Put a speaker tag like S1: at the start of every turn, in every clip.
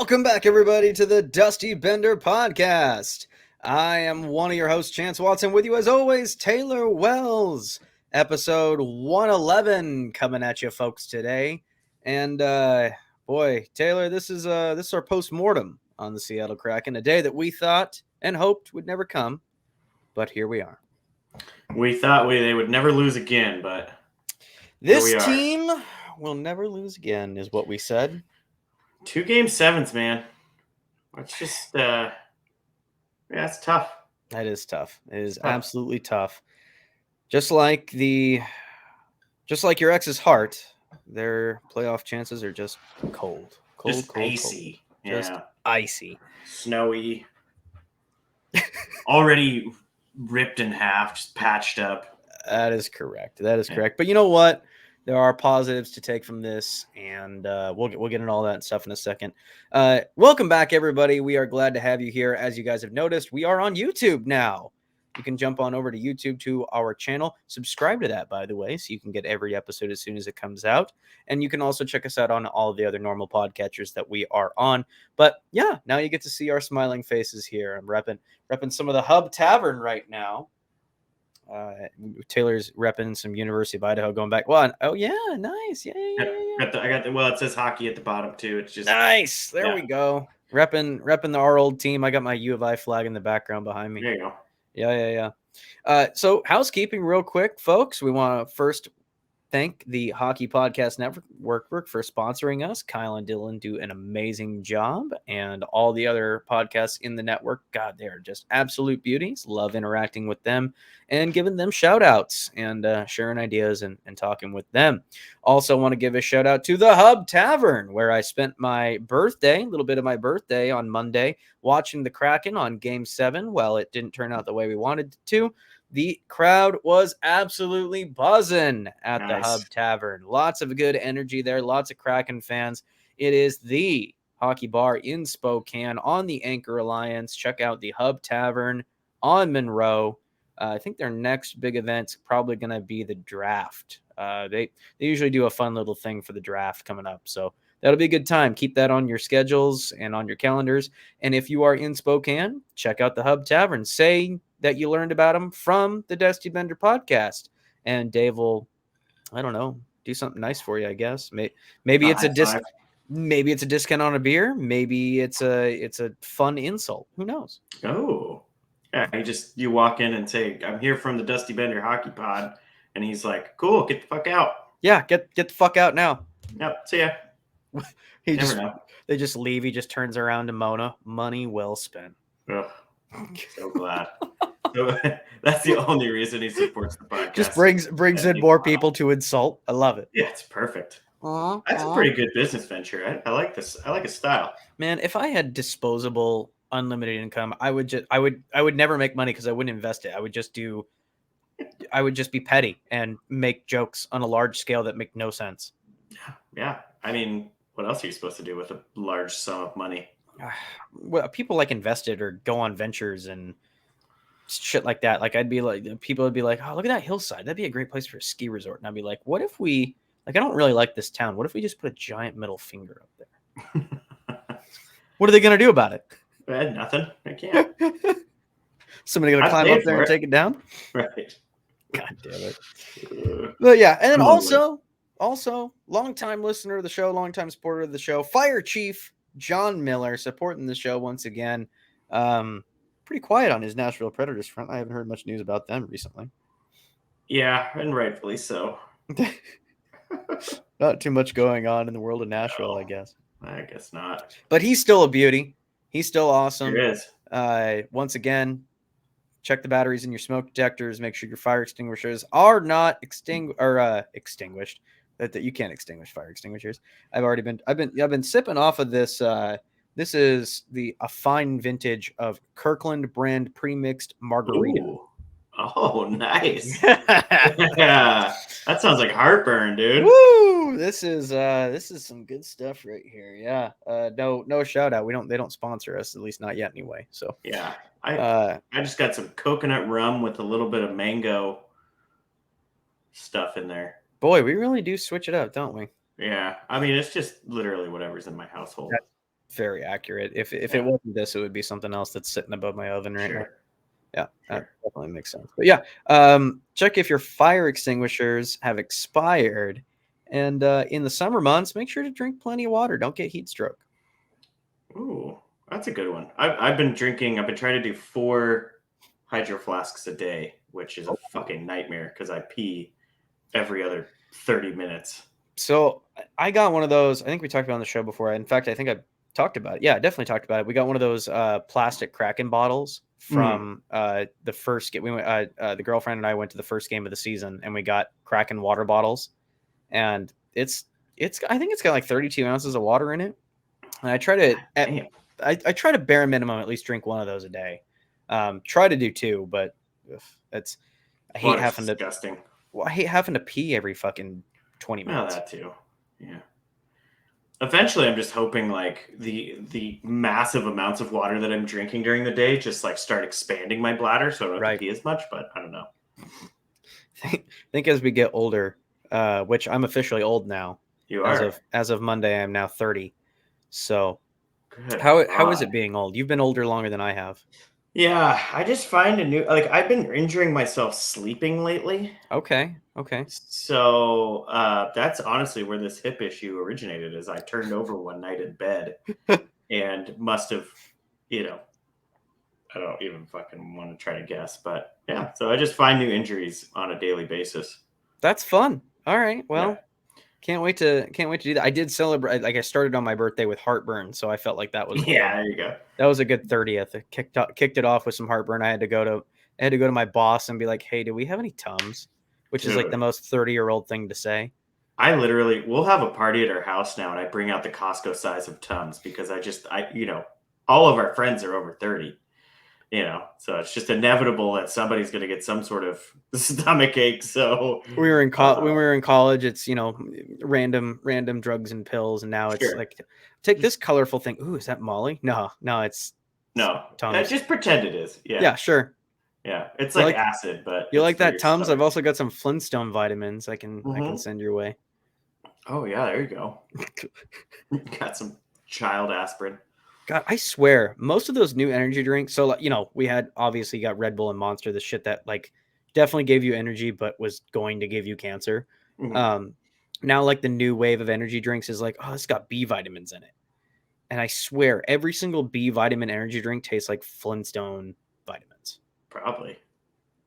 S1: Welcome back, everybody, to the Dusty Bender Podcast. I am one of your hosts, Chance Watson. With you, as always, Taylor Wells. Episode 111 coming at you, folks, today. And boy, Taylor, this is our post-mortem on the Seattle Kraken, a day that we thought and hoped would never come, but here we are.
S2: We thought they would never lose again, but
S1: this team will never lose again, is what we said.
S2: 2 Game 7s, man. It's just, it's tough.
S1: That is tough. It is absolutely tough. Just like your ex's heart, their playoff chances are just cold,
S2: icy.
S1: Cold. Just icy,
S2: snowy, already ripped in half, just patched up.
S1: That is correct. Correct. But you know what? There are positives to take from this, and we'll get into all that stuff in a second. Welcome back, everybody. We are glad to have you here. As you guys have noticed, we are on YouTube now. You can jump on over to YouTube to our channel. Subscribe to that, by the way, so you can get every episode as soon as it comes out. And you can also check us out on all of the other normal podcatchers that we are on. But yeah, now you get to see our smiling faces here. I'm repping some of the Hub Tavern right now. Taylor's repping some University of Idaho going back. Well, oh yeah, nice. Yeah.
S2: It says hockey at the bottom too. It's just
S1: nice. There we go. Repping our old team. I got my U of I flag in the background behind me.
S2: There you go.
S1: Yeah. So housekeeping real quick, folks. We want to first thank the Hockey Podcast Network for sponsoring us. Kyle and Dylan do an amazing job, and all the other podcasts in the network, God, they are just absolute beauties. Love interacting with them and giving them shout outs and sharing ideas and talking with them. Also want to give a shout out to the Hub Tavern, where I spent my birthday, a little bit of my birthday on Monday, watching the Kraken on Game 7. Well, it didn't turn out the way we wanted it to. The crowd was absolutely buzzing at the Hub Tavern. Lots of good energy there. Lots of Kraken fans. It is the hockey bar in Spokane on the Anchor Alliance. Check out the Hub Tavern on Monroe. I think their next big event's probably going to be the draft. They usually do a fun little thing for the draft coming up. So that'll be a good time. Keep that on your schedules and on your calendars. And if you are in Spokane, check out the Hub Tavern. Say that you learned about them from the Dusty Bender podcast, and Dave will, I don't know, do something nice for you, I guess. Maybe it's a maybe it's a discount on a beer. Maybe it's a fun insult. Who knows?
S2: Oh, yeah. You walk in and say, "I'm here from the Dusty Bender Hockey Pod," and he's like, "Cool, get the fuck out."
S1: Yeah, get the fuck out now.
S2: Yep. See ya.
S1: They just leave. He just turns around to Mona. Money well spent.
S2: Ugh. So glad. So, that's the only reason he supports the podcast.
S1: Just brings in more people to insult. I love it.
S2: Yeah, it's perfect. That's a pretty good business venture. I like this. I like his style.
S1: Man, if I had disposable unlimited income, I would never make money because I wouldn't invest it. I would just be petty and make jokes on a large scale that make no sense.
S2: Yeah. I mean, what else are you supposed to do with a large sum of money?
S1: Well, people like invest it or go on ventures and shit like that. Like people would be like, "Oh, look at that hillside. That'd be a great place for a ski resort." And I'd be like, "What if we I don't really like this town. What if we just put a giant middle finger up there?" What are they going to do about it?
S2: Nothing. I can't.
S1: Somebody going to climb up there and take it down?
S2: Right.
S1: God damn it. But yeah, and then also longtime listener of the show, longtime supporter of the show, Fire Chief John Miller, supporting the show once again. Pretty quiet on his Nashville Predators front. I haven't heard much news about them recently.
S2: Yeah, and rightfully so.
S1: Not too much going on in the world of Nashville, I guess.
S2: I guess not.
S1: But he's still a beauty. He's still awesome.
S2: He is.
S1: Once again, check the batteries in your smoke detectors. Make sure your fire extinguishers are not extinguished. That you can't extinguish fire extinguishers. I've been sipping off of this. This is a fine vintage of Kirkland brand pre-mixed margarita.
S2: Ooh. Oh, nice. Yeah, that sounds like heartburn, dude.
S1: Woo! This is some good stuff right here. Yeah. No shout out. They don't sponsor us, at least not yet anyway. So
S2: yeah, I just got some coconut rum with a little bit of mango stuff in there.
S1: Boy, we really do switch it up, don't we?
S2: Yeah, I mean, it's just literally whatever's in my household.
S1: Very accurate. If it
S2: Yeah.
S1: wasn't this, it would be something else that's sitting above my oven right now.
S2: Sure.
S1: Yeah, that
S2: Sure.
S1: definitely makes sense. But yeah, check if your fire extinguishers have expired. And in the summer months, make sure to drink plenty of water. Don't get heat stroke.
S2: Ooh, that's a good one. I've been drinking. I've been trying to do 4 hydro flasks a day, which is a fucking nightmare because I pee every other 30 minutes.
S1: So I got one of those. I think we talked about it on the show before. In fact, I think I talked about it. Yeah, I definitely talked about it. We got one of those plastic Kraken bottles
S2: Mm.
S1: from the first game. We went. The girlfriend and I went to the first game of the season, and we got Kraken water bottles, and it's. I think it's got like 32 ounces of water in it. And I try to
S2: Damn.
S1: I try to bare minimum at least drink one of those a day. Try to do 2, but that's I hate
S2: Water's
S1: having to.
S2: disgusting.
S1: Well, I hate having to pee every fucking 20
S2: Well,
S1: minutes.
S2: that too. Yeah. Eventually, I'm just hoping like the massive amounts of water that I'm drinking during the day just like start expanding my bladder, so I don't have
S1: Right.
S2: to pee as much. But I don't know.
S1: Think as we get older, which I'm officially old now.
S2: You are.
S1: As of Monday, I'm now 30. So
S2: Good
S1: how is
S2: God.
S1: it being old? You've been older longer than I have.
S2: Yeah, I just find a new like I've been injuring myself sleeping lately.
S1: Okay. Okay.
S2: So that's honestly where this hip issue originated is I turned over one night in bed and must have, you know, I don't even fucking want to try to guess, but yeah. So I just find new injuries on a daily basis.
S1: That's fun. All right.
S2: Yeah.
S1: Well, can't wait to do that. I did celebrate like I started on my birthday with heartburn, so I felt like that was a
S2: Yeah,
S1: good
S2: there you go.
S1: that was a good 30th. It kicked it off with some heartburn. I had to go to my boss and be like, "Hey, do we have any Tums?" Which is like the
S2: Dude.
S1: most 30-year-old thing to say.
S2: I literally we'll have a party at our house now and I bring out the Costco size of Tums because all of our friends are over 30. So it's just inevitable that somebody's going to get some sort of stomach ache. So
S1: When we were in college, it's random drugs and pills, and now it's
S2: sure.
S1: like take this colorful thing. Ooh, is that Molly? No, no, it's
S2: No,
S1: Tums.
S2: just pretend it is. Yeah.
S1: Yeah, sure.
S2: Yeah. It's
S1: You
S2: like
S1: like
S2: acid, but
S1: you
S2: it's
S1: like
S2: for
S1: that
S2: your
S1: Tums? I've
S2: stomach.
S1: also got some Flintstone vitamins I can
S2: Hmm.
S1: send your way.
S2: Oh, yeah. There you go. Got some child aspirin.
S1: God, I swear, most of those new energy drinks. So, like, we had obviously got Red Bull and Monster, the shit that like definitely gave you energy, but was going to give you cancer.
S2: Mhm.
S1: Um, Now, like the new wave of energy drinks is like, oh, it's got B vitamins in it, and I swear, every single B vitamin energy drink tastes like Flintstone vitamins.
S2: Probably.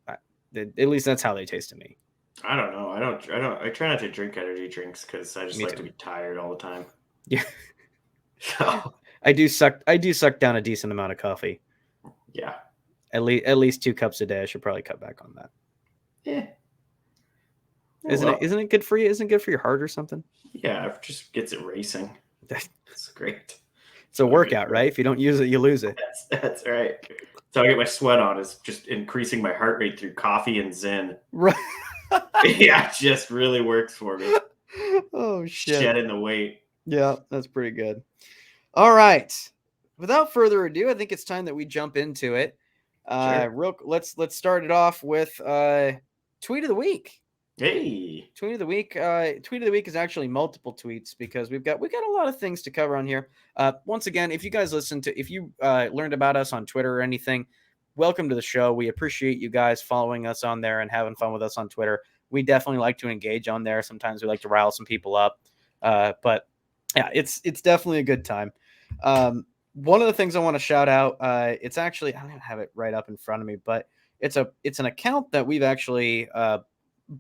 S1: At least that's how they taste to me.
S2: I don't know. I try not to drink energy drinks because I just
S1: Me
S2: like to
S1: too.
S2: be tired all the time.
S1: Yeah,
S2: So,
S1: I do suck down a decent amount of coffee.
S2: yeah.
S1: At least 2 cups a day. I should probably cut back on that.
S2: Yeah. Oh, well.
S1: Isn't it good for you? Isn't it good for your heart or something?
S2: Yeah. It just gets it racing. It's great.
S1: It's a
S2: So I get
S1: workout, right? If you don't use it, you lose it.
S2: that's right. So I get my sweat on is just increasing my heart rate through coffee and Zen.
S1: Right.
S2: Yeah, it just really works for me.
S1: Oh shit.
S2: Shedding the weight.
S1: Yeah, that's pretty good. All right. Without further ado, I think it's time that we jump into it.
S2: Sure.
S1: Let's start it off with tweet of the week.
S2: Hey.
S1: Tweet of the week. Tweet of the week is actually multiple tweets because we got a lot of things to cover on here. Once again, if you guys if you learned about us on Twitter or anything, welcome to the show. We appreciate you guys following us on there and having fun with us on Twitter. We definitely like to engage on there. Sometimes we like to rile some people up, but yeah, it's definitely a good time. One of the things I want to shout out, it's actually I don't have it right up in front of me, but it's an account that we've actually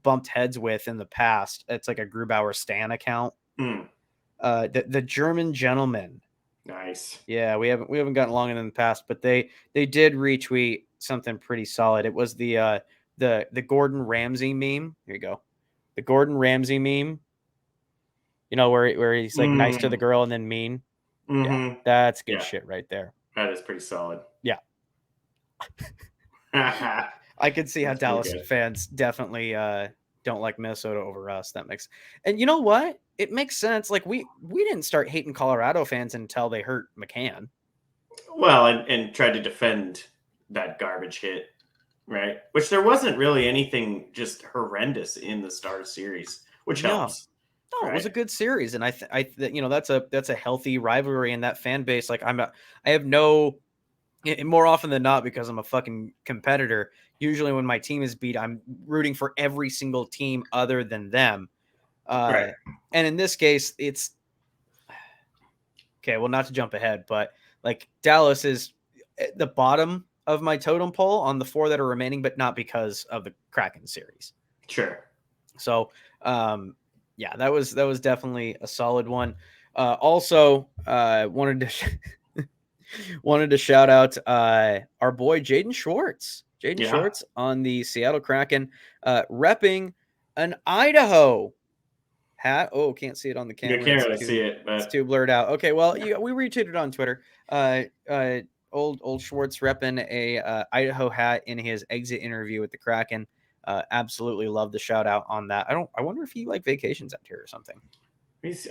S1: bumped heads with in the past. It's like a Grubauer Stan account.
S2: Mm,
S1: The German gentleman.
S2: nice.
S1: Yeah, we haven't gotten along in the past, but they did retweet something pretty solid. It was the Gordon Ramsay meme. Here you go. The Gordon Ramsay meme. Where he's like nice to the
S2: Mm,
S1: girl and then mean. Yeah,
S2: mm-hmm.
S1: that's good
S2: Yeah,
S1: shit right there.
S2: that is pretty solid.
S1: Yeah.
S2: That's
S1: I could see how
S2: pretty
S1: Dallas
S2: good.
S1: fans definitely don't like Minnesota over us. And you know what? It makes sense. Like we didn't start hating Colorado fans until they hurt McCann.
S2: Well, and tried to defend that garbage hit, right? Which there wasn't really anything just horrendous in the Stars series, which
S1: No,
S2: helps.
S1: No, it was a good series, and that's a healthy rivalry in that fan base. Like I have no, more often than not, because I'm a fucking competitor. Usually, when my team is beat, I'm rooting for every single team other than them.
S2: Right.
S1: And in this case, it's okay. Well, not to jump ahead, but like Dallas is at the bottom of my totem pole on the 4 that are remaining, but not because of the Kraken series.
S2: Sure.
S1: So, yeah, that was definitely a solid one. Also, wanted to shout out our boy Jaden Schwartz. Jaden Schwartz on the Seattle Kraken, repping an Idaho hat. Oh, can't see it on the camera.
S2: You can't really see it, but
S1: it's too blurred out. Okay, well, we retweeted on Twitter. Old Schwartz repping a Idaho hat in his exit interview with the Kraken. Absolutely love the shout out on that. I wonder if he like vacations out here or something.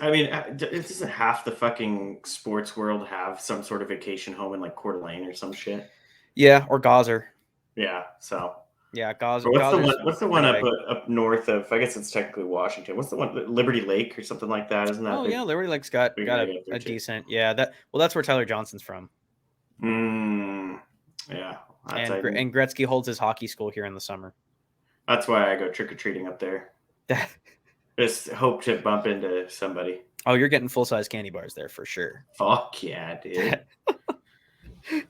S2: I mean, doesn't half the fucking sports world have some sort of vacation home in like Coeur d'Alene or some shit?
S1: Yeah, or Gazer.
S2: Yeah, so
S1: yeah, Gazer.
S2: What's the one up north of? I guess it's technically Washington. What's the one? Liberty Lake or something like that? Isn't that?
S1: Oh, yeah, Liberty Lake's got a decent. Yeah, that's where Tyler Johnson's from.
S2: Yeah,
S1: and Gretzky holds his hockey school here in the summer.
S2: That's why I go trick or treating up there. Just hope to bump into somebody.
S1: Oh, you're getting full-size candy bars there for sure.
S2: Fuck yeah, dude.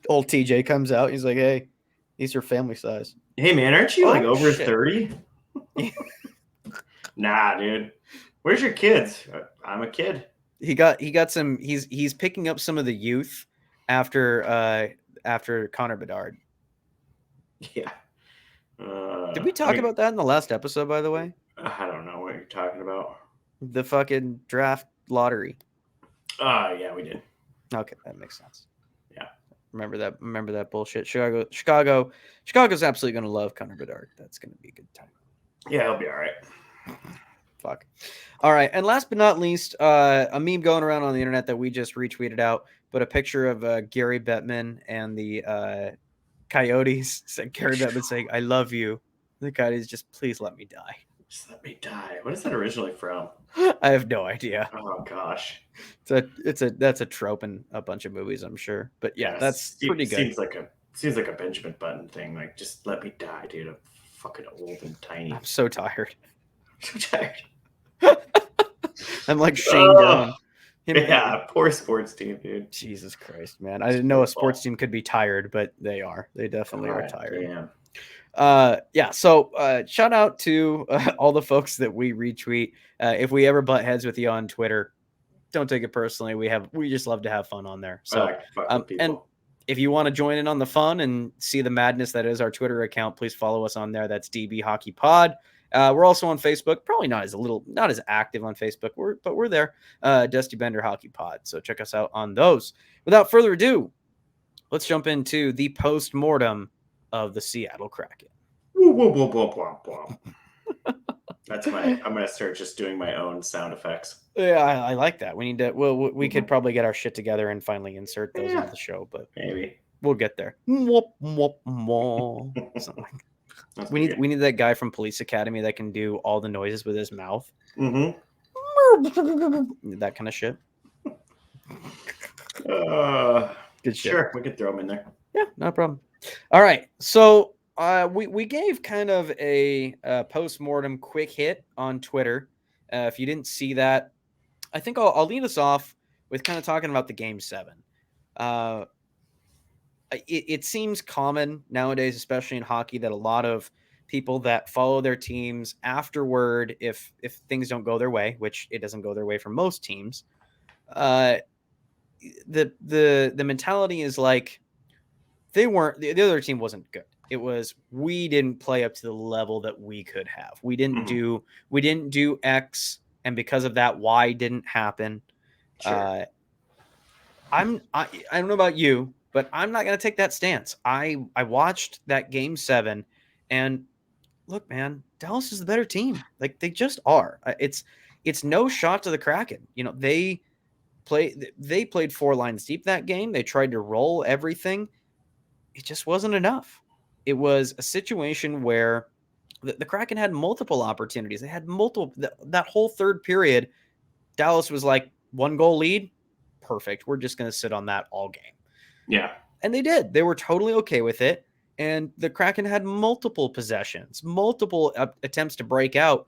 S1: Old TJ comes out. He's like, hey, these are family size.
S2: Hey, man, aren't you like over 30? Nah, dude. Where's your kids? I'm a kid.
S1: He got some. He's picking up some of the youth after Connor Bedard.
S2: Yeah.
S1: Did we talk about that in the last episode, by the way?
S2: I don't know what you're talking about.
S1: The fucking draft lottery.
S2: Yeah, we did.
S1: Okay, that makes sense.
S2: Yeah.
S1: Remember that bullshit. Chicago's absolutely going to love Connor Bedard. That's going to be a good time.
S2: Yeah, he'll be all right.
S1: Fuck. All right, and last but not least, a meme going around on the internet that we just retweeted out, but a picture of Gary Bettman and the Coyotes. Gary Bettman saying, "I love you." The Coyotes just, please let me die.
S2: Just let me die. What is that originally from?
S1: I have no idea.
S2: Oh gosh.
S1: That's a trope in a bunch of movies, I'm sure. But yeah, that's pretty good.
S2: Seems like a Benjamin Button thing. Like, just let me die, dude. I'm fucking old and tiny.
S1: I'm so tired.
S2: So tired.
S1: I'm like Shane Doan.
S2: Yeah, poor sports team, dude.
S1: Jesus Christ, man. I didn't know a sports team could be tired, but they are. They definitely are tired.
S2: Damn.
S1: So shout out to all the folks that we retweet. If we ever butt heads with you on Twitter, don't take it personally. We just love to have fun on there. So and if you want to join in on the fun and see the madness that is our Twitter account, please follow us on there. That's DB Hockey Pod. We're also on Facebook, probably not as active on Facebook, but we're there. Dusty Bender Hockey Pod. So check us out on those. Without further ado, let's jump into the post-mortem of the Seattle Kraken.
S2: That's I'm going to start just doing my own sound effects.
S1: Yeah, I like that. We need to. Well, we could probably get our shit together and finally insert those into the show, but
S2: maybe
S1: we'll get there. We need that guy from Police Academy that can do all the noises with his mouth.
S2: Mm-hmm.
S1: That kind of shit.
S2: Good shit. Sure, we could throw him in there.
S1: Yeah, no problem. All right, so we gave kind of a post-mortem quick hit on Twitter. If you didn't see that, I think I'll lead us off with kind of talking about the Game 7. It seems common nowadays, especially in hockey, that a lot of people that follow their teams afterward, if things don't go their way, which it doesn't go their way for most teams, the mentality is like the other team wasn't good. It was, we didn't play up to the level that we could have. We didn't do X, and because of that, Y didn't happen.
S2: Sure.
S1: I don't know about you, but I'm not going to take that stance. I watched that Game 7, and look, man, Dallas is the better team. Like, they just are. It's no shot to the Kraken. You know, they played 4 lines deep that game. They tried to roll everything. It just wasn't enough. It was a situation where the Kraken had multiple opportunities. They had multiple. That whole third period, Dallas was like 1-goal lead. Perfect. We're just going to sit on that all game.
S2: Yeah.
S1: And they did. They were totally okay with it. And the Kraken had multiple possessions, multiple attempts to break out.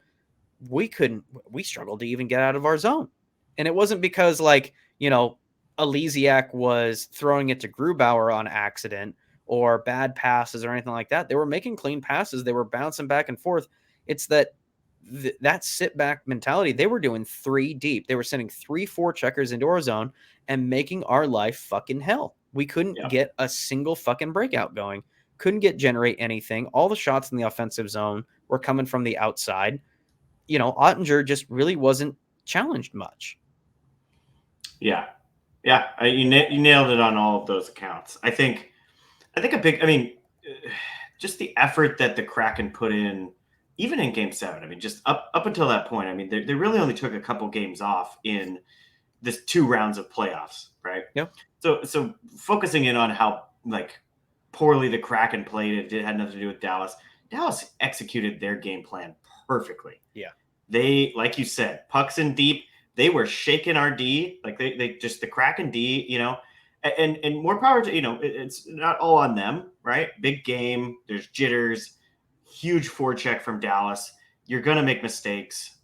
S1: We struggled to even get out of our zone. And it wasn't because, like, Elysiak was throwing it to Grubauer on accident or bad passes or anything like that. They were making clean passes. They were bouncing back and forth. It's that sit back mentality. They were doing 3 deep. They were sending 3-4 checkers into our zone and making our life fucking hell. We couldn't get a single fucking breakout going. Couldn't generate anything. All the shots in the offensive zone were coming from the outside. Ottinger just really wasn't challenged much.
S2: Yeah. Yeah. You nailed it on all of those accounts. I think just the effort that the Kraken put in, even in Game 7, I mean, just up until that point, I mean, they really only took a couple games off in this 2 rounds of playoffs, right?
S1: Yep.
S2: So focusing in on how, like, poorly the Kraken played, it had nothing to do with Dallas. Dallas executed their game plan perfectly.
S1: Yeah.
S2: They, like you said, pucks in deep. They were shaking our D, like they just the Kraken D, and more power to, it's not all on them, right? Big game. There's jitters, huge forecheck from Dallas. You're going to make mistakes.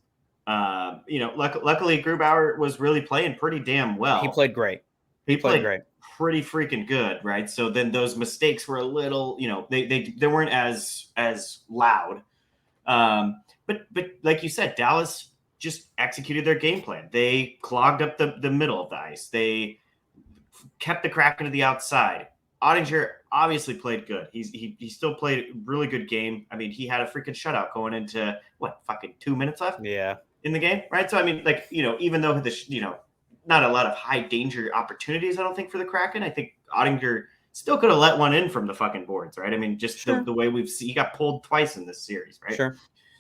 S2: Luckily Grubauer was really playing pretty damn well.
S1: He played great.
S2: He played great. Pretty freaking good, right? So then those mistakes were a little, they weren't as loud. But like you said, Dallas just executed their game plan. They clogged up the middle of the ice. They kept the Kraken to the outside. Ottinger obviously played good. He still played a really good game. I mean, he had a freaking shutout going into fucking 2 minutes left.
S1: Yeah.
S2: In the game, right? So I mean, like, even though not a lot of high danger opportunities, I don't think, for the Kraken. I think Ottinger still could have let one in from the fucking boards, right? I mean, just the way we've seen, he got pulled twice in this series, right?
S1: Sure.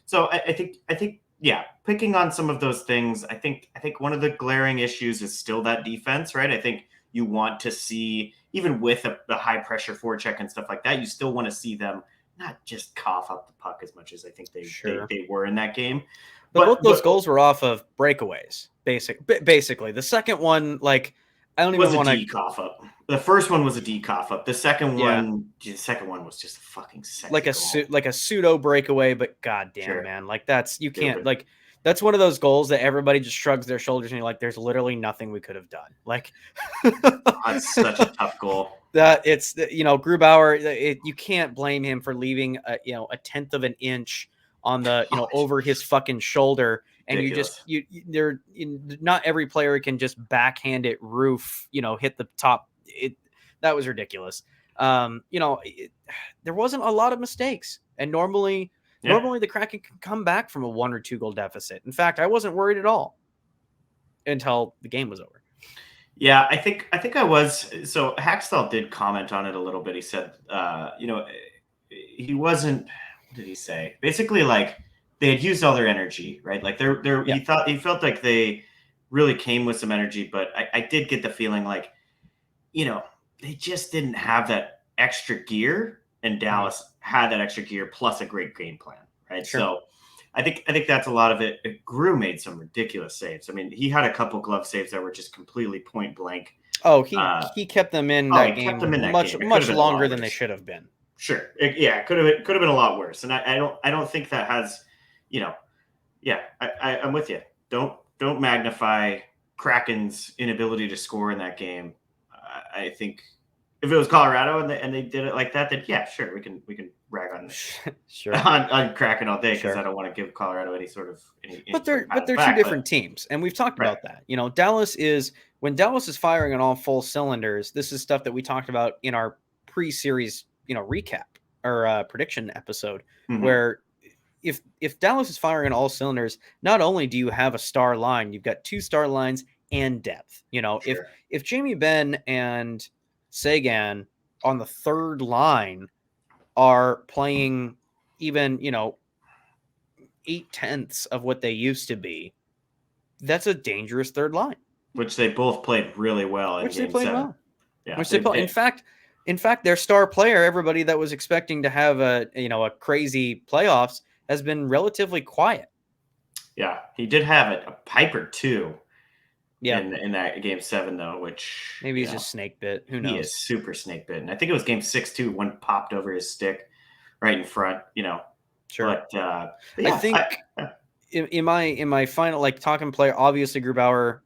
S2: So I think, yeah, picking on some of those things, I think one of the glaring issues is still that defense, right? I think you want to see, even with the high pressure forecheck and stuff like that, you still want to see them not just cough up the puck as much as I think they were in that game.
S1: But both those goals were off of breakaways, basically. The second one, like, I don't even want to
S2: cough up. The first one was a D cough up. The second one was just a fucking sexy
S1: like a pseudo breakaway, but goddamn, man, like you can't, like, that's one of those goals that everybody just shrugs their shoulders and you're like, there's literally nothing we could have done. Like,
S2: that's such a tough goal.
S1: That it's Grubauer. You can't blame him for leaving a tenth of an inch on the over his fucking shoulder, and ridiculous. Not every player can just backhand it roof, hit the top. That was ridiculous. There wasn't a lot of mistakes, and normally the Kraken can come back from a 1 or 2 goal deficit. In fact, I wasn't worried at all until the game was over.
S2: Yeah, I think I was. So Hackstall did comment on it a little bit. He said, he wasn't. What did he say? Basically, like, they had used all their energy, right? Like he felt like they really came with some energy, but I did get the feeling like, they just didn't have that extra gear, and Dallas had that extra gear plus a great game plan, right? Sure. So I think that's a lot of it. Gru made some ridiculous saves. I mean, he had a couple glove saves that were just completely point blank.
S1: Oh, he kept them in that game much longer than they should have been.
S2: Sure. It could have been a lot worse. And I don't think that has, I'm with you. Don't magnify Kraken's inability to score in that game. I think if it was Colorado and they did it like that, then yeah, sure, we can rag on
S1: sure
S2: on Kraken all day, because I don't want to give Colorado any sort of
S1: but they're two different teams, and we've talked about that. Dallas is firing on all full cylinders. This is stuff that we talked about in our pre-series recap or prediction episode, where if Dallas is firing on all cylinders, not only do you have a star line, you've got 2 star lines and depth. Sure. If Jamie Benn and Sagan on the third line are playing even 8/10 of what they used to be, that's a dangerous third line.
S2: Which they both played really well in Game 7. Well.
S1: Yeah, in fact, their star player, everybody that was expecting to have a crazy playoffs, has been relatively quiet.
S2: Yeah, he did have a Piper too.
S1: Yeah.
S2: in that game 7 though, which
S1: Maybe he's just snake bit. Who
S2: he
S1: knows?
S2: is super snake bitten. I think it was game 6 too. One popped over his stick right in front.
S1: Sure.
S2: But
S1: I
S2: yeah,
S1: think in my final, like, talking player, obviously Grubauer,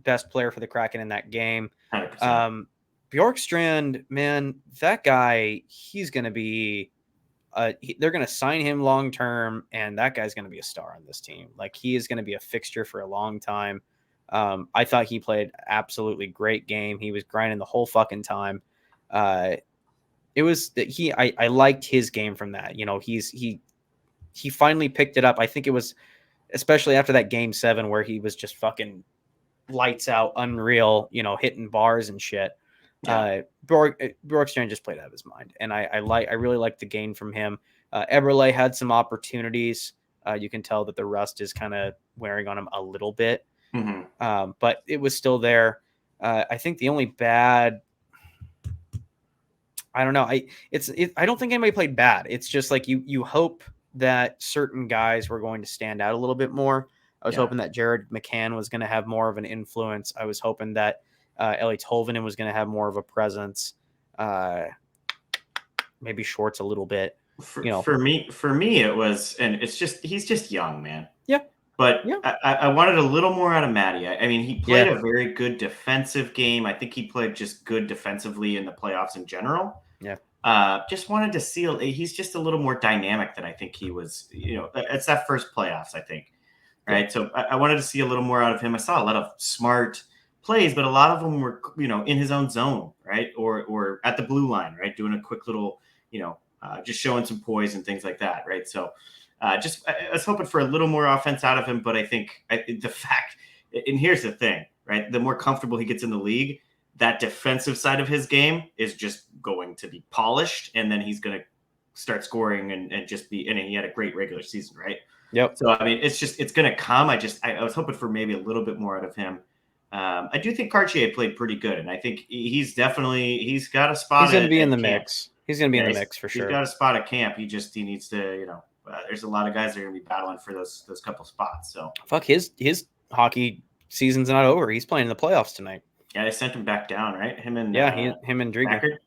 S1: best player for the Kraken in that game.
S2: 100%.
S1: Bjorkstrand, man, that guy, he's going to be they're going to sign him long term, and that guy's going to be a star on this team. Like, he is going to be a fixture for a long time. I thought he played absolutely great game. He was grinding the whole fucking time. It was that I liked his game from that. He finally picked it up. I think it was especially after that game 7 where he was just fucking lights out, unreal, hitting bars and shit.
S2: Yeah.
S1: Bjorkstrand just played out of his mind, and I really like the gain from him. Eberle had some opportunities. You can tell that the rust is kind of wearing on him a little bit, but it was still there. I think the only bad, I don't know. I don't think anybody played bad. It's just like you hope that certain guys were going to stand out a little bit more. I was hoping that Jared McCann was going to have more of an influence. I was hoping that Ellie Tolvanen was going to have more of a presence. Maybe Schwartz a little bit.
S2: For me, it was, and it's just he's just young, man.
S1: Yeah.
S2: But
S1: Yeah.
S2: I wanted a little more out of Matty. I mean, he played
S1: Yeah.
S2: a very good defensive game. I think he played just good defensively in the playoffs in general.
S1: Yeah.
S2: Just wanted to see. He's just a little more dynamic than I think he was. It's that first playoffs, I think. Right. Yeah. So I wanted to see a little more out of him. I saw a lot of smart plays, but a lot of them were, in his own zone, right, or at the blue line, right, doing a quick little, just showing some poise and things like that, right. So I was hoping for a little more offense out of him, but I think the fact, and here's the thing, right, the more comfortable he gets in the league, that defensive side of his game is just going to be polished, and then he's going to start scoring and just be, and he had a great regular season, right?
S1: Yep.
S2: So, I mean, it's going to come. I was hoping for maybe a little bit more out of him. I do think Cartier played pretty good, and I think he's got a spot.
S1: He's going to be in the
S2: camp.
S1: mix. He's going to be in the mix for sure.
S2: He's got a spot at camp. He needs to, there's a lot of guys that are going to be battling for those couple spots. So
S1: fuck, his hockey season's not over. He's playing in the playoffs tonight.
S2: Yeah, they sent him back down, right? Him and
S1: him and Driga.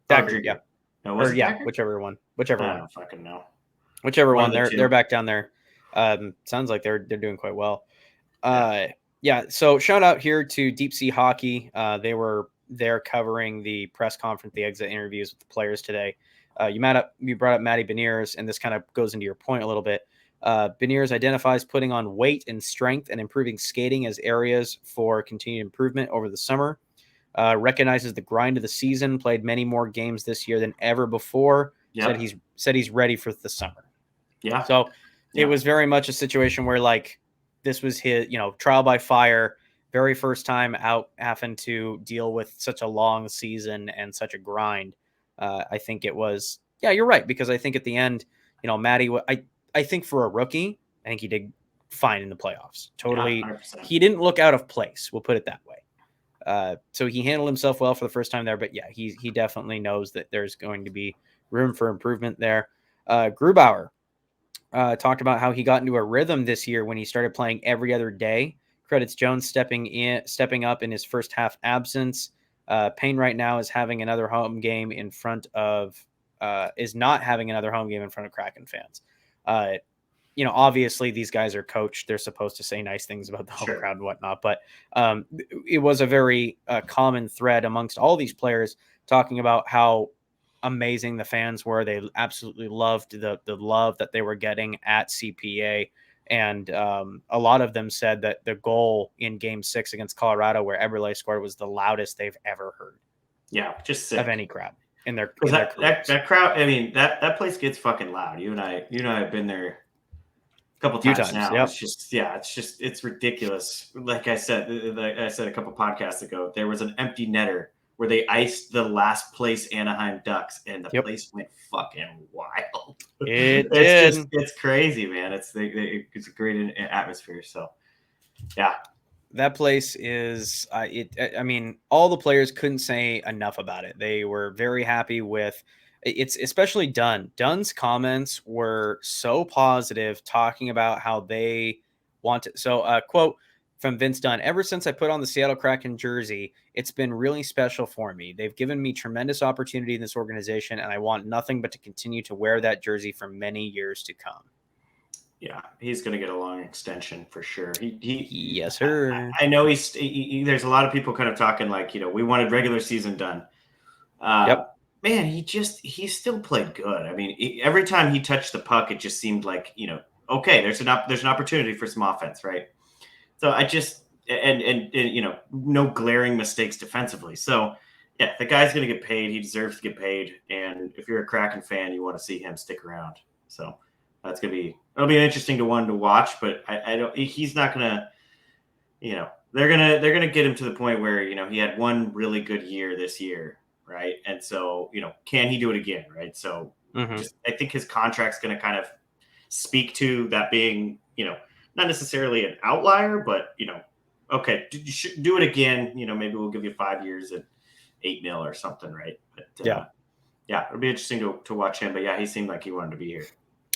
S2: Daggard,
S1: yeah.
S2: No, was it Daggard?
S1: Whichever one.
S2: I don't fucking know.
S1: Whichever one. They're back down there. Sounds like they're doing quite well. Yeah. So shout out here to Deep Sea Hockey. They were there covering the press conference, the exit interviews with the players today. You brought up Matty Beniers, and this kind of goes into your point a little bit. Beniers identifies putting on weight and strength and improving skating as areas for continued improvement over the summer. Recognizes the grind of the season, played many more games this year than ever before. Yep. Said he's ready for the summer.
S2: Yeah.
S1: So it was very much a situation where, like, this was his, trial by fire, very first time out having to deal with such a long season and such a grind. I think it was, you're right, because I think at the end, Matty, I think for a rookie, I think he did fine in the playoffs. Totally. 100%. He didn't look out of place. We'll put it that way. So he handled himself well for the first time there, but he definitely knows that there's going to be room for improvement there. Grubauer talked about how he got into a rhythm this year when he started playing every other day. Credits Jones stepping up in his first half absence. Payne right now is having another home game in front of Kraken fans. Obviously these guys are coached. They're supposed to say nice things about the home crowd and whatnot, but it was a very common thread amongst all these players talking about how amazing the fans were. They absolutely loved the love that they were getting at CPA. And a lot of them said that the goal in game 6 against Colorado, where Eberle scored, was the loudest they've ever heard.
S2: Yeah, just sick.
S1: Of any crowd in their
S2: that crowd. I mean, that place gets fucking loud. You and I have been there a couple times now. Yep. It's ridiculous. Like I said a couple podcasts ago, there was an empty netter where they iced the last place Anaheim Ducks, and the place went fucking wild. It's crazy, man. It's a great atmosphere. So, yeah.
S1: That place is, I mean, all the players couldn't say enough about it. They were very happy with it's, especially Dunn. Dunn's comments were so positive, talking about how they want to. So, quote, From Vince Dunn. Ever since I put on the Seattle Kraken jersey, it's been really special for me. They've given me tremendous opportunity in this organization, and I want nothing but to continue to wear that jersey for many years to come.
S2: Yeah, he's going to get a long extension for sure.
S1: Yes, sir.
S2: I know there's a lot of people kind of talking like, we wanted regular season done.
S1: Yep.
S2: Man, he still played good. I mean, every time he touched the puck, it just seemed like, okay, there's an opportunity for some offense, right? So I just and no glaring mistakes defensively. So yeah, the guy's going to get paid. He deserves to get paid. And if you're a Kraken fan, you want to see him stick around. So it'll be an interesting one to watch. But I don't. He's not going to. They're gonna get him to the point where he had one really good year this year, right? And so can he do it again, right? So I think his contract's going to kind of speak to that being not necessarily an outlier, but okay, do it again. Maybe we'll give you 5 years at $8 million or something, right? But it'll be interesting to watch him. But yeah, he seemed like he wanted to be here.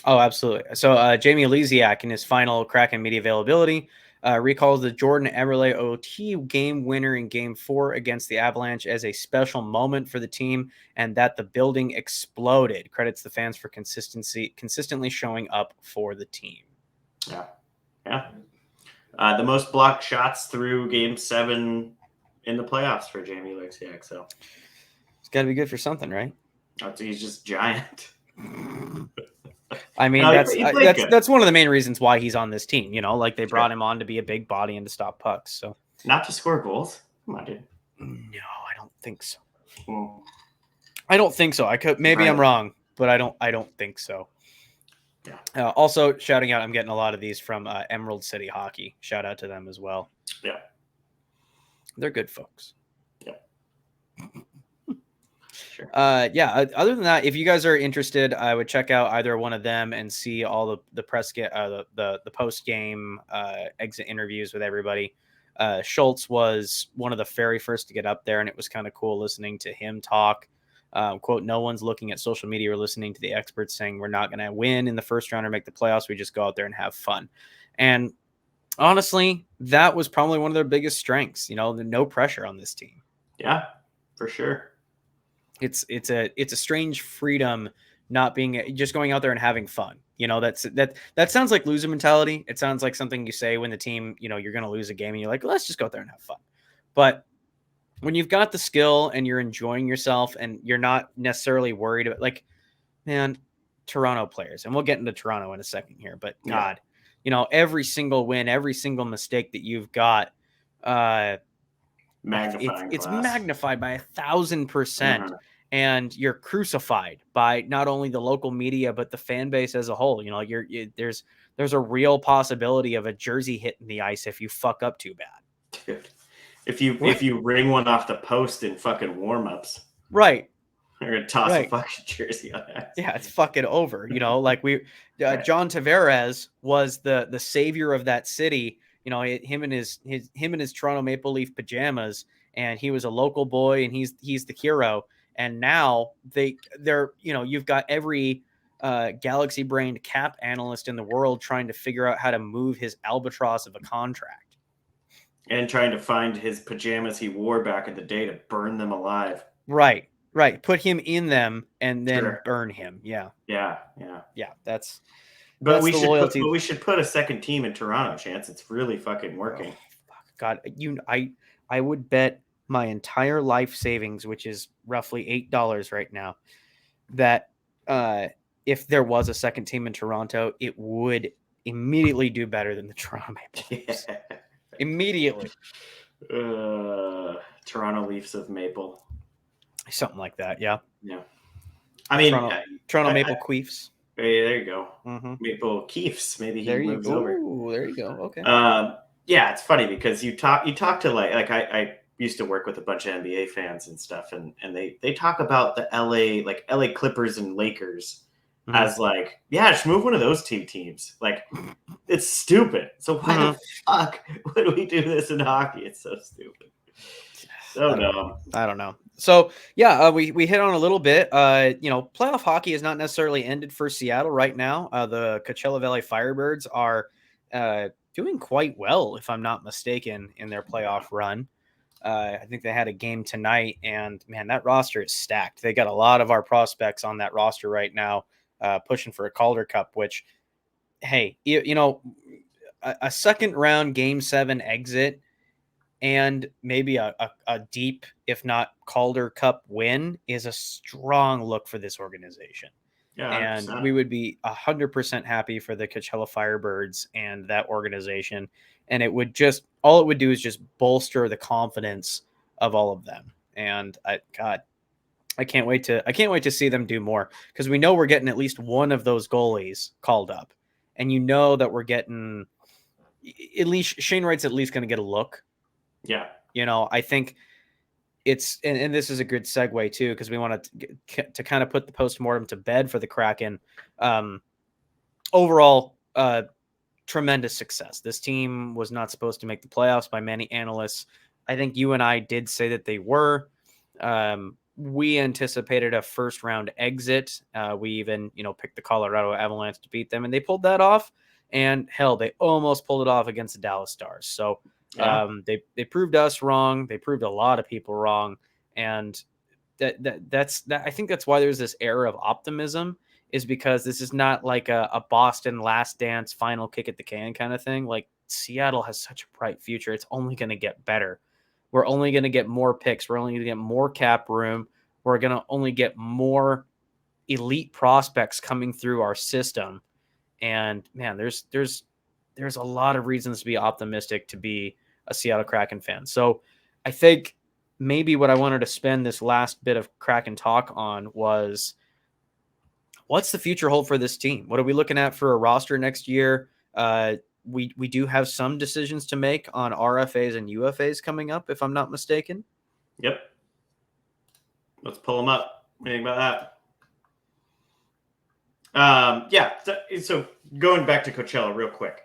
S1: Oh, absolutely. So Jamie Elysiak in his final Kraken media availability recalls the Jordan Eberle OT game winner in Game 4 against the Avalanche as a special moment for the team, and that the building exploded. Credits the fans for consistently showing up for the team.
S2: Yeah. The most blocked shots through Game 7 in the playoffs for Jamie Elysiak. So
S1: it's got to be good for something, right?
S2: He's just giant.
S1: I mean, that's one of the main reasons why he's on this team. Like they brought him on to be a big body and to stop pucks. So
S2: not to score goals. Come on, dude.
S1: No, I don't think so.
S2: Well,
S1: I don't think so. Maybe I'm wrong, but I don't think so.
S2: Yeah.
S1: Also, shouting out, I'm getting a lot of these from Emerald City Hockey. Shout out to them as well.
S2: Yeah.
S1: They're good folks.
S2: Yeah. Sure.
S1: Other than that, if you guys are interested, I would check out either one of them and see all the press the post game exit interviews with everybody. Schultz was one of the very first to get up there, and it was kind of cool listening to him talk. Quote, no one's looking at social media or listening to the experts saying we're not going to win in the first round or make the playoffs. We just go out there and have fun. And honestly, that was probably one of their biggest strengths, no pressure on this team.
S2: Yeah, for sure.
S1: It's a strange freedom not being just going out there and having fun. That sounds like loser mentality. It sounds like something you say when the team, you're going to lose a game and you're like, let's just go out there and have fun. But when you've got the skill and you're enjoying yourself and you're not necessarily worried about, like, man, Toronto players, and we'll get into Toronto in a second here, but God, every single win, every single mistake that you've got, it's magnified by 1,000%, and you're crucified by not only the local media but the fan base as a whole. There's a real possibility of a jersey hitting the ice if you fuck up too bad.
S2: Dude. If you ring one off the post in fucking warm-ups,
S1: right,
S2: they're gonna toss a fucking jersey on that.
S1: Yeah, it's fucking over. Like John Tavares was the savior of that city. Him and his Toronto Maple Leaf pajamas, and he was a local boy, and he's the hero. And now they're you've got every galaxy-brained cap analyst in the world trying to figure out how to move his albatross of a contract.
S2: And trying to find his pajamas he wore back in the day to burn them alive.
S1: Right. Put him in them and then burn him. Yeah. That's
S2: we
S1: the loyalty.
S2: We should put a second team in Toronto, Chance. It's really fucking working.
S1: Oh, God, I would bet my entire life savings, which is roughly $8 right now, that if there was a second team in Toronto, it would immediately do better than the Toronto Maple Leafs. Immediately.
S2: Toronto Leafs of Maple.
S1: Something like that, yeah.
S2: I mean,
S1: Toronto Maple Queefs.
S2: Hey, there you go. Mm-hmm. Maple Keefs. Maybe he moves over.
S1: Oh, there you go. Okay.
S2: Yeah, it's funny because you talk to like I used to work with a bunch of NBA fans and stuff, and they talk about the LA Clippers and Lakers as like, yeah, just move one of those two teams. Like, it's stupid. So why the fuck would we do this in hockey? It's so stupid. So dumb.
S1: I don't know. So yeah, we hit on a little bit. Playoff hockey is not necessarily ended for Seattle right now. The Coachella Valley Firebirds are doing quite well, if I'm not mistaken, in their playoff run. I think they had a game tonight, and man, that roster is stacked. They got a lot of our prospects on that roster right now, pushing for a Calder Cup. Which, hey, a second round Game 7 exit and maybe a deep, if not Calder Cup win, is a strong look for this organization.
S2: Yeah,
S1: And
S2: 100%.
S1: we would be 100% happy for the Coachella Firebirds and that organization. And all it would do is just bolster the confidence of all of them. And I can't wait to see them do more, because we know we're getting at least one of those goalies called up. And that we're getting, at least Shane Wright's at least going to get a look.
S2: Yeah.
S1: I think and this is a good segue too, because we want to kind of put the post-mortem to bed for the Kraken. Overall, tremendous success. This team was not supposed to make the playoffs by many analysts. I think you and I did say that they were. We anticipated a first round exit. We even, picked the Colorado Avalanche to beat them, and they pulled that off. And hell, they almost pulled it off against the Dallas Stars. So
S2: Yeah.
S1: they proved us wrong. They proved a lot of people wrong. And that's I think that's why there's this air of optimism, is because this is not like a Boston last dance final kick at the can kind of thing. Like, Seattle has such a bright future. It's only going to get better. We're only going to get more picks. We're only going to get more cap room. We're going to only get more elite prospects coming through our system. And man, there's a lot of reasons to be optimistic to be a Seattle Kraken fan. So I think maybe what I wanted to spend this last bit of Kraken talk on was, what's the future hold for this team? What are we looking at for a roster next year? We do have some decisions to make on RFAs and UFAs coming up, if I'm not mistaken.
S2: Yep. Let's pull them up. What do you think about that? Yeah. So going back to Coachella real quick,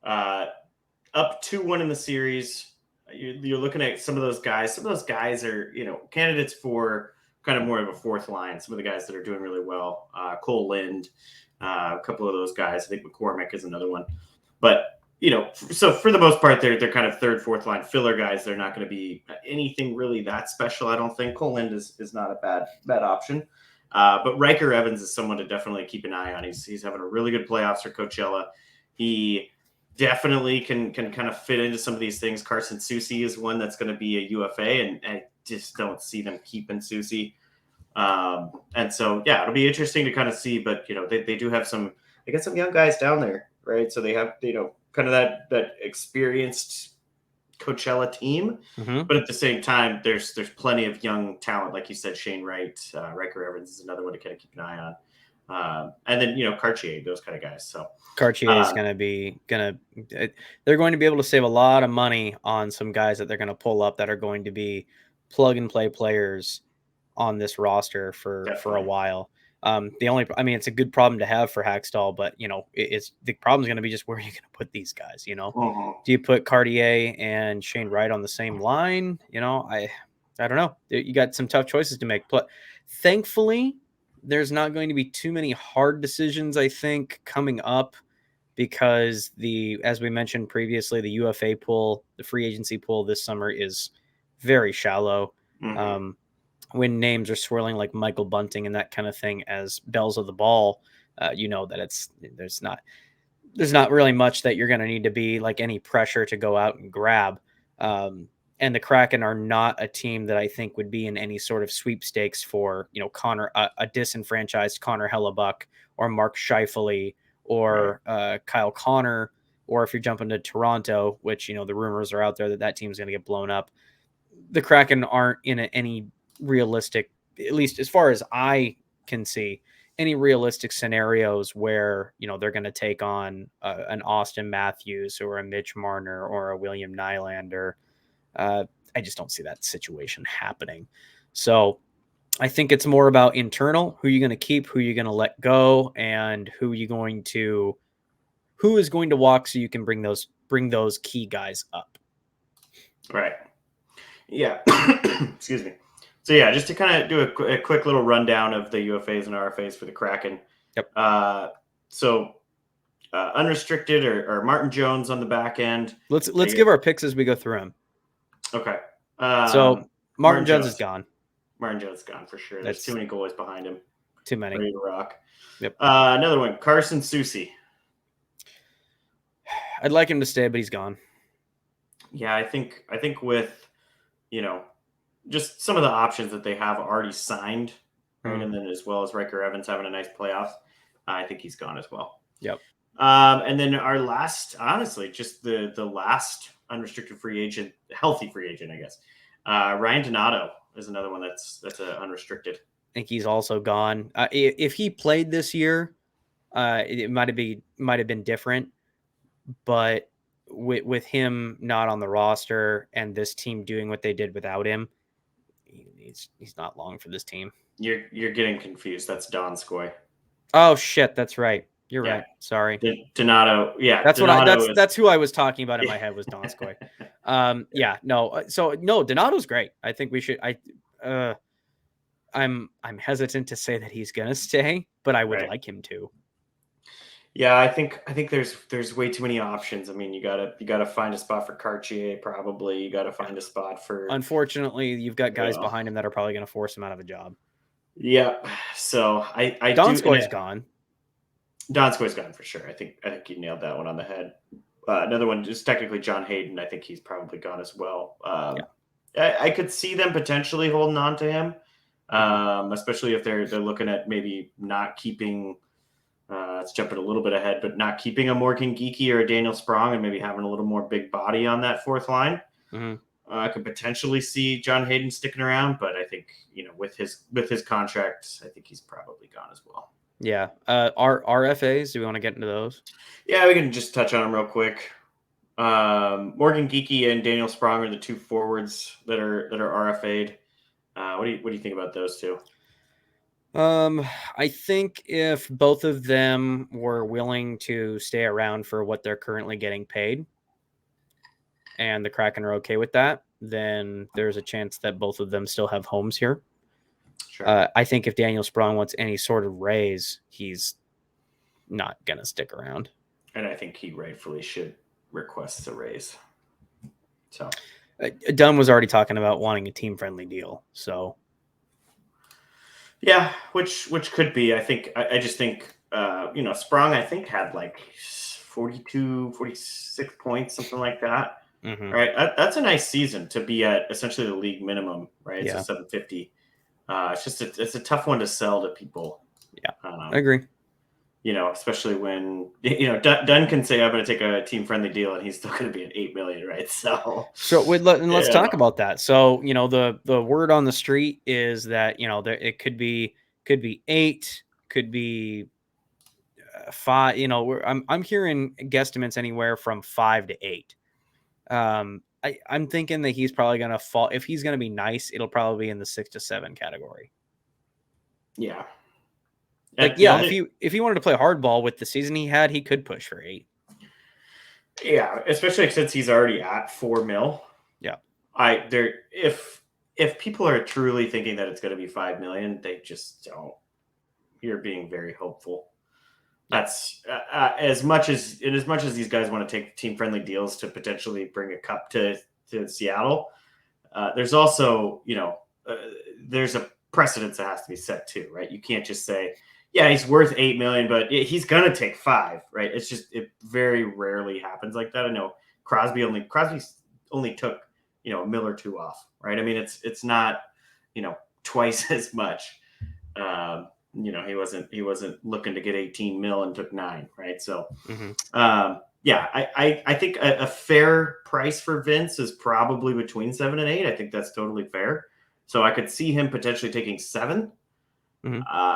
S2: up 2-1 in the series. You're looking at some of those guys. Some of those guys are, candidates for kind of more of a fourth line. Some of the guys that are doing really well. Cole Lind, a couple of those guys. I think McCormick is another one. But, so for the most part, they're kind of third, fourth line filler guys. They're not going to be anything really that special, I don't think. Cole Lind is not a bad option. But Riker Evans is someone to definitely keep an eye on. He's having a really good playoffs for Coachella. He definitely can kind of fit into some of these things. Carson Soucy is one that's going to be a UFA, and I just don't see them keeping Soucy. And so, yeah, it'll be interesting to kind of see. But they do have they got some young guys down there, right? So they have kind of that experienced Coachella team, but at the same time, there's plenty of young talent, like you said. Shane Wright, Riker Evans is another one to kind of keep an eye on. And then Cartier, those kind of guys. So
S1: Cartier is they're going to be able to save a lot of money on some guys that they're going to pull up that are going to be plug and play players on this roster for a while. It's a good problem to have for Hackstall, but it's the problem is going to be just where are you going to put these guys? Do you put Cartier and Shane Wright on the same line? I don't know. You got some tough choices to make, but thankfully there's not going to be too many hard decisions, I think, coming up, because as we mentioned previously, the UFA pool, the free agency pool this summer is very shallow. When names are swirling like Michael Bunting and that kind of thing as bells of the ball, that there's not really much that you're going to need to be like any pressure to go out and grab. And the Kraken are not a team that I think would be in any sort of sweepstakes for, Connor, a disenfranchised Connor Hellebuck or Mark Scheifele or Kyle Connor, or if you're jumping to Toronto, which, the rumors are out there that team's going to get blown up. The Kraken aren't in any realistic, at least as far as I can see, any realistic scenarios where, they're going to take on an Austin Matthews or a Mitch Marner or a William Nylander. I just don't see that situation happening. So I think it's more about internal, who you're going to keep, who you're going to let go, and who is going to walk so you can bring those key guys up.
S2: Right. Yeah. Excuse me. So yeah, just to kind of do a quick little rundown of the UFAs and RFAs for the Kraken.
S1: Yep.
S2: So unrestricted or Martin Jones on the back end.
S1: Let's give our picks as we go through them.
S2: Okay.
S1: So Martin Jones is gone.
S2: Martin Jones is gone for sure. There's too many goalies behind him.
S1: Too many.
S2: Ready to rock.
S1: Yep.
S2: Another one, Carson Soucy.
S1: I'd like him to stay, but he's gone.
S2: Yeah, I think with, just some of the options that they have already signed, right? And then as well as Riker Evans having a nice playoffs, I think he's gone as well.
S1: Yep.
S2: And then our last, honestly, just the last unrestricted free agent, healthy free agent, I guess. Ryan Donato is another one that's unrestricted.
S1: I think he's also gone. If he played this year, it might have been different, but with him not on the roster and this team doing what they did without him, he's not long for this team.
S2: You're getting confused. That's Donskoy.
S1: Oh shit, that's right. You're right. Sorry.
S2: Donato. Yeah.
S1: That's who I was talking about in my head was Donskoy. No, Donato's great. I think we should I'm hesitant to say that he's gonna stay, but I would like him to.
S2: Yeah, I think there's way too many options. I mean, you gotta find a spot for Cartier, probably. You gotta find a spot for.
S1: Unfortunately, you've got guys behind him that are probably gonna force him out of a job.
S2: Yeah. So
S1: Donskoy's gone.
S2: Donskoy's gone for sure. I think you nailed that one on the head. Another one is technically John Hayden. I think he's probably gone as well. I could see them potentially holding on to him, especially if they're looking at maybe not keeping. It's jumping a little bit ahead, but not keeping a Morgan Geekie or a Daniel Sprong and maybe having a little more big body on that fourth line. I could potentially see John Hayden sticking around, but I think with his contract, I think he's probably gone as well.
S1: Yeah. Our RFAs, do we want to get into those?
S2: Yeah, we can just touch on them real quick. Morgan Geekie and Daniel Sprong are the two forwards that are RFA'd. What do you think about those two?
S1: I think if both of them were willing to stay around for what they're currently getting paid, and the Kraken are okay with that, then there's a chance that both of them still have homes here. Sure. I think if Daniel Sprong wants any sort of raise, he's not going to stick around.
S2: And I think he rightfully should request a raise. So
S1: Dunn was already talking about wanting a team-friendly deal. So
S2: yeah, which could be. I just think Sprong, I think, had like 42, 46 points, something like that. Right, that's a nice season to be at essentially the league minimum, right? It's a 750. It's a tough one to sell to people.
S1: Yeah, I agree.
S2: Especially when Dunn can say I'm going to take a team friendly deal and he's still going to be at $8 million, right? So
S1: let's talk about that. So the word on the street is that it could be 8, could be 5. I'm hearing guesstimates anywhere from 5 to 8. I'm thinking that he's probably going to fall. If he's going to be nice, it'll probably be in the 6 to 7 category.
S2: Yeah.
S1: If he wanted to play hardball with the season he had, he could push for 8.
S2: Yeah, especially since he's already at $4 million.
S1: Yeah.
S2: If people are truly thinking that it's going to be $5 million, they just don't. You're being very hopeful. That's as much as these guys want to take team friendly deals to potentially bring a cup to Seattle. There's also there's a precedence that has to be set too, right? You can't just say, yeah, he's worth $8 million, but he's gonna take 5, right? It's just, it very rarely happens like that. I know Crosby only took $1 million or $2 million off, right? I mean, it's not twice as much. He wasn't looking to get 18 mil and took 9, right? So, I think a fair price for Vince is probably between 7 and 8. I think that's totally fair. So I could see him potentially taking 7.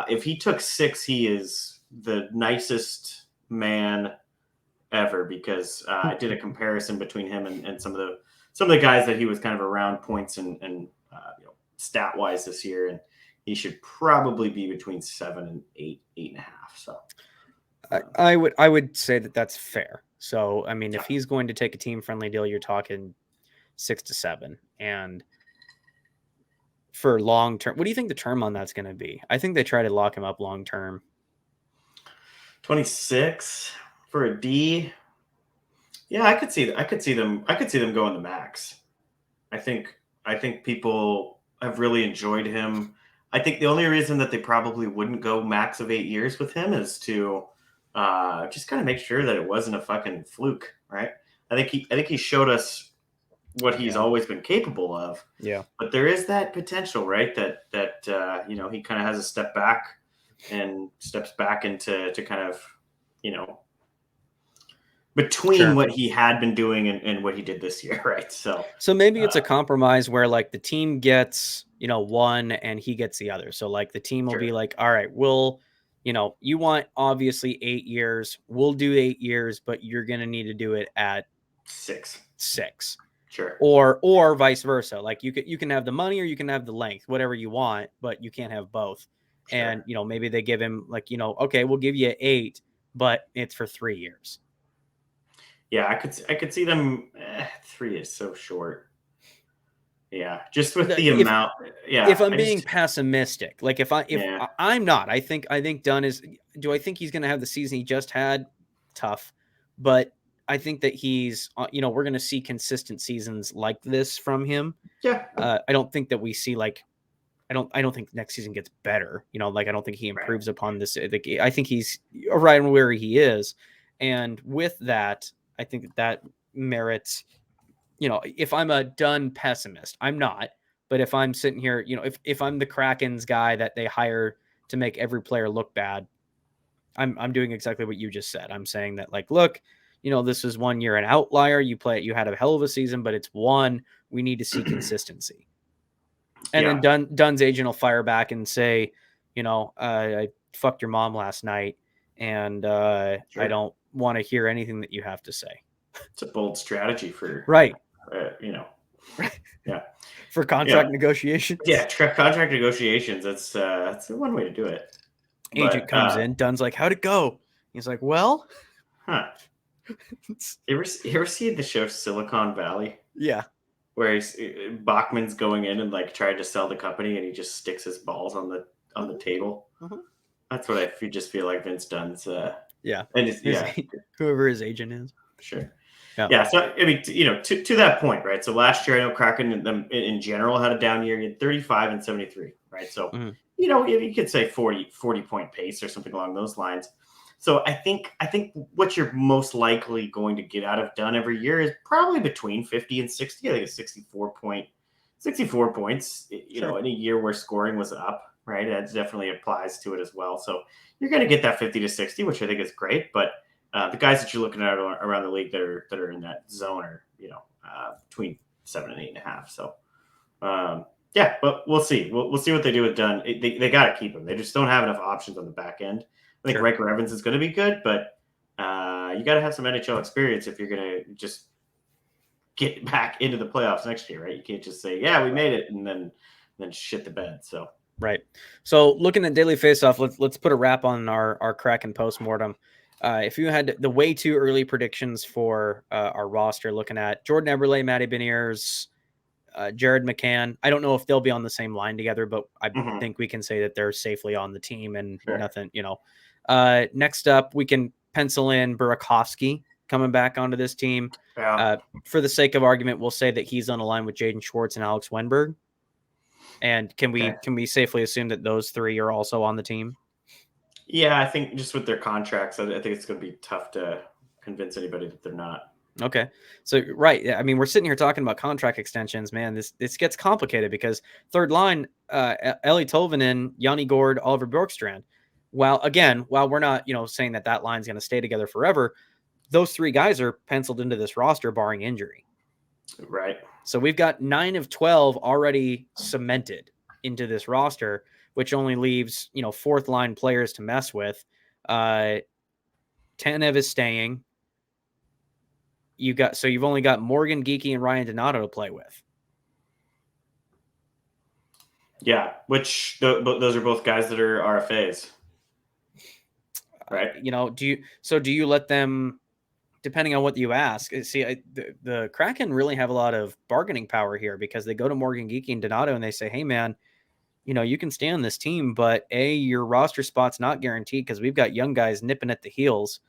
S2: If he took 6, he is the nicest man ever, because I did a comparison between him and some of the guys that he was kind of around points and stat wise this year, and he should probably be between 7 and 8, 8.5. So
S1: I would say that that's fair. So I mean, if he's going to take a team friendly deal, you're talking 6 to 7, and for long term, what do you think the term on that's going to be? I think they try to lock him up long term.
S2: 26. For a D, yeah, I could see them going the max. I think people have really enjoyed him. I think the only reason that they probably wouldn't go max of 8 years with him is to just kind of make sure that it wasn't a fucking fluke, right? I think he showed us what he's
S1: Yeah.
S2: always been capable of.
S1: Yeah.
S2: But there is that potential, right? That he kind of has a step back and steps back into kind of, you know, between
S1: Sure.
S2: what he had been doing and what he did this year, right? So
S1: maybe it's a compromise where like the team gets, one and he gets the other. So like the team will
S2: sure,
S1: be like, all right, we'll, you want obviously 8 years. We'll do 8 years, but you're going to need to do it at 6.
S2: Sure.
S1: Or vice versa. Like you can have the money or you can have the length, whatever you want, but you can't have both.
S2: Sure.
S1: And, maybe they give him like, okay, we'll give you 8, but it's for 3 years.
S2: Yeah, I could see them. 3 is so short. Yeah, just with the amount. Yeah,
S1: if I'm being pessimistic, like if
S2: Yeah.
S1: I'm not, I think Dunn is. Do I think he's going to have the season he just had? Tough, but I think that he's. We're going to see consistent seasons like this from him.
S2: Yeah.
S1: I don't think that we see like. I don't think next season gets better. Like I don't think he improves upon this. I think he's right where he is, and with that, I think that merits. If I'm a done pessimist, I'm not. But if I'm sitting here, if I'm the Kraken's guy that they hire to make every player look bad, I'm doing exactly what you just said. I'm saying that like, look, this is 1 year an outlier. You had a hell of a season, but it's one. We need to see consistency. And then Dunn's agent will fire back and say, I fucked your mom last night, and I don't want to hear anything that you have to say.
S2: It's a bold strategy for
S1: right.
S2: Yeah.
S1: For contract negotiations.
S2: Yeah, contract negotiations. That's one way to do it.
S1: Agent comes in. Dunn's like, "How'd it go?" He's like, "Well."
S2: Huh. You ever see the show Silicon Valley?
S1: Yeah.
S2: Where Bachman's going in and like trying to sell the company, and he just sticks his balls on the table.
S1: Mm-hmm.
S2: That's what I just feel like Vince Dunn's.
S1: Yeah.
S2: And
S1: whoever his agent is.
S2: Sure. Yeah. So I mean, to that point, right? So last year, I know Kraken in general had a down year. You had 35 and 73, right? So you could say 40 point pace or something along those lines. So I think what you're most likely going to get out of Dunn every year is probably between 50 and 60. I think it's 64 points. In a year where scoring was up, right? That definitely applies to it as well. So you're going to get that 50 to 60, which I think is great. But the guys that you're looking at around the league that are in that zone are between 7 and 8.5. So but we'll see. We'll see what they do with Dunn. They got to keep him. They just don't have enough options on the back end. I think Riker Evans is going to be good, but you got to have some NHL experience if you're going to just get back into the playoffs next year, right? You can't just say, "Yeah, we made it," and then shit the bed. So
S1: right. So looking at daily faceoff, let's put a wrap on our Kraken post-mortem. If you had the way too early predictions for our roster, looking at Jordan Eberle, Matty Beniers, Jared McCann. I don't know if they'll be on the same line together, but I think we can say that they're safely on the team and nothing, next up, we can pencil in Burakovsky coming back onto this team.
S2: Yeah.
S1: For the sake of argument, we'll say that he's on a line with Jaden Schwartz and Alex Wenberg. And can we safely assume that those three are also on the team?
S2: Yeah, I think just with their contracts, I think it's going to be tough to convince anybody that they're not.
S1: Okay. So, right. I mean, we're sitting here talking about contract extensions, man. This gets complicated because third line, Eli Tolvanen, Yanni Gord, Oliver Bjorkstrand. While we're not, saying that line's going to stay together forever, those three guys are penciled into this roster barring injury.
S2: Right.
S1: So we've got 9 of 12 already cemented into this roster, which only leaves, fourth line players to mess with. Tanev is staying. You've only got Morgan Geekie and Ryan Donato to play with.
S2: Yeah, which those are both guys that are RFAs. Right.
S1: Do you let them, depending on what you ask? See, the Kraken really have a lot of bargaining power here because they go to Morgan Geekie and Donato and they say, "Hey, man, you can stay on this team, but your roster spot's not guaranteed because we've got young guys nipping at the heels.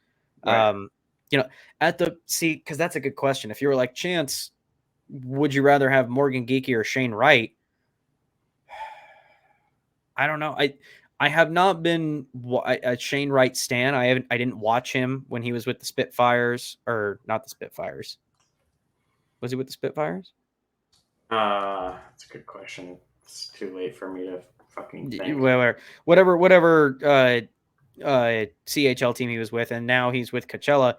S2: Right.
S1: Because that's a good question. If you were like, Chance, would you rather have Morgan Geekie or Shane Wright? I don't know. I have not been a Shane Wright stan. I didn't watch him when he was with the Spitfires, or not the Spitfires. Was he with the Spitfires?
S2: That's a good question. It's too late for me to fucking think.
S1: Whatever CHL team he was with, and now he's with Coachella.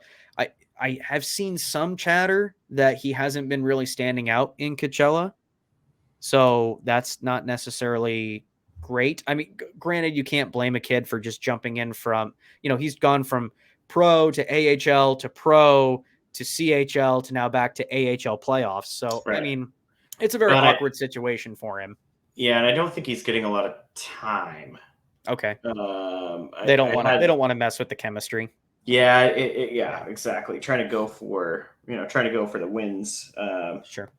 S1: I have seen some chatter that he hasn't been really standing out in Coachella, so that's not necessarily great. I mean, granted, you can't blame a kid for just jumping in from, he's gone from pro to AHL to pro to CHL to now back to AHL playoffs. So, I
S2: Right.
S1: mean, it's a very
S2: But
S1: awkward situation for him.
S2: and I don't think he's getting a lot of time.
S1: Okay.
S2: They
S1: They don't want to mess with the chemistry.
S2: Yeah, yeah, exactly. Trying to go for the wins.
S1: Sure.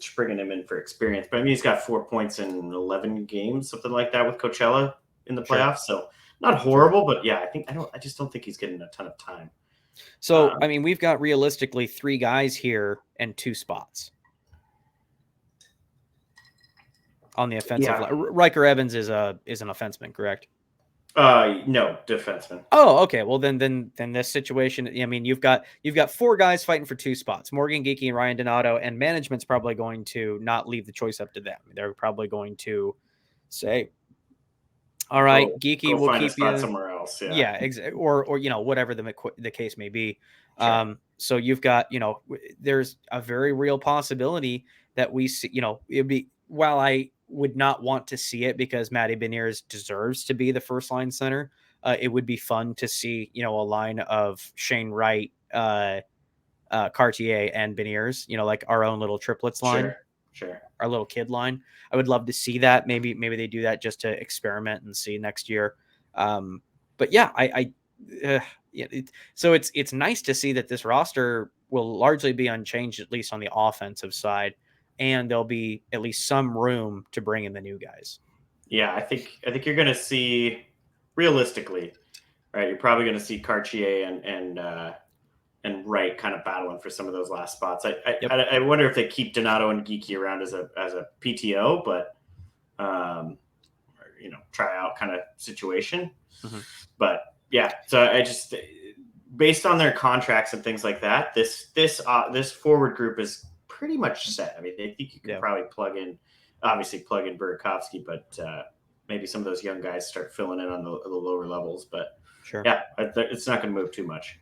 S2: Just bringing him in for experience. But I mean, he's got 4 points in 11 games, something like that, with Coachella in the playoffs. So not horrible, but yeah, I just don't think he's getting a ton of time.
S1: So, I mean, we've got realistically 3 guys here and 2 spots on the offensive line. Riker Evans is an offenseman, correct?
S2: No, defenseman.
S1: Oh, okay. Well, then this situation. I mean, you've got 4 guys fighting for 2 spots: Morgan Geekie and Ryan Donato, and management's probably going to not leave the choice up to them. They're probably going to say, "All right, Geekie,
S2: go
S1: we'll
S2: find
S1: keep
S2: a spot
S1: you
S2: somewhere else." Yeah,
S1: or whatever the case may be.
S2: sure.
S1: So you've got there's a very real possibility that we see. It'd be, while I would not want to see it because Matty Beniers deserves to be the first line center. It would be fun to see, a line of Shane Wright, Cartier, and Beniers, like our own little triplets line,
S2: Sure.
S1: our little kid line. I would love to see that. Maybe they do that just to experiment and see next year. But yeah, so it's nice to see that this roster will largely be unchanged, at least on the offensive side, and there'll be at least some room to bring in the new guys.
S2: Yeah, I think you're going to see, realistically, right? You're probably going to see Cartier and Wright kind of battling for some of those last spots. I wonder if they keep Donato and Geekie around as a PTO, but tryout kind of situation.
S1: Mm-hmm.
S2: But yeah, so I just, based on their contracts and things like that, this forward group is pretty much set. I mean, I think you could probably plug in Burakovsky, but maybe some of those young guys start filling in on the lower levels. But
S1: sure,
S2: yeah, it's not going to move too much.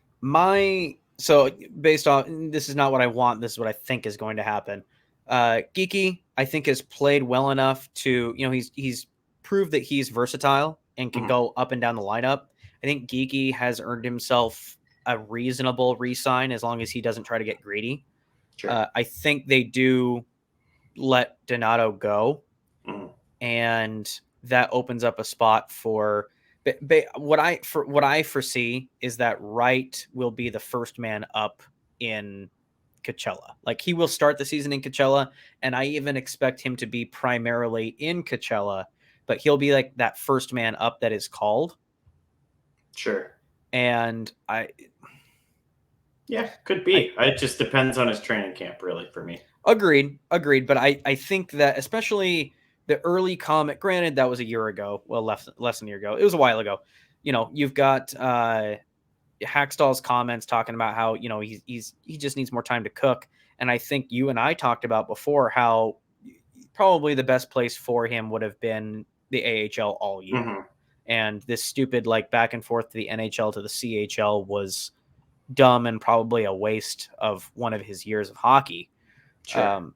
S1: So based on, this is not what I want, this is what I think is going to happen. Geekie, I think, has played well enough to, he's proved that he's versatile and can go up and down the lineup. I think Geekie has earned himself a reasonable re-sign as long as he doesn't try to get greedy.
S2: Sure.
S1: I think they do let Donato go, and that opens up a spot for. What I foresee is that Wright will be the first man up in Coachella. Like, he will start the season in Coachella, and I even expect him to be primarily in Coachella, but he'll be like that first man up that is called.
S2: Sure.
S1: And
S2: could be. It just depends on his training camp, really, for me.
S1: Agreed. But I think that, especially the early comment, granted that was a year ago, well, less than a year ago, it was a while ago. You've got Hackstall's comments talking about how he just needs more time to cook, and I think you and I talked about before how probably the best place for him would have been the AHL all year, and this stupid back and forth to the NHL to the CHL was dumb and probably a waste of one of his years of hockey.
S2: Sure.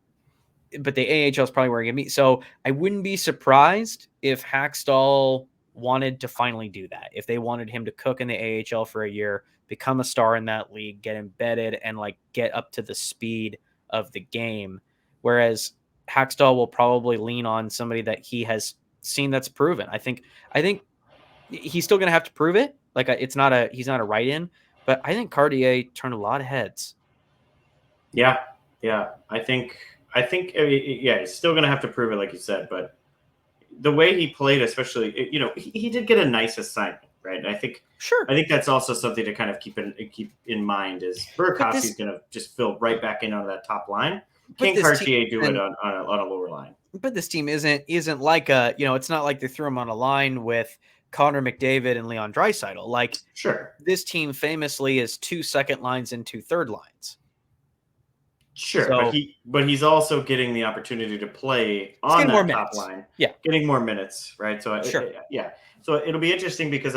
S1: But the AHL is probably where he meet. So I wouldn't be surprised if Hackstall wanted to finally do that. If they wanted him to cook in the AHL for a year, become a star in that league, get embedded, and get up to the speed of the game. Whereas Hackstall will probably lean on somebody that he has seen that's proven. I think he's still going to have to prove it. He's not a write-in, but I think Cartier turned a lot of heads.
S2: Yeah. I think he's still going to have to prove it, like you said, but the way he played, especially, he did get a nice assignment, right? And I think
S1: Sure.
S2: that's also something to kind of keep in mind is Burakovsky's going to just fill right back in on that top line. Can Cartier do it on a lower line?
S1: But this team isn't like it's not like they threw him on a line with Connor McDavid and Leon Draisaitl. Like,
S2: sure,
S1: this team famously is 2 second lines and 2 third lines.
S2: Sure, so, but he's also getting the opportunity to play on that top line.
S1: Yeah,
S2: getting more minutes, right? So
S1: sure.
S2: So it'll be interesting because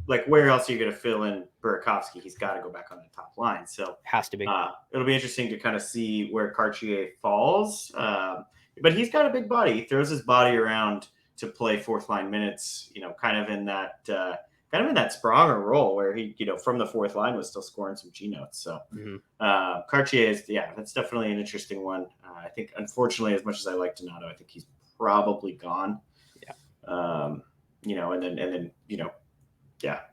S2: where else are you going to fill in Burakovsky? He's got to go back on the top line. So
S1: has to be.
S2: It'll be interesting to kind of see where Cartier falls. But he's got a big body. He throws his body around to play fourth line minutes. Kind of in that Spronger role where he, from the fourth line was still scoring some G notes. So Cartier is, that's definitely an interesting one. I think, unfortunately, as much as I like Donato, I think he's probably gone. Yeah. And then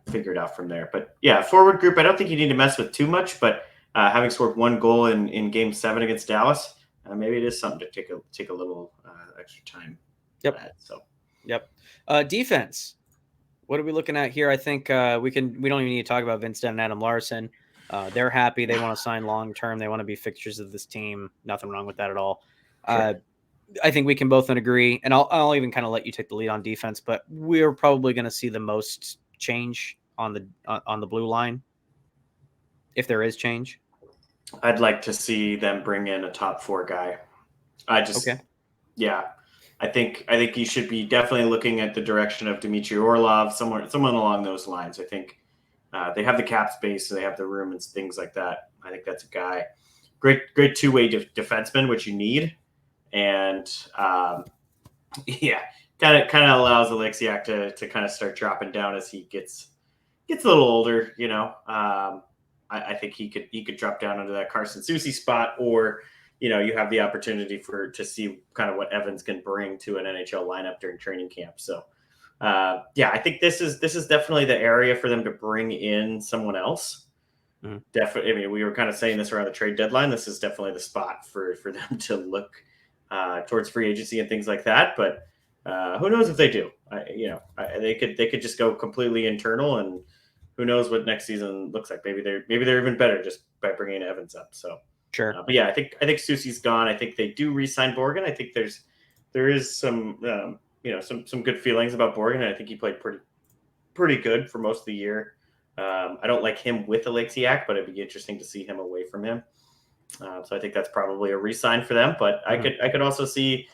S2: figure it out from there. But forward group, I don't think you need to mess with too much. But having scored 1 goal in Game 7 against Dallas, maybe it is something to take a little extra time.
S1: Yep. Defense. What are we looking at here? I think we don't even need to talk about Vince Dunn and Adam Larson. They're happy. They want to sign long-term. They want to be fixtures of this team. Nothing wrong with that at all. Sure. I think we can both agree, and I'll even kind of let you take the lead on defense, but we're probably going to see the most change on the blue line, if there is change.
S2: I'd like to see them bring in a top 4 guy. I think you should be definitely looking at the direction of Dmitry Orlov, someone along those lines. I think they have the cap space, so they have the room and things like that. I think that's a guy, great two-way defenseman, which you need, and kind of allows Alexiak to kind of start dropping down as he gets a little older. I think he could drop down into that Carson Soucy spot, or you have the opportunity to see kind of what Evans can bring to an NHL lineup during training camp. So, I think this is definitely the area for them to bring in someone else. Mm-hmm. Definitely. I mean, we were kind of saying this around the trade deadline. This is definitely the spot for them to look towards free agency and things like that. But who knows if they do? They could just go completely internal, and who knows what next season looks like? Maybe they're even better just by bringing Evans up. So.
S1: Sure.
S2: But I think Soucy's gone. I think they do re-sign Borgen. I think there is some some good feelings about Borgen. I think he played pretty good for most of the year. I don't like him with Alexiak, but it'd be interesting to see him away from him. So I think that's probably a re-sign for them. But I could also see,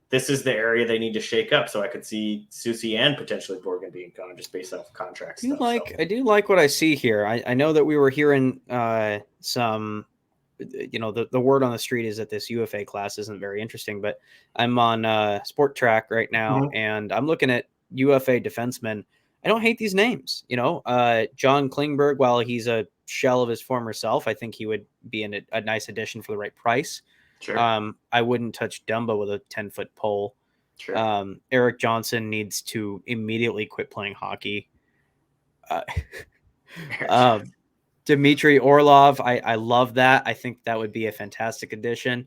S2: this is the area they need to shake up. So I could see Soucy and potentially Borgen being gone just based off contract stuff.
S1: I do like what I see here. I know that we were hearing some. The word on the street is that this UFA class isn't very interesting, but I'm on Sport Track right now, and I'm looking at UFA defensemen. I don't hate these names. John Klingberg, while he's a shell of his former self, I think he would be a nice addition for the right price.
S2: Sure.
S1: I wouldn't touch Dumba with a 10-foot pole.
S2: Sure.
S1: Eric Johnson needs to immediately quit playing hockey. Dmitry Orlov, I love that. I think that would be a fantastic addition.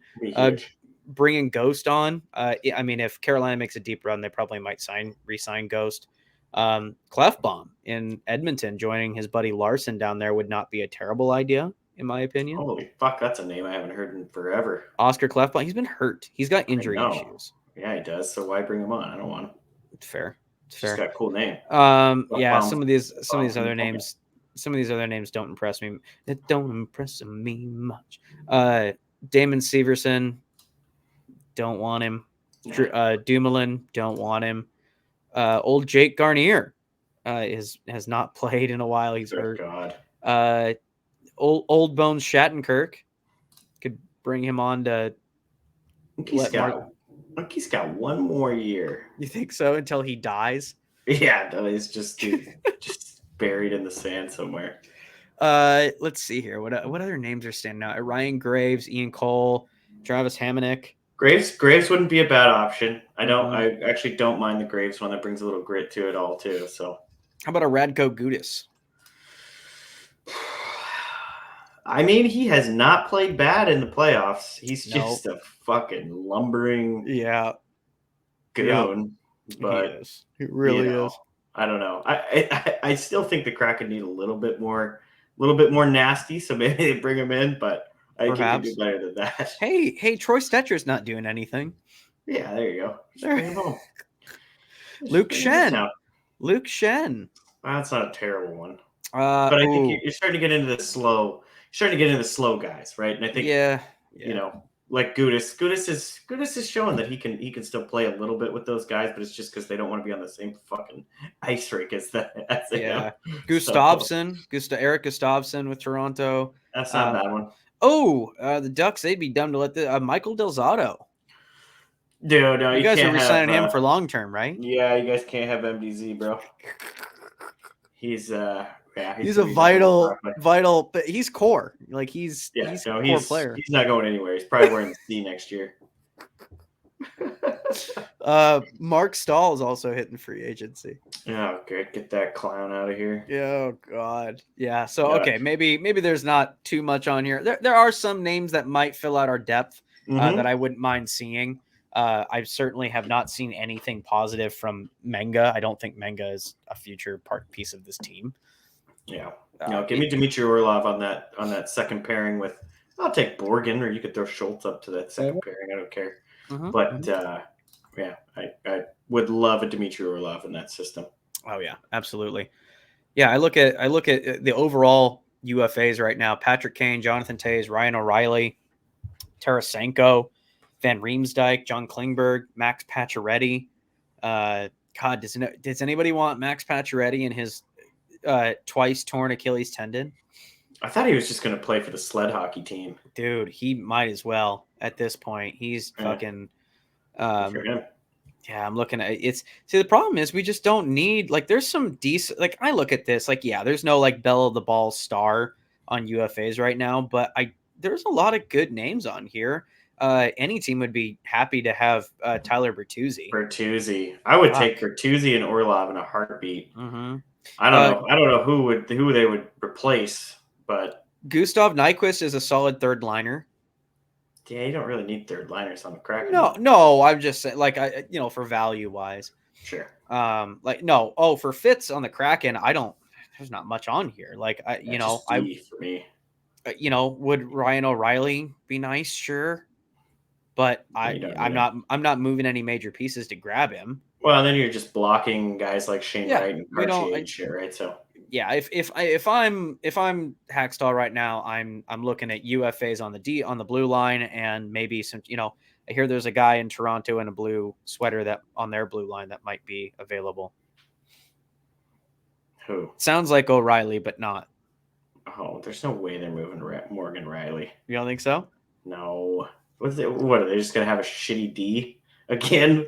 S1: Bringing Ghost on, if Carolina makes a deep run, they probably might re-sign Ghost. Clefbaum in Edmonton joining his buddy Larson down there would not be a terrible idea, in my opinion.
S2: Holy fuck, that's a name I haven't heard in forever.
S1: Oscar Clefbaum, he's been hurt. He's got injury issues.
S2: Yeah, he does. So why bring him on? I don't want him.
S1: Fair.
S2: Just got a cool name.
S1: Some of these other names. Some of these other names don't impress me. They don't impress me much. Damon Severson, don't want him. Dumoulin, don't want him. Old Jake Garnier has not played in a while. He's hurt.
S2: God.
S1: Old Bones Shattenkirk, could bring him on to.
S2: He's got one more year.
S1: You think so? Until he dies?
S2: Yeah, no, he's just buried in the sand somewhere.
S1: Let's see here. What other names are standing out? Ryan Graves, Ian Cole, Travis Hamonic.
S2: Graves wouldn't be a bad option. I actually don't mind the Graves one. That brings a little grit to it all too. So
S1: how about a Radko Gudas?
S2: I mean, he has not played bad in the playoffs. He's just a fucking lumbering
S1: goon.
S2: But
S1: he really is.
S2: I don't know. I still think the Kraken need a little bit more nasty. So maybe they bring him in, but I think you can do
S1: Perhaps.
S2: better than that.
S1: Hey, Troy Stetcher's not doing anything.
S2: Yeah, there you go. Just
S1: There.
S2: bring him home. Just
S1: Luke
S2: bring him to
S1: Shen.
S2: town.
S1: Luke Shen.
S2: Well, that's not a terrible one. But I think
S1: Oh,
S2: you're starting to get into the slow. You're starting to get into the slow guys, right? And I think
S1: yeah.
S2: like Gudis is showing that he can still play a little bit with those guys, but it's just because they don't want to be on the same fucking ice rink as
S1: Yeah.
S2: him. So
S1: Eric Gustavsson with Toronto.
S2: that's not a bad one.
S1: The Ducks, they'd be dumb to let the Michael Del Zotto.
S2: Dude, no,
S1: You
S2: you
S1: guys are
S2: can't have.
S1: re-signing him for long term, right?
S2: Yeah, you guys can't have MDZ, bro. He's
S1: He's a
S2: gonna be back on the
S1: vital, but he's core. Like he's
S2: no,
S1: a core player.
S2: he's not going anywhere. He's probably wearing the C next year.
S1: Mark Stahl is also hitting free agency.
S2: Yeah, okay, get that clown out of here.
S1: Oh God, yeah. So
S2: Yeah.
S1: okay, maybe there's not too much on here. There are some names that might fill out our depth that I wouldn't mind seeing. I certainly have not seen anything positive from Menga. I don't think Menga is a future piece of this team.
S2: Yeah. No, give me Dmitry Orlov on that second pairing with. I'll take Borgen, or you could throw Schultz up to that second pairing. I don't care. But yeah, I would love a Dmitry Orlov in that system.
S1: Oh yeah, absolutely. Yeah, I look at the overall UFAs right now: Patrick Kane, Jonathan Toews, Ryan O'Reilly, Tarasenko, Van Riemsdyk, John Klingberg, Max Pacioretty. God, does anybody want Max Pacioretty in his twice torn Achilles tendon?
S2: I thought he was just going to play for the sled hockey team.
S1: Dude, he might as well at this point. He's fucking.
S2: For him.
S1: Yeah, I'm looking at it's. See, the problem is we just don't need there's some decent. Like I look at this, there's no bell of the ball star on UFAs right now, but there's a lot of good names on here. Any team would be happy to have Tyler Bertuzzi.
S2: I would take Bertuzzi and Orlov in a heartbeat.
S1: Mm-hmm.
S2: I don't know who they would replace, but
S1: Gustav Nyquist is a solid third liner.
S2: Yeah, you don't really need third liners on the Kraken.
S1: No, I'm just saying, for value wise.
S2: Sure.
S1: For fits on the Kraken, there's not much on here.
S2: For me.
S1: Would Ryan O'Reilly be nice? Sure. But I'm not moving any major pieces to grab him.
S2: Well, then you're just blocking guys like Shane Wright and Cartier and shit, right? So
S1: yeah, if I'm Hackstall right now, I'm looking at UFAs on the blue line, and maybe some, I hear there's a guy in Toronto in a blue sweater that on their blue line that might be available.
S2: Who?
S1: Sounds like O'Reilly, but not.
S2: Oh, there's no way they're moving Morgan Riley.
S1: You don't think so?
S2: No. What are they just gonna have a shitty D again?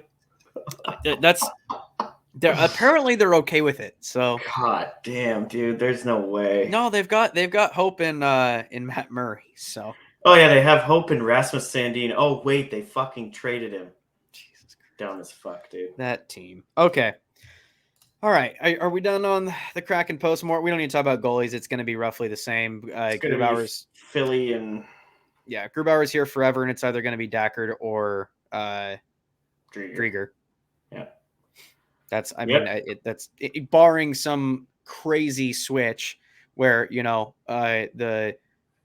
S1: Apparently they're okay with it. So
S2: God damn, dude, there's no way.
S1: No, they've got hope in Matt Murray. So
S2: yeah, they have hope in Rasmus Sandin. Oh wait, they fucking traded him. Jesus Christ. Dumb as fuck, dude.
S1: That team. Okay. All right. Are we done on the Kraken post-mortem? We don't need to talk about goalies. It's going to be roughly the same. Grubauer's
S2: Philly and
S1: Grubauer's here forever, and it's either going to be Dackard or Drieger.
S2: Yeah.
S1: That's barring some crazy switch where the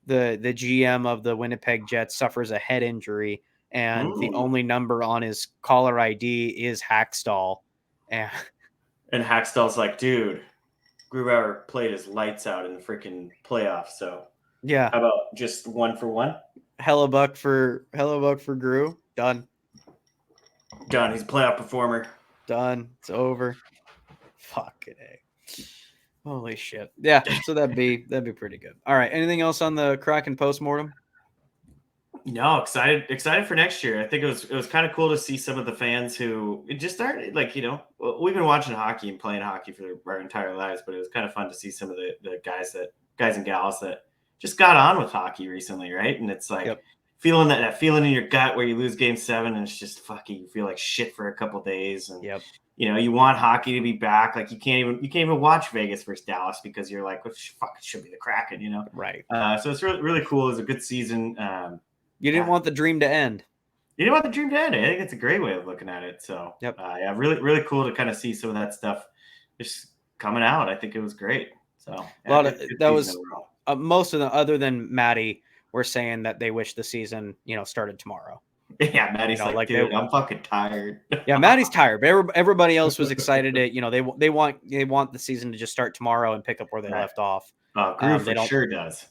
S1: GM of the Winnipeg Jets suffers a head injury and the only number on his caller ID is Hackstall, and
S2: Hackstall's like, dude, Grubauer played his lights out in the freaking playoffs, so
S1: yeah,
S2: how about just 1-for-1?
S1: Hellebuck for Gru. Done.
S2: He's a playoff performer.
S1: Done. It's over. Fucking A. Holy shit. Yeah, so that'd be pretty good. All right. Anything else on the Kraken postmortem?
S2: No, excited for next year. I think it was kind of cool to see some of the fans who just started we've been watching hockey and playing hockey for our entire lives, but it was kind of fun to see some of the guys and gals that just got on with hockey recently, right? And it's like feeling that feeling in your gut where you lose game 7 and it's just fucking, you feel like shit for a couple days, and you want hockey to be back. Like you can't even watch Vegas versus Dallas because you're like, well, fuck, it should be the Kraken,
S1: Right.
S2: So it's really, really cool. It was a good season.
S1: You didn't want the dream to end.
S2: You didn't want the dream to end. I think it's a great way of looking at it. So really, really cool to kind of see some of that stuff just coming out. I think it was great. So
S1: A
S2: yeah,
S1: lot of
S2: good
S1: that
S2: season
S1: was
S2: overall.
S1: most of them, other than Maddie, were saying that they wish the season started tomorrow.
S2: Yeah, Maddie's like,
S1: Like they,
S2: dude, I'm fucking tired.
S1: yeah, Maddie's tired, but everybody else was excited. They want the season to just start tomorrow and pick up where they
S2: Right.
S1: left off.
S2: Gru
S1: They
S2: for
S1: don't.
S2: sure does.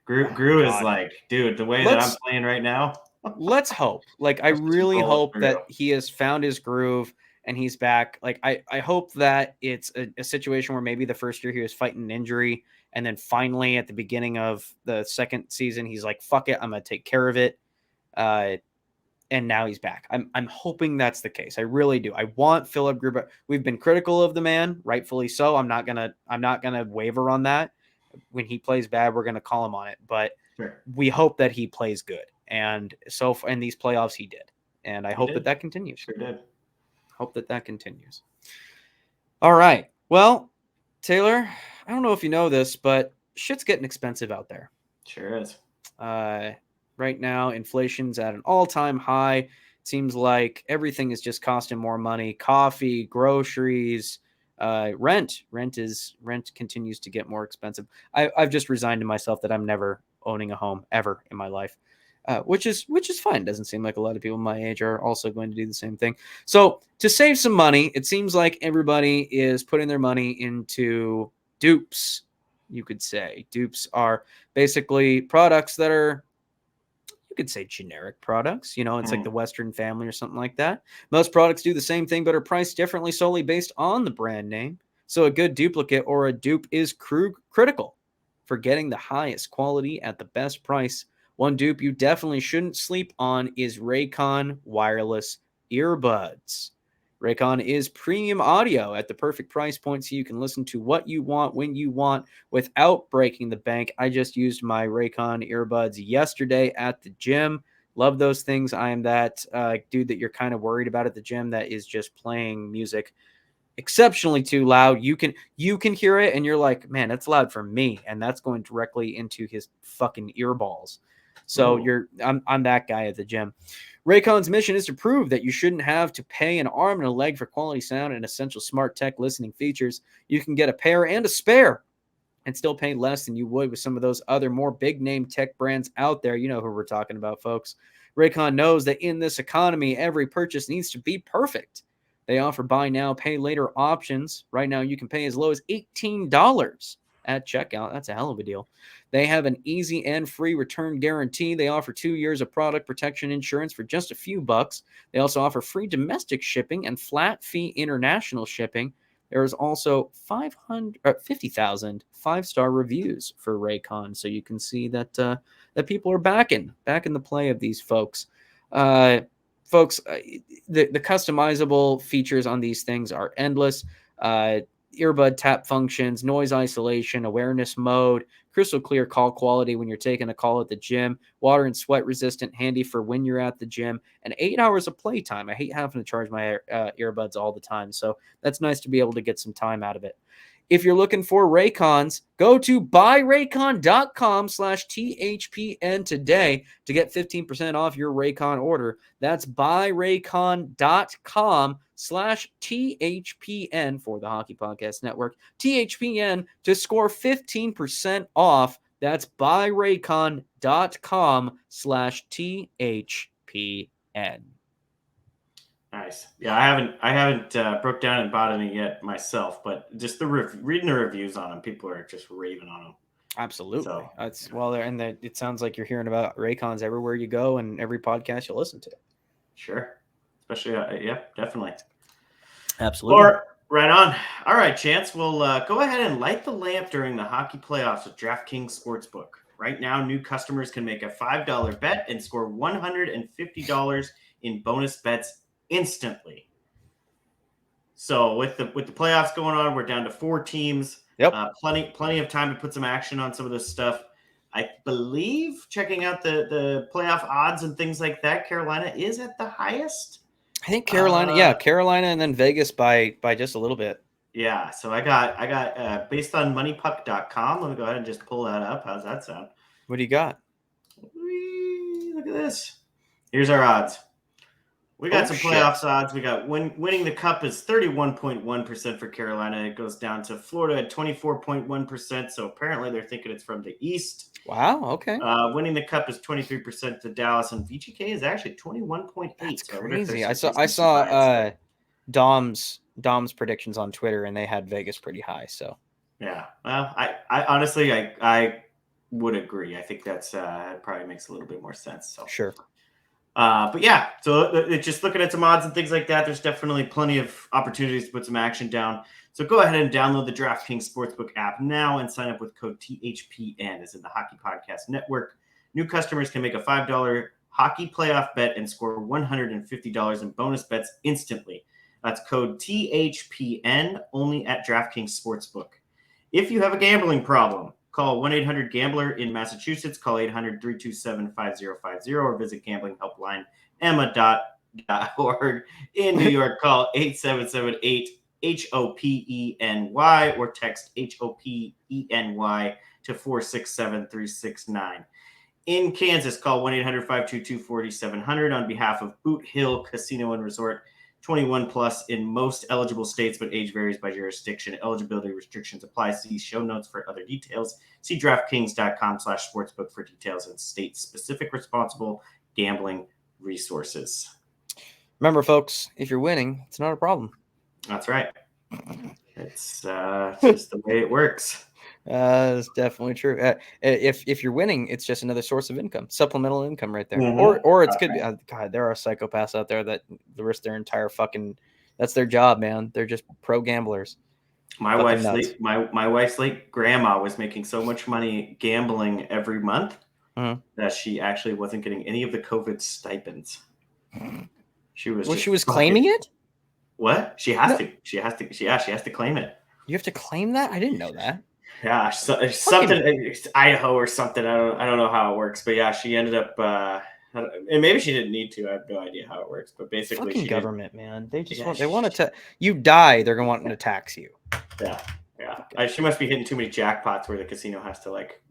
S1: Oh
S2: Gru is
S1: God,
S2: like, dude, the way that I'm
S1: let's
S2: playing right now,
S1: let's hope. Like I
S2: let's just
S1: really
S2: roll
S1: hope
S2: through.
S1: that he has found his groove and he's back. Like I hope that it's a situation where maybe the first year he was fighting an injury, and then finally at the beginning of the second season he's like, "Fuck it, I'm gonna take care of it." And now he's back. I'm hoping that's the case. I really do. I want Philip Gruber. We've been critical of the man, rightfully so. I'm not gonna waver on that. When he plays bad, we're gonna call him on it. But
S2: Sure.
S1: we hope that he plays good. And so far in these playoffs, he did. And I
S2: He
S1: hope that
S2: did.
S1: that continues.
S2: Sure did.
S1: Hope that that continues. All right. Well, Taylor, I don't know if you know this, but shit's getting expensive out there.
S2: Sure is.
S1: Right now, inflation's at an all-time high. It seems like everything is just costing more money. Coffee, groceries, rent. Rent continues to get more expensive. I've just resigned to myself that I'm never owning a home ever in my life, which is fine. Doesn't seem like a lot of people my age are also going to do the same thing. So to save some money, it seems like everybody is putting their money into dupes. You could say dupes are basically products that are, you could say, generic products. It's like the Western Family or something like that. Most products do the same thing but are priced differently solely based on the brand name. So a good duplicate or a dupe is critical for getting the highest quality at the best price. One dupe you definitely shouldn't sleep on is Raycon wireless earbuds. Raycon is premium audio at the perfect price point so you can listen to what you want when you want without breaking the bank. I just used my Raycon earbuds yesterday at the gym. Love those things. I am that dude that you're kind of worried about at the gym that is just playing music exceptionally too loud. You can hear it and you're like, man, that's loud for me, and that's going directly into his fucking earballs. So I'm that guy at the gym. Raycon's mission is to prove that you shouldn't have to pay an arm and a leg for quality sound and essential smart tech listening features. You can get a pair and a spare and still pay less than you would with some of those other more big name tech brands out there. You know who we're talking about, folks. Raycon knows that in this economy, every purchase needs to be perfect. They offer buy now, pay later options. Right now, you can pay as low as $18 at checkout. That's a hell of a deal. They have an easy and free return guarantee. They offer 2 years of product protection insurance for just a few bucks. They also offer free domestic shipping and flat fee international shipping. There is also 50,000 5-star reviews for Raycon, so you can see that that people are back in the play of these folks. Folks, the customizable features on these things are endless. Earbud tap functions, noise isolation, awareness mode, crystal clear call quality when you're taking a call at the gym, water and sweat resistant, handy for when you're at the gym, and 8 hours of playtime. I hate having to charge my earbuds all the time, so that's nice to be able to get some time out of it. If you're looking for Raycons, go to buyraycon.com/THPN today to get 15% off your Raycon order. That's buyraycon.com/THPN for the Hockey Podcast Network. THPN to score 15% off. That's buyraycon.com/THPN.
S2: Nice. Yeah, I haven't broke down and bought any yet myself, but just reading the reviews on them, people are just raving on them.
S1: Absolutely.
S2: So
S1: That's well, and it sounds like you're hearing about Raycons everywhere you go and every podcast you listen to.
S2: Sure, especially yeah, definitely.
S1: Absolutely.
S2: Or right on. All right, Chance. We'll go ahead and light the lamp during the hockey playoffs with DraftKings Sportsbook. Right now, new customers can make a $5 bet and score $150 in bonus bets instantly. So with the playoffs going on, we're down to 4 teams.
S1: Yep.
S2: Plenty of time to put some action on some of this stuff. I believe checking out the playoff odds and things like that, Carolina is at the highest.
S1: I think Carolina, Carolina, and then Vegas by just a little bit.
S2: Yeah, so I got based on moneypuck.com. Let me go ahead and just pull that up. How's that sound?
S1: What do you got?
S2: Whee, look at this. Here's our odds. We got some playoffs odds. We got winning the cup is 31.1% for Carolina. It goes down to Florida at 24.1%. So apparently they're thinking it's from the East.
S1: Wow. Okay.
S2: Winning the cup is 23% to Dallas, and VGK is actually 21.8.
S1: That's
S2: so
S1: crazy. I saw Dom's predictions on Twitter, and they had Vegas pretty high. So
S2: yeah, well, I honestly I would agree. I think that's probably makes a little bit more sense. So
S1: sure.
S2: But yeah, so just looking at some odds and things like that, there's definitely plenty of opportunities to put some action down. So go ahead and download the DraftKings Sportsbook app now and sign up with code THPN. It's in the Hockey Podcast Network. New customers can make a $5 hockey playoff bet and score $150 in bonus bets instantly. That's code THPN only at DraftKings Sportsbook. If you have a gambling problem, call 1-800-GAMBLER in Massachusetts. Call 800-327-5050 or visit gamblinghelpline.emma.org. In New York, call 877-8-HOPENY or text HOPENY to 467-369. In Kansas, call 1-800-522-4700 on behalf of Boot Hill Casino and Resort. 21 plus in most eligible states, but age varies by jurisdiction. Eligibility restrictions apply. See show notes for other details. See DraftKings.com/sportsbook for details and state-specific responsible gambling resources.
S1: Remember, folks, if you're winning, it's not a problem.
S2: That's right. It's just the way it works.
S1: That's definitely true. If you're winning, it's just another source of income, supplemental income right there.
S2: Mhm.
S1: Or it's good. God, there are psychopaths out there that risk their entire fucking. That's their job, man. They're just pro gamblers.
S2: My wife's late grandma was making so much money gambling every month that she actually wasn't getting any of the COVID stipends. She was
S1: claiming it.
S2: What? She has to. She has to claim it.
S1: You have to claim that? I didn't know that.
S2: Yeah, something Idaho or something. I don't know how it works, but yeah, she ended up. And maybe she didn't need to. I have no idea how it works, but basically,
S1: fucking government, man. They just want to. You die, they're gonna want to tax you.
S2: Yeah. She must be hitting too many jackpots where the casino has to like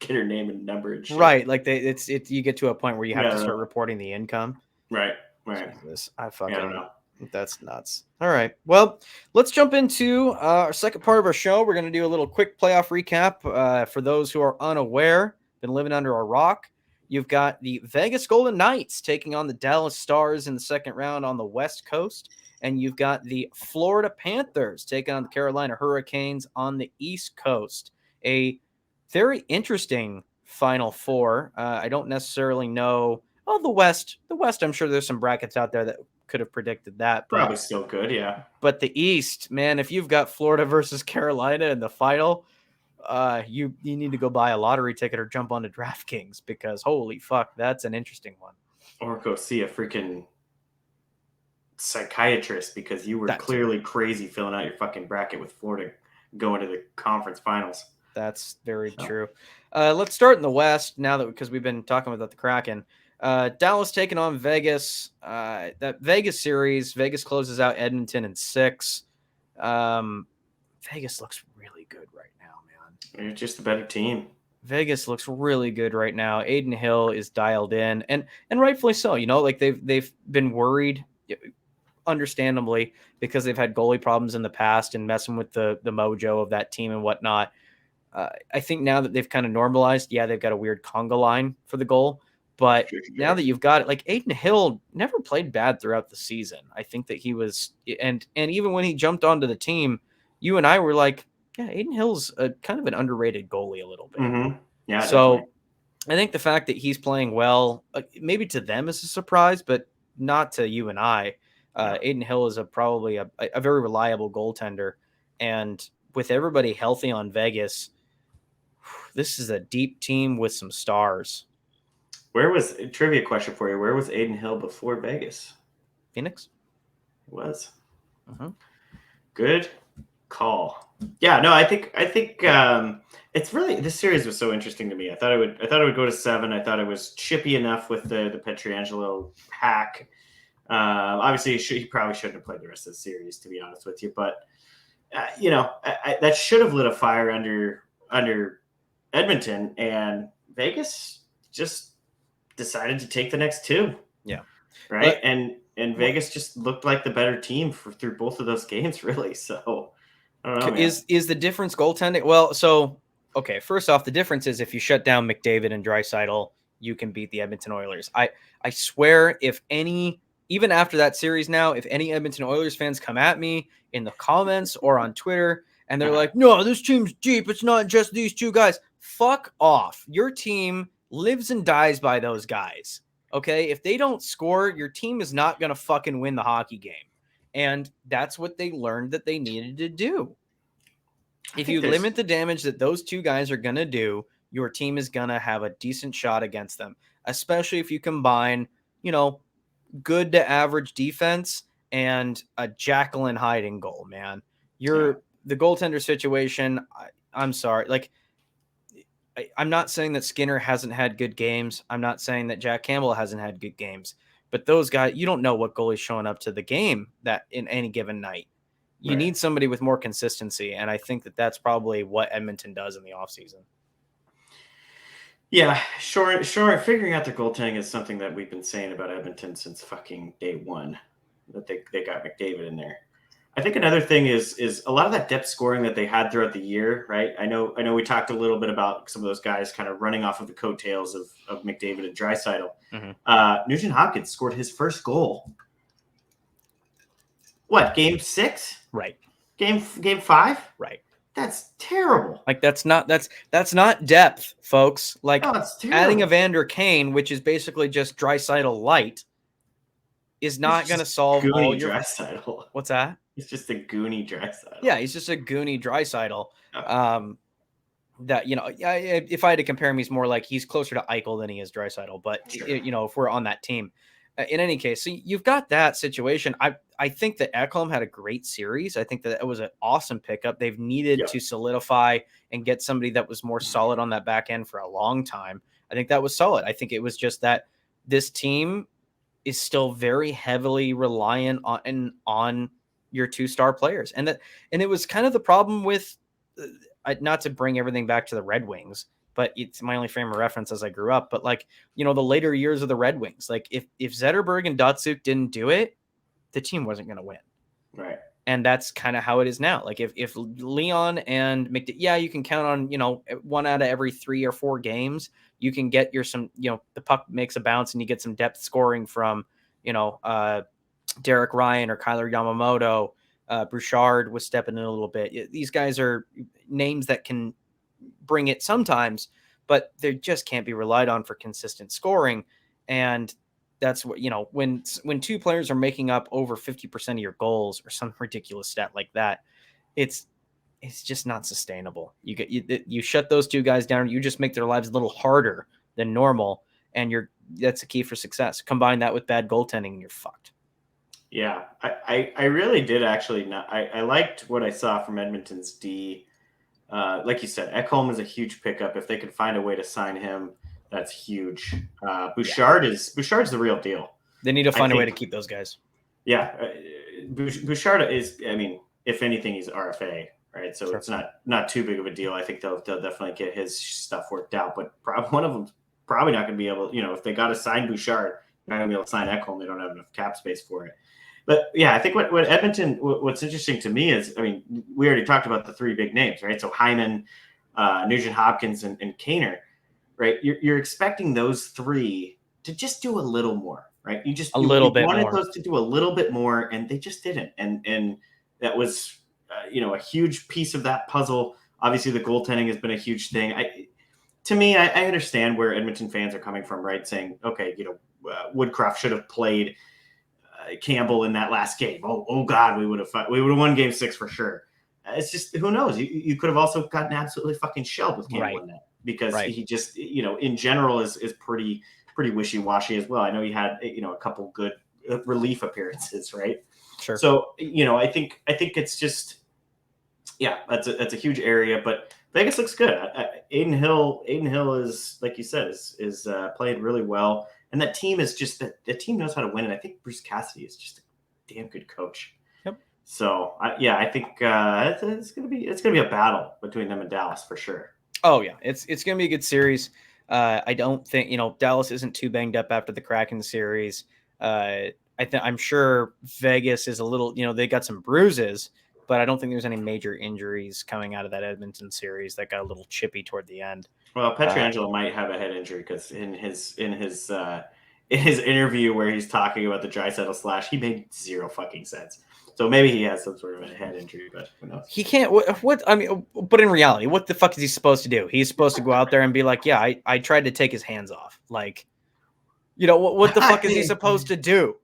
S2: get her name and number and shit.
S1: Right, like you get to a point where you have to start reporting the income.
S2: Right.
S1: Jesus, I don't
S2: know.
S1: That's nuts. All right. Well, let's jump into our second part of our show. We're going to do a little quick playoff recap. For those who are unaware, been living under a rock, you've got the Vegas Golden Knights taking on the Dallas Stars in the second round on the West Coast. And you've got the Florida Panthers taking on the Carolina Hurricanes on the East Coast. A very interesting Final Four. I don't necessarily know. Oh, the West, I'm sure there's some brackets out there that could have predicted that.
S2: But, probably still good, yeah.
S1: But the East, man, if you've got Florida versus Carolina in the final, you need to go buy a lottery ticket or jump onto DraftKings because holy fuck, that's an interesting one.
S2: Or go see a freaking psychiatrist because you were clearly crazy filling out your fucking bracket with Florida going to the conference finals.
S1: That's very true. Let's start in the West now because we've been talking about the Kraken. Dallas taking on Vegas. That Vegas series, Vegas closes out Edmonton in 6. Vegas looks really good right now, man.
S2: You're just a better team.
S1: Vegas looks really good right now. Aiden Hill is dialed in, and rightfully so. You know, like they've been worried, understandably, because they've had goalie problems in the past and messing with the mojo of that team and whatnot. I think now that they've kind of normalized, they've got a weird conga line for the goal. But now that you've got it, like Aiden Hill never played bad throughout the season. I think that he was, and even when he jumped onto the team, you and I were like, Aiden Hill's a kind of an underrated goalie a little bit.
S2: Mm-hmm. Yeah.
S1: So
S2: definitely.
S1: I think the fact that he's playing well, maybe to them is a surprise, but not to you and I. Aiden Hill is probably a very reliable goaltender. And with everybody healthy on Vegas, this is a deep team with some stars.
S2: Trivia question for you? Where was Aiden Hill before Vegas?
S1: Phoenix.
S2: It was.
S1: Mm-hmm.
S2: Good call. Yeah, no, I think it's really, this series was so interesting to me. I thought it would go to 7. I thought it was chippy enough with the Pietrangelo hack. Obviously, he probably shouldn't have played the rest of the series, to be honest with you. But that should have lit a fire under Edmonton, and Vegas just decided to take the next 2.
S1: Yeah.
S2: right? And Vegas just looked like the better team through both of those games, really. So I don't know, man.
S1: Is the difference goaltending? Well, so okay, first off, the difference is if you shut down McDavid and Draisaitl, you can beat the Edmonton Oilers. I swear, if any, even after that series now, if any Edmonton Oilers fans come at me in the comments or on Twitter and they're like, no, this team's deep, it's not just these two guys. Fuck off. Your team lives and dies by those guys. Okay? If they don't score, your team is not going to fucking win the hockey game. And that's what they learned that they needed to do. If you limit the damage that those two guys are going to do, your team is going to have a decent shot against them, especially if you combine, good to average defense and a Jekyll and Hyde in goal, man. The goaltender situation, I'm sorry. Like, I'm not saying that Skinner hasn't had good games. I'm not saying that Jack Campbell hasn't had good games. But those guys, you don't know what goalie's showing up to the game that in any given night. You need somebody with more consistency, and I think that that's probably what Edmonton does in the offseason.
S2: Yeah, sure. Figuring out their goaltending is something that we've been saying about Edmonton since fucking day one, that they got McDavid in there. I think another thing is a lot of that depth scoring that they had throughout the year, right? I know we talked a little bit about some of those guys kind of running off of the coattails of McDavid and Draisaitl.
S1: Mm-hmm.
S2: Nugent Hopkins scored his first goal. What, game 6?
S1: Right.
S2: Game 5?
S1: Right.
S2: That's terrible.
S1: Like that's not depth, folks. Like adding
S2: a
S1: Evander Kane, which is basically just Draisaitl light, is not going to solve all your.
S2: Draisaitl.
S1: What's that?
S2: He's just a goony Draisaitl.
S1: Yeah, he's just a goony Draisaitl. That if I had to compare him, he's more like he's closer to Eichel than he is Draisaitl. But
S2: sure.
S1: If we're on that team, in any case, so you've got that situation. I think that Ekholm had a great series. I think that it was an awesome pickup. They've needed to solidify and get somebody that was more solid on that back end for a long time. I think that was solid. I think it was just that this team is still very heavily reliant on your 2-star players. And it was kind of the problem with, not to bring everything back to the Red Wings, but it's my only frame of reference as I grew up. But the later years of the Red Wings, like if Zetterberg and Datsuk didn't do it, the team wasn't going to win.
S2: Right.
S1: And that's kind of how it is now. Like if Leon and McDavid, you can count on, 1 out of every 3 or 4 games, you can get the puck makes a bounce and you get some depth scoring from, Derek Ryan or Kyler Yamamoto. Bouchard was stepping in a little bit. These guys are names that can bring it sometimes, but they just can't be relied on for consistent scoring. And that's what, when 2 players are making up over 50% of your goals or some ridiculous stat like that, it's just not sustainable. You shut those 2 guys down, you just make their lives a little harder than normal, and that's the key for success. Combine that with bad goaltending and you're fucked.
S2: Yeah, I really did actually. I liked what I saw from Edmonton's D. Like you said, Ekholm is a huge pickup. If they could find a way to sign him, that's huge. Bouchard's the real deal.
S1: They need to find a way to keep those guys.
S2: Yeah, Bouchard is. I mean, if anything, he's RFA, right? So it's not too big of a deal. I think they'll definitely get his stuff worked out. But one of them's probably not going to be able. If they got to sign Bouchard, they're not going to be able to sign Ekholm. They don't have enough cap space for it. But yeah, I think what Edmonton, what's interesting to me is, I mean, we already talked about the 3 big names, right? So Hyman, Nugent Hopkins, and Kaner, right? You're expecting those 3 to just do a little more, right? You wanted those to do a little bit more, and they just didn't. And that was, a huge piece of that puzzle. Obviously, the goaltending has been a huge thing. I understand where Edmonton fans are coming from, right? Saying, okay, Woodcroft should have played Campbell in that last game. Oh God, we would have won game 6 for sure. It's just, who knows? You could have also gotten absolutely fucking shelled with Campbell in that, because he just, in general is pretty wishy-washy as well. I know he had, a couple good relief appearances, right?
S1: Sure.
S2: So, I think it's just, that's a huge area, but Vegas looks good. Aiden Hill is, like you said, is playing really well. And that team is just the team knows how to win. And I think Bruce Cassidy is just a damn good coach.
S1: Yep.
S2: So I think it's gonna be a battle between them and Dallas for sure.
S1: Oh yeah, it's gonna be a good series. I don't think Dallas isn't too banged up after the Kraken series. I'm sure Vegas is a little, they got some bruises, but I don't think there's any major injuries coming out of that Edmonton series that got a little chippy toward the end.
S2: Well, Pietrangelo might have a head injury because in his interview where he's talking about the Draisaitl slash, he made zero fucking sense. So maybe he has some sort of a head injury, but who knows?
S1: He can't. What I mean, but in reality, what the fuck is he supposed to do? He's supposed to go out there and be like, "Yeah, I tried to take his hands off." Like, what the fuck is he supposed to do?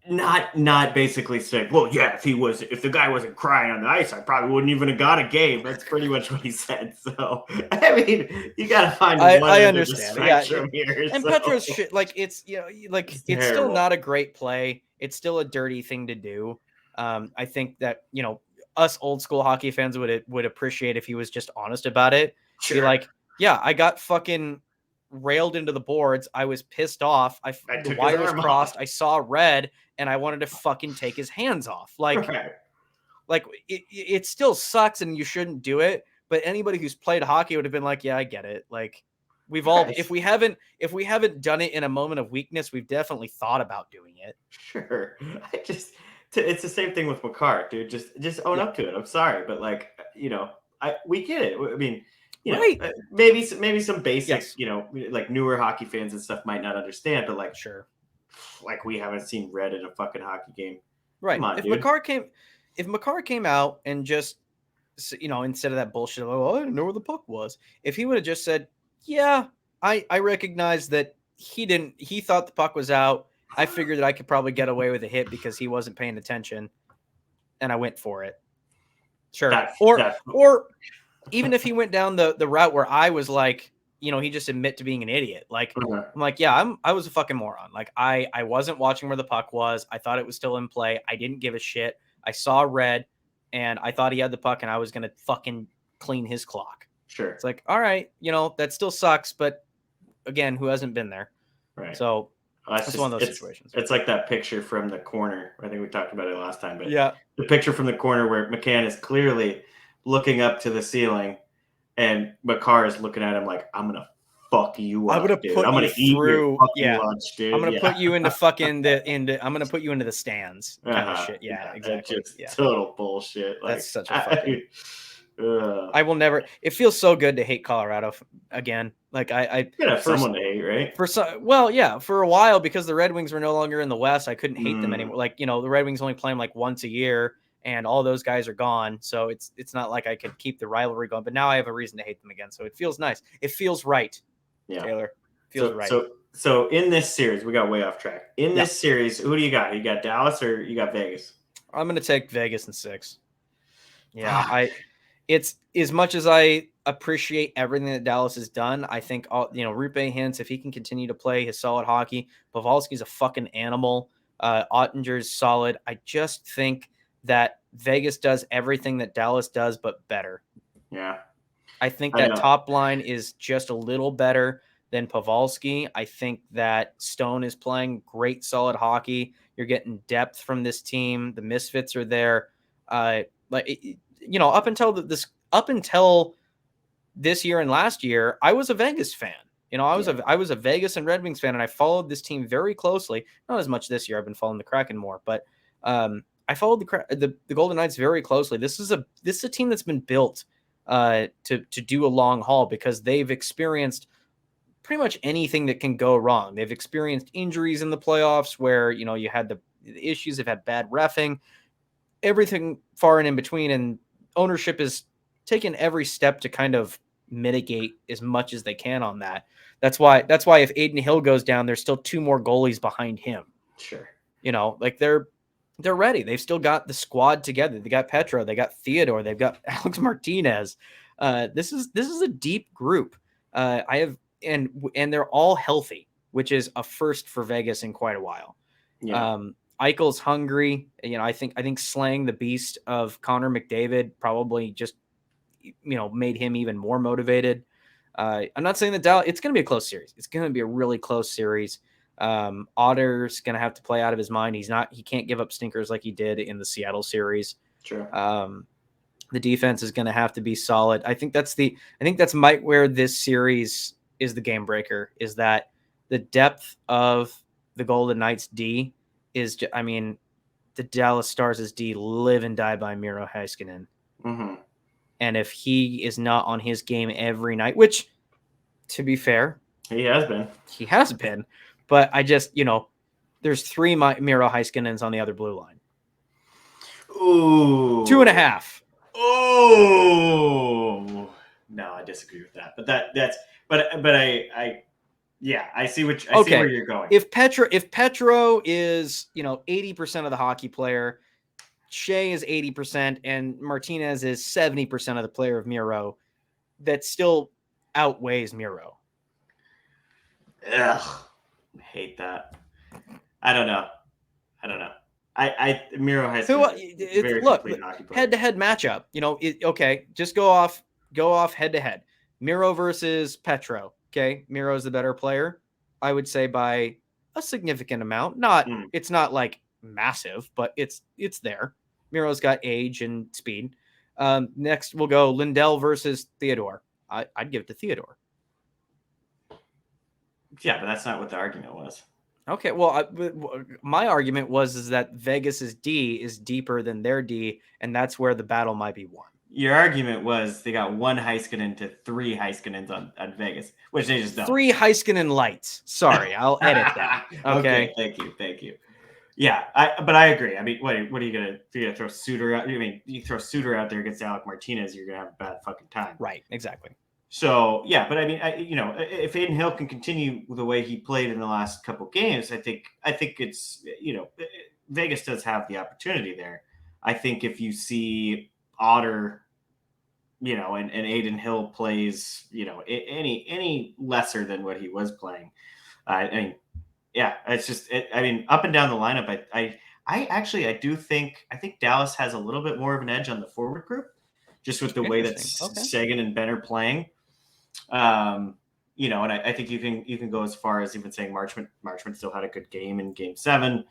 S2: Not basically say, well, yeah, if the guy wasn't crying on the ice, I probably wouldn't even have got a game. That's pretty much what he said. So I mean, you gotta find one
S1: I
S2: end of the
S1: understand.
S2: spectrum here.
S1: And
S2: So.
S1: Petro's shit, like it's it's still
S2: terrible.
S1: not a great play. It's still a dirty thing to do. I think that us old school hockey fans would appreciate if he was just honest about it. Be
S2: Sure.
S1: like, yeah, I got fucking railed into the boards. I was pissed off.
S2: I
S1: The
S2: took his
S1: wires
S2: arm
S1: crossed.
S2: off.
S1: I saw red, and I wanted to fucking take his hands off. Like,
S2: Right.
S1: like it still sucks, and you shouldn't do it. But anybody who's played hockey would have been like, yeah, I get it. Like, we've all,
S2: Right.
S1: if we haven't done it in a moment of weakness, we've definitely thought about doing it.
S2: Sure. It's the same thing with Makar, dude. Just own
S1: Yeah.
S2: up to it. I'm sorry, but like, we get it. I mean,
S1: Right.
S2: maybe some basic,
S1: Yes.
S2: like newer hockey fans and stuff might not understand, but like,
S1: Sure.
S2: like we haven't seen red in a fucking hockey game.
S1: Right.
S2: Come on,
S1: If
S2: dude.
S1: Makar came out and just, instead of that bullshit, oh, I didn't know where the puck was. If he would have just said, yeah, I recognize that he thought the puck was out. I figured that I could probably get away with a hit because he wasn't paying attention, and I went for it. Sure. Or even if he went down the route where I was like, he just admit to being an idiot. Like,
S2: Okay.
S1: I'm like, yeah, I was a fucking moron. Like, I wasn't watching where the puck was. I thought it was still in play. I didn't give a shit. I saw red, and I thought he had the puck, and I was gonna fucking clean his clock.
S2: Sure.
S1: It's like, all right, that still sucks, but again, who hasn't been there?
S2: Right.
S1: So that's one of those situations.
S2: It's like that picture from the corner. I think we talked about it last time, but
S1: Yeah,
S2: the picture from the corner where McCann is clearly looking up to the ceiling, and Makar is looking at him like, "I'm gonna fuck you up,
S1: I'm gonna
S2: dude.
S1: put
S2: I'm
S1: you
S2: gonna eat your
S1: through.
S2: fucking
S1: Yeah,
S2: lunch, dude.
S1: I'm gonna put you into fucking I'm gonna put you into the stands, kind of shit. Yeah, exactly.
S2: Just
S1: Yeah,
S2: total bullshit. Like,
S1: that's such a fucking.
S2: I
S1: I will never. It feels so good to hate Colorado again. Like I
S2: could have someone to hate, right?
S1: for a while, because the Red Wings were no longer in the West, I couldn't hate them anymore. Like, the Red Wings only play them like once a year, and all those guys are gone. So it's not like I could keep the rivalry going. But now I have a reason to hate them again. So it feels nice. It feels right.
S2: Yeah,
S1: Taylor, feels right.
S2: So in this series, we got way off track. In this series, who do you got? You got Dallas or you got Vegas?
S1: I'm gonna take Vegas in 6. Yeah, it's as much as I appreciate everything that Dallas has done. I think Rupe Hintz, if he can continue to play his solid hockey, Pavelski's a fucking animal. Ottinger's solid. I just think that Vegas does everything that Dallas does, but better.
S2: Yeah.
S1: I think that top line is just a little better than Pavelski. I think that Stone is playing great, solid hockey. You're getting depth from this team. The misfits are there. Up until this year and last year, I was a Vegas fan. I was a Vegas and Red Wings fan, and I followed this team very closely. Not as much this year. I've been following the Kraken more, but I followed the Golden Knights very closely. This is a team that's been built to do a long haul, because they've experienced pretty much anything that can go wrong. They've experienced injuries in the playoffs where you had the issues. They've had bad reffing, everything far and in between, and ownership is taking every step to kind of mitigate as much as they can on that. That's why if Aiden Hill goes down, there's still 2 more goalies behind him.
S2: Sure.
S1: Like they're ready. They've still got the squad together. They got Petro, they got Theodore, they've got Alex Martinez. This is a deep group. And they're all healthy, which is a first for Vegas in quite a while.
S2: Yeah.
S1: Eichel's hungry. I think slaying the beast of Connor McDavid probably just made him even more motivated. I'm not saying that it's going to be a close series. It's going to be a really close series. Otter's going to have to play out of his mind. He can't give up stinkers like he did in the Seattle series.
S2: True.
S1: The defense is going to have to be solid. I think that's where this series is the game breaker, is that the depth of the Golden Knights D is, I mean, the Dallas Stars' D live and die by Miro Heiskanen.
S2: Mm-hmm.
S1: And if he is not on his game every night, which, to be fair,
S2: he has been,
S1: but I just, there's 3 Miro Heiskanens on the other blue line.
S2: Ooh.
S1: 2.5.
S2: Oh no, I disagree with that. But I see see where you're going.
S1: If Petro is 80% of the hockey player, Shea is 80%, and Martinez is 70% of the player of Miro, that still outweighs Miro.
S2: Ugh, I hate that. I don't know. Miro has very complete hockey player.
S1: Head-to-head matchup. Just go off head-to-head. Miro versus Petro. Okay, Miro is the better player, I would say, by a significant amount. It's not like massive, but it's there. Miro's got age and speed. Next, we'll go Lindell versus Theodore. I'd give it to Theodore.
S2: Yeah, but that's not what the argument was.
S1: Okay, well, my argument is that Vegas's D is deeper than their D, and that's where the battle might be won.
S2: Your argument was they got 1 Heiskanen to 3 Heiskanens on Vegas, which they just don't.
S1: 3 Heiskanen lights. Sorry, I'll edit that. Okay,
S2: thank you. Yeah, but I agree. I mean, what are you gonna do? You throw Suter out? I mean, you throw Suter out there against Alec Martinez, you're gonna have a bad fucking time.
S1: Right, exactly.
S2: So yeah, but I mean, if Adin Hill can continue the way he played in the last couple of games, I think it's Vegas does have the opportunity there. I think if you see Otter, and Adin Hill plays, any lesser than what he was playing, I mean, yeah, it's just, up and down the lineup. I think Dallas has a little bit more of an edge on the forward group, just with the way that Seguin and Ben are playing. And I think you can go as far as even saying Marchment still had a good game in Game 7.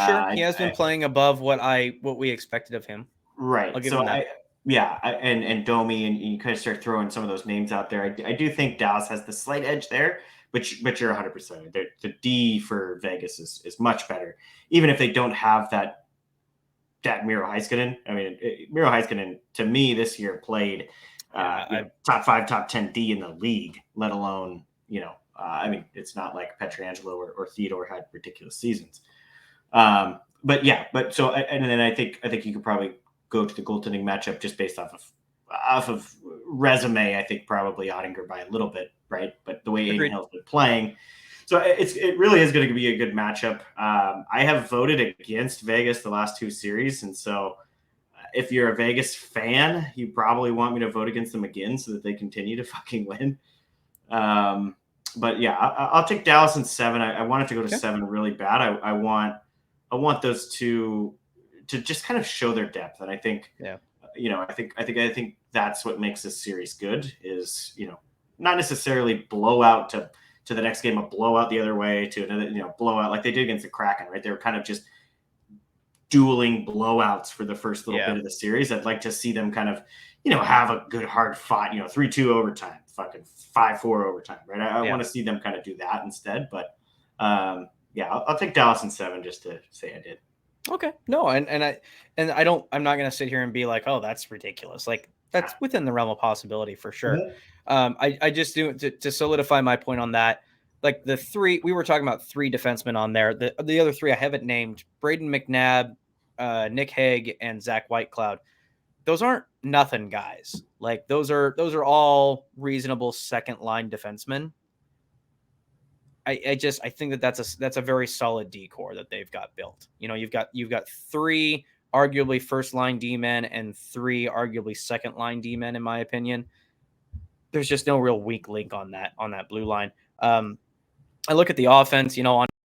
S1: Sure, he has been playing above what we expected of him.
S2: Right. I'll give him that. And Domi, and you kind of start throwing some of those names out there. I do think Dallas has the slight edge there, but you're 100%. The D for Vegas is much better, even if they don't have that Miro Heiskanen. I mean, Miro Heiskanen to me this year played top 5, top 10 D in the league, let alone it's not like Pietrangelo or Theodore had ridiculous seasons. And then I think you could probably go to the goaltending matchup just based off of resume. I think probably Ottinger by a little bit, right? But the way Adin Hill's been playing, so it really is going to be a good matchup. I have voted against Vegas the last 2 series, and so if you're a Vegas fan, you probably want me to vote against them again so that they continue to fucking win. But yeah, I'll take Dallas in 7. I want it to go to 7 really bad. I want those two to just kind of show their depth. And I think, I think that's what makes this series good is, not necessarily blowout to the next game, a blowout the other way to another, blowout like they did against the Kraken, right? They were kind of just dueling blowouts for the first little bit of the series. I'd like to see them kind of, have a good hard fought, 3-2 overtime, fucking 5-4 overtime, right? I want to see them kind of do that instead. But I'll take Dallas in 7 just to say I did.
S1: Okay. No, I'm not going to sit here and be like, oh, that's ridiculous. Like that's within the realm of possibility for sure. Mm-hmm. I just do to solidify my point on that. Like the 3, we were talking about 3 defensemen on there. The other 3 I haven't named: Braden McNabb, Nick Hague, and Zach Whitecloud. Those aren't nothing guys. Like those are all reasonable second line defensemen. I think that's a very solid D core that they've got built. You've got 3 arguably first line D men and 3 arguably second line D men, in my opinion. There's just no real weak link on that blue line. I look at the offense,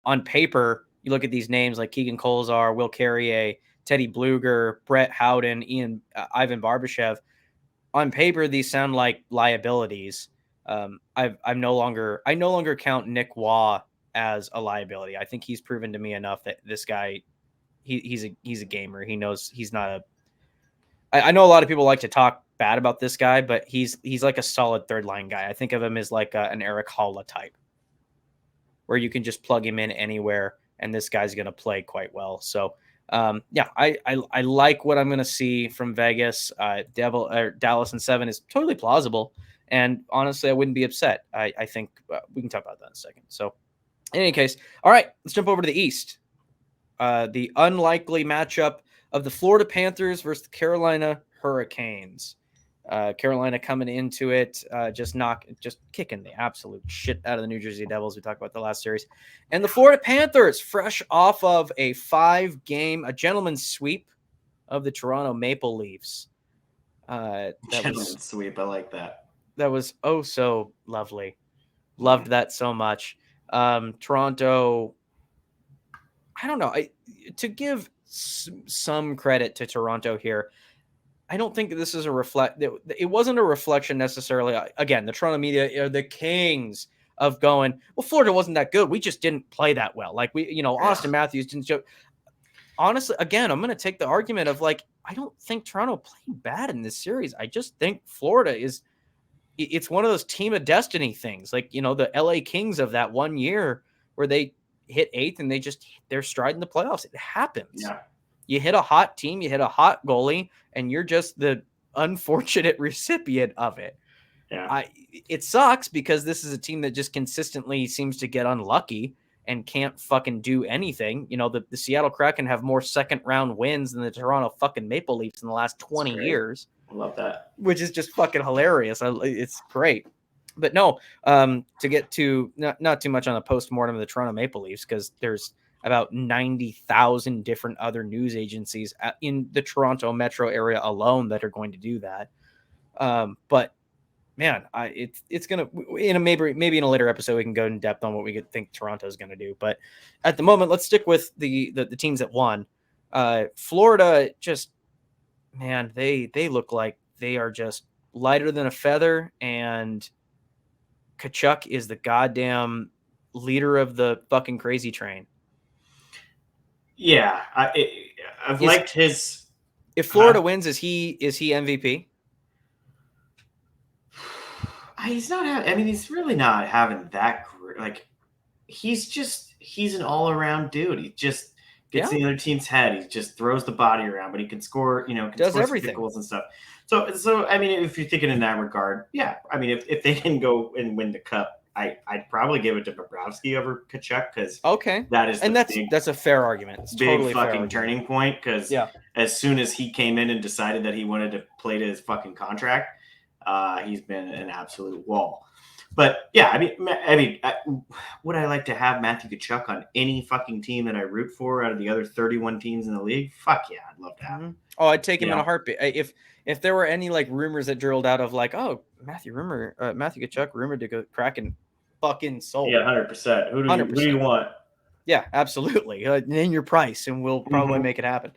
S1: on paper, you look at these names like Keegan Kolzar, Will Carrier, Teddy Bluger, Brett Howden, Ivan Barbashev. On paper, these sound like liabilities. I no longer count Nick Waugh as a liability. I think he's proven to me enough that this guy, he's a gamer. He knows he's not I know a lot of people like to talk bad about this guy, but he's like a solid third line guy. I think of him as like an Eric Holla type. where you can just plug him in anywhere, and this guy's going to play quite well. So, yeah, I like what I'm going to see from Vegas. Dallas and 7 is totally plausible, and honestly, I wouldn't be upset. I think we can talk about that in a second. So, in any case, all right, let's jump over to the East. The unlikely matchup of the Florida Panthers versus the Carolina Hurricanes. Carolina coming into it, just kicking the absolute shit out of the New Jersey Devils. We talked about the last series, and the Florida Panthers, fresh off of a 5-game, a gentleman's sweep of the Toronto Maple Leafs.
S2: Gentleman's sweep. I like that.
S1: That was oh so lovely. Loved that so much. Toronto. I don't know. To give some credit to Toronto here, I don't think this is it wasn't a reflection necessarily. Again, the Toronto media are the kings of going, well, Florida wasn't that good. We just didn't play that well. Like Austin Matthews didn't show. Honestly, again, I'm going to take the argument of like, I don't think Toronto played bad in this series. I just think Florida it's one of those team of destiny things. Like, the LA Kings of that one year where they hit 8th and they're striding the playoffs. It happens.
S2: Yeah.
S1: You hit a hot team, you hit a hot goalie, and you're just the unfortunate recipient of it.
S2: Yeah.
S1: It sucks because this is a team that just consistently seems to get unlucky and can't fucking do anything. The Seattle Kraken have more second-round wins than the Toronto fucking Maple Leafs in the last 20 years.
S2: I love that.
S1: Which is just fucking hilarious. It's great. But no, to get to not too much on the post-mortem of the Toronto Maple Leafs, because there's about 90,000 different other news agencies in the Toronto metro area alone that are going to do that. But man, it's gonna maybe in a later episode we can go in depth on what we think Toronto's gonna do. But at the moment, let's stick with the teams that won. Florida, just man, they look like they are just lighter than a feather, and Tkachuk is the goddamn leader of the fucking crazy train.
S2: Yeah, I've liked his.
S1: If Florida wins, is he MVP?
S2: He's not. I mean, he's really not having that. Like, he's an all-around dude. He just gets in the other team's head. He just throws the body around, but he can score. Does score everything, goals and stuff. So I mean, if you're thinking in that regard, yeah. I mean, if they can go and win the cup, I'd probably give it to Bobrovsky over Tkachuk because
S1: that's a fair argument. It's
S2: big
S1: totally
S2: fucking turning point because as soon as he came in and decided that he wanted to play to his fucking contract, he's been an absolute wall. But yeah, I mean, would I like to have Matthew Tkachuk on any fucking team that I root for out of the other 31 teams in the league? Fuck yeah, I'd love to have him.
S1: Oh, I'd take him in a heartbeat. If there were any like rumors that drilled out of like, oh, Matthew Tkachuk rumored to go Kraken, fucking sold.
S2: Yeah, 100%. Who do you want?
S1: Yeah, absolutely. Name your price, and we'll probably make it happen.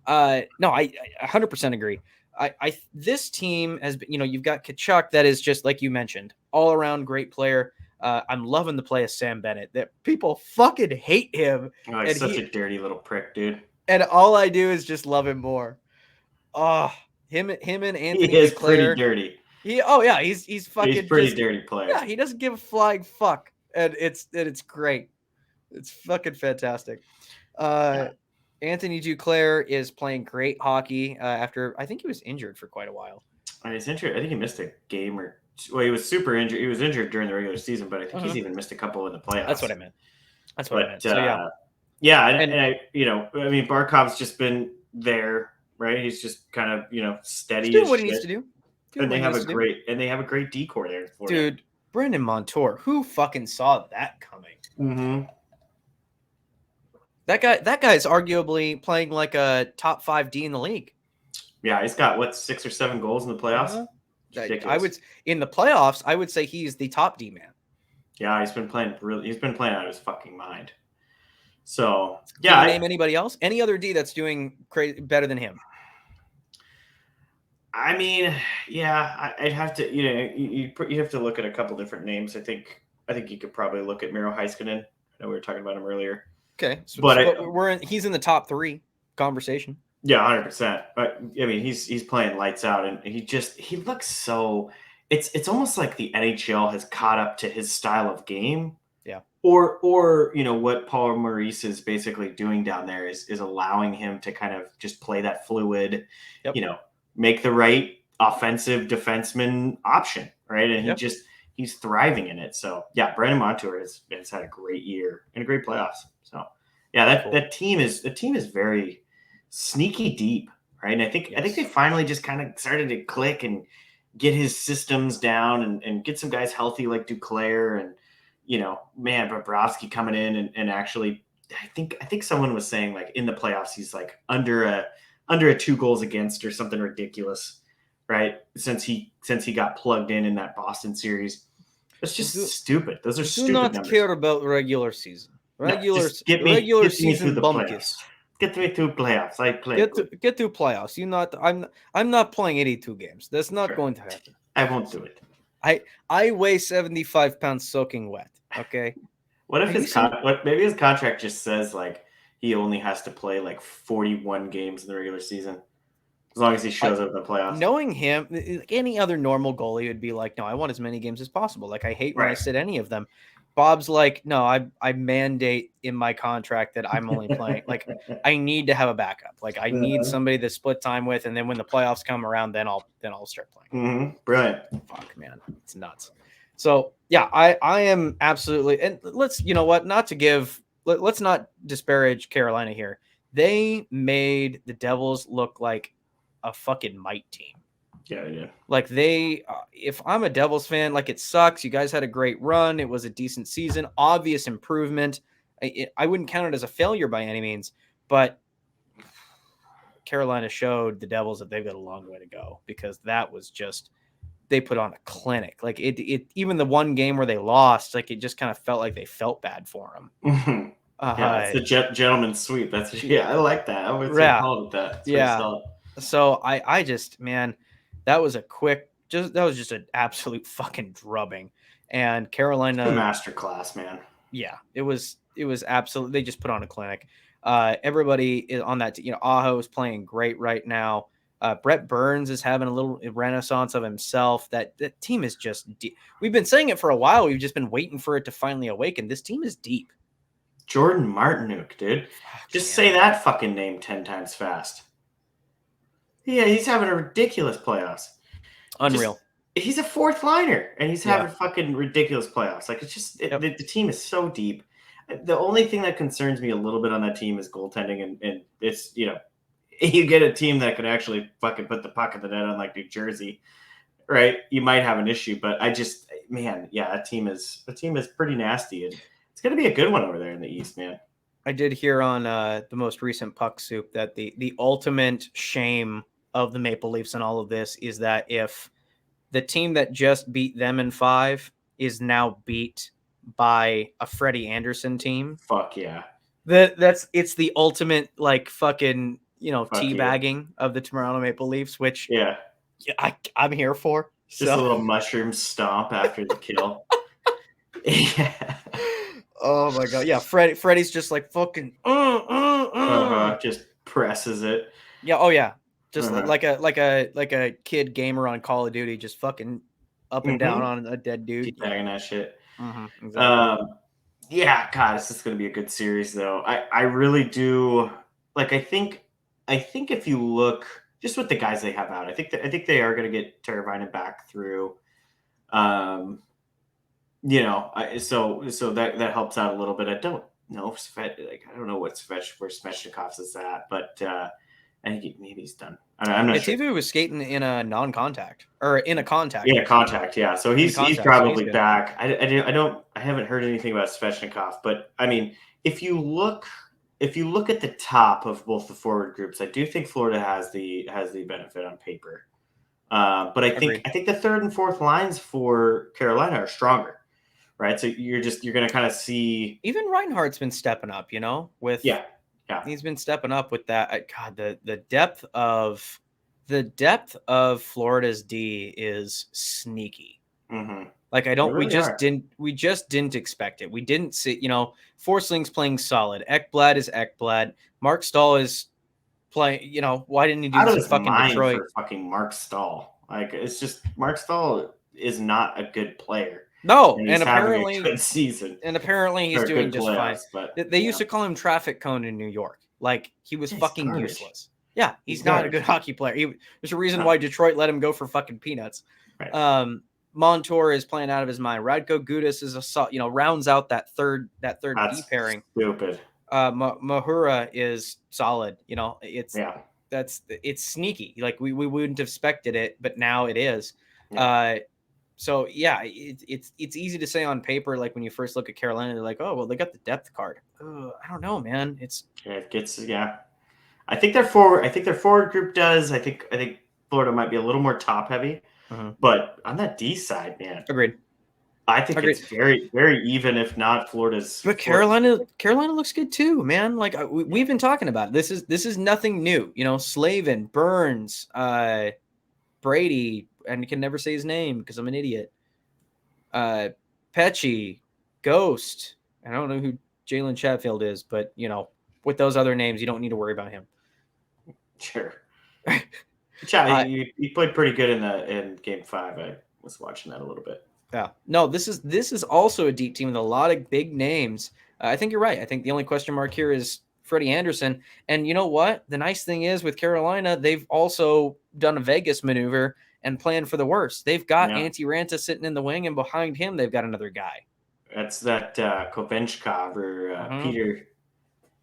S1: No, I 100% agree. This team has been, you've got Tkachuk that is just like you mentioned, all around great player. I'm loving the play of Sam Bennett. That people fucking hate him.
S2: Oh, he's such a dirty little prick, dude.
S1: And all I do is just love him more. Oh, him and Anthony.
S2: He is pretty dirty.
S1: He's fucking.
S2: He's pretty dirty player.
S1: Yeah, he doesn't give a flying fuck, and it's great. It's fucking fantastic. Anthony Duclair is playing great hockey after I think he was injured for quite a while.
S2: He's injured. I think he missed a game or two. Well, he was super injured. He was injured during the regular season, but I think he's even missed a couple in the playoffs.
S1: That's what I meant. So,
S2: and I mean, Barkov's just been there, right? He's just kind of steady.
S1: He's doing what he needs to do.
S2: And they have a great decor there in Florida.
S1: Dude, Brendan Montour, who fucking saw that coming?
S2: Mm-hmm.
S1: That guy's arguably playing like a top 5 D in the league.
S2: Yeah, he's got 6 or 7 goals in the playoffs.
S1: In the playoffs, I would say he's the top D man.
S2: Yeah, he's been playing out of his fucking mind. So
S1: Can you name anybody else? Any other D that's doing better than him?
S2: I mean, yeah, I'd have to. You have to look at a couple different names. I think you could probably look at Miro Heiskanen. I know we were talking about him earlier.
S1: Okay, he's in the top 3 conversation.
S2: Yeah, 100%. But I mean, he's playing lights out, and he looks so. It's almost like the NHL has caught up to his style of game.
S1: Yeah.
S2: Or what Paul Maurice is basically doing down there is allowing him to kind of just play that fluid,
S1: Yep.
S2: Make the right offensive defenseman option, right? And
S1: Yep.
S2: he's thriving in it. So yeah, Brandon Montour has had a great year and a great playoffs. So yeah, that team is very sneaky deep, right? And I think they finally just kind of started to click and get his systems down and get some guys healthy like Duclair and man, Bobrovsky coming in and actually, I think someone was saying like in the playoffs he's like under a 2 goals against or something ridiculous, right? Since he got plugged in that Boston series, it's just stupid. Those are stupid
S1: not
S2: numbers.
S1: Care about regular season.
S2: Get me
S1: season
S2: through the
S1: bumpkiss.
S2: Get me through playoffs. I play.
S1: Get through playoffs. I'm not playing 82 games. That's not going to happen.
S2: I won't do it.
S1: I weigh 75 pounds soaking wet. Okay.
S2: What if maybe his contract just says like he only has to play like 41 games in the regular season as long as he shows up in the playoffs?
S1: Knowing him, any other normal goalie would be like, no, I want as many games as possible. Like I hate when I sit any of them. Bob's like, no, I mandate in my contract that I'm only playing. Like I need to have a backup. Like I need somebody to split time with, and then when the playoffs come around, then I'll start playing.
S2: Mm-hmm. Brilliant.
S1: Fuck, man, it's nuts. So yeah, I am absolutely, and let's let's not disparage Carolina here. They made the Devils look like a fucking might team.
S2: Yeah, they did.
S1: Like if I'm a Devils fan, like it sucks. You guys had a great run. It was a decent season, obvious improvement. I wouldn't count it as a failure by any means, but Carolina showed the Devils that they've got a long way to go because that was just, they put on a clinic. Like it even the one game where they lost, like it just kind of felt like they felt bad for them.
S2: Mm-hmm. Yeah, it's a gentleman's sweep. I like that. I would say call it that. It's
S1: so I just, man, that was just an absolute fucking drubbing. And Carolina,
S2: it's a masterclass, man.
S1: Yeah, it was absolutely, they just put on a clinic. Everybody is on that. Aho is playing great right now. Brett Burns is having a little renaissance of himself. That team is just deep. We've been saying it for a while. We've just been waiting for it to finally awaken. This team is deep.
S2: Jordan Martinook, dude. Just say that fucking name 10 times fast. Yeah, he's having a ridiculous playoffs.
S1: Unreal.
S2: He's a fourth liner, and he's having fucking ridiculous playoffs. Like, it's just the team is so deep. The only thing that concerns me a little bit on that team is goaltending, and it's you get a team that can actually fucking put the puck in the net on like New Jersey, right? You might have an issue, but that team is pretty nasty, and it's going to be a good one over there in the East, man.
S1: I did hear on the most recent Puck Soup that the ultimate shame of the Maple Leafs and all of this is that if the team that just beat them in 5 is now beat by a Freddie Anderson team,
S2: fuck yeah,
S1: it's the ultimate like fucking teabagging of the Toronto Maple Leafs, which I'm here for.
S2: Just a little mushroom stomp after the kill.
S1: Yeah. Oh my god. Yeah, Freddie's just like fucking
S2: just presses it.
S1: Yeah, oh yeah. Just like a kid gamer on Call of Duty, just fucking up and down on a dead dude.
S2: Keep bagging that shit.
S1: Exactly.
S2: Yeah, God, this is gonna be a good series though. I really do like I think if you look just with the guys they have out, I think they are gonna get Teravainen back through. So that helps out a little bit. I don't know if I don't know where Svechnikov's is at, but I think maybe he's done. I'm not sure.
S1: TV was skating in a non-contact or in a contact.
S2: Yeah, contact. Yeah, so he's probably back. I haven't heard anything about Svechnikov, but I mean, if you look at the top of both the forward groups, I do think Florida has the benefit on paper. But I think the third and fourth lines for Carolina are stronger, right? So you're going to kind of see.
S1: Even Reinhardt's been stepping up, with he's been stepping up with that. God, the depth of Florida's D is sneaky.
S2: Mm-hmm.
S1: Like we just didn't expect it. We didn't see, Forsling's playing solid. Ekblad is Ekblad. Mark Stahl is playing, why didn't he do this in fucking Detroit?
S2: For fucking Mark Stahl. Like, it's just Mark Stahl is not a good player.
S1: No,
S2: and
S1: and
S2: he's having a
S1: apparently
S2: good season
S1: he's
S2: or
S1: doing
S2: good
S1: just fine.
S2: playoffs. But
S1: They used to call him Traffic Cone in New York. Like, he was
S2: yeah, he's
S1: fucking
S2: garbage.
S1: useless. Yeah, he's not a
S2: garbage.
S1: good hockey player. There's a reason why Detroit let him go for fucking peanuts.
S2: Right.
S1: Montour is playing out of his mind. Radko Gudas is rounds out that third
S2: That's
S1: D pairing.
S2: stupid.
S1: Mahura is solid. It's
S2: Yeah.
S1: sneaky. Like, we wouldn't have expected it, but now it is.
S2: Yeah.
S1: So yeah, it's easy to say on paper, like when you first look at Carolina, they're like, oh well, they got the depth card. I don't know, man.
S2: It gets I think their forward group does. I think Florida might be a little more top heavy, but on that D side, man,
S1: Agreed.
S2: I think it's very, very even, if not Florida's.
S1: But Carolina looks good too, man. Like, we've been talking about it. This is nothing new. Slavin, Burns, Brady, and I can never say his name because I'm an idiot. Pecci, Ghost. I don't know who Jalen Chatfield is, but with those other names, you don't need to worry about him.
S2: Sure. He played pretty good in Game 5. I was watching that a little bit.
S1: Yeah. No, this is also a deep team with a lot of big names. I think you're right. I think the only question mark here is Freddie Anderson. And you know what? The nice thing is with Carolina, they've also done a Vegas maneuver and planned for the worst. They've got Antti Ranta sitting in the wing, and behind him, they've got another guy.
S2: That's that Kovenchkov or Peter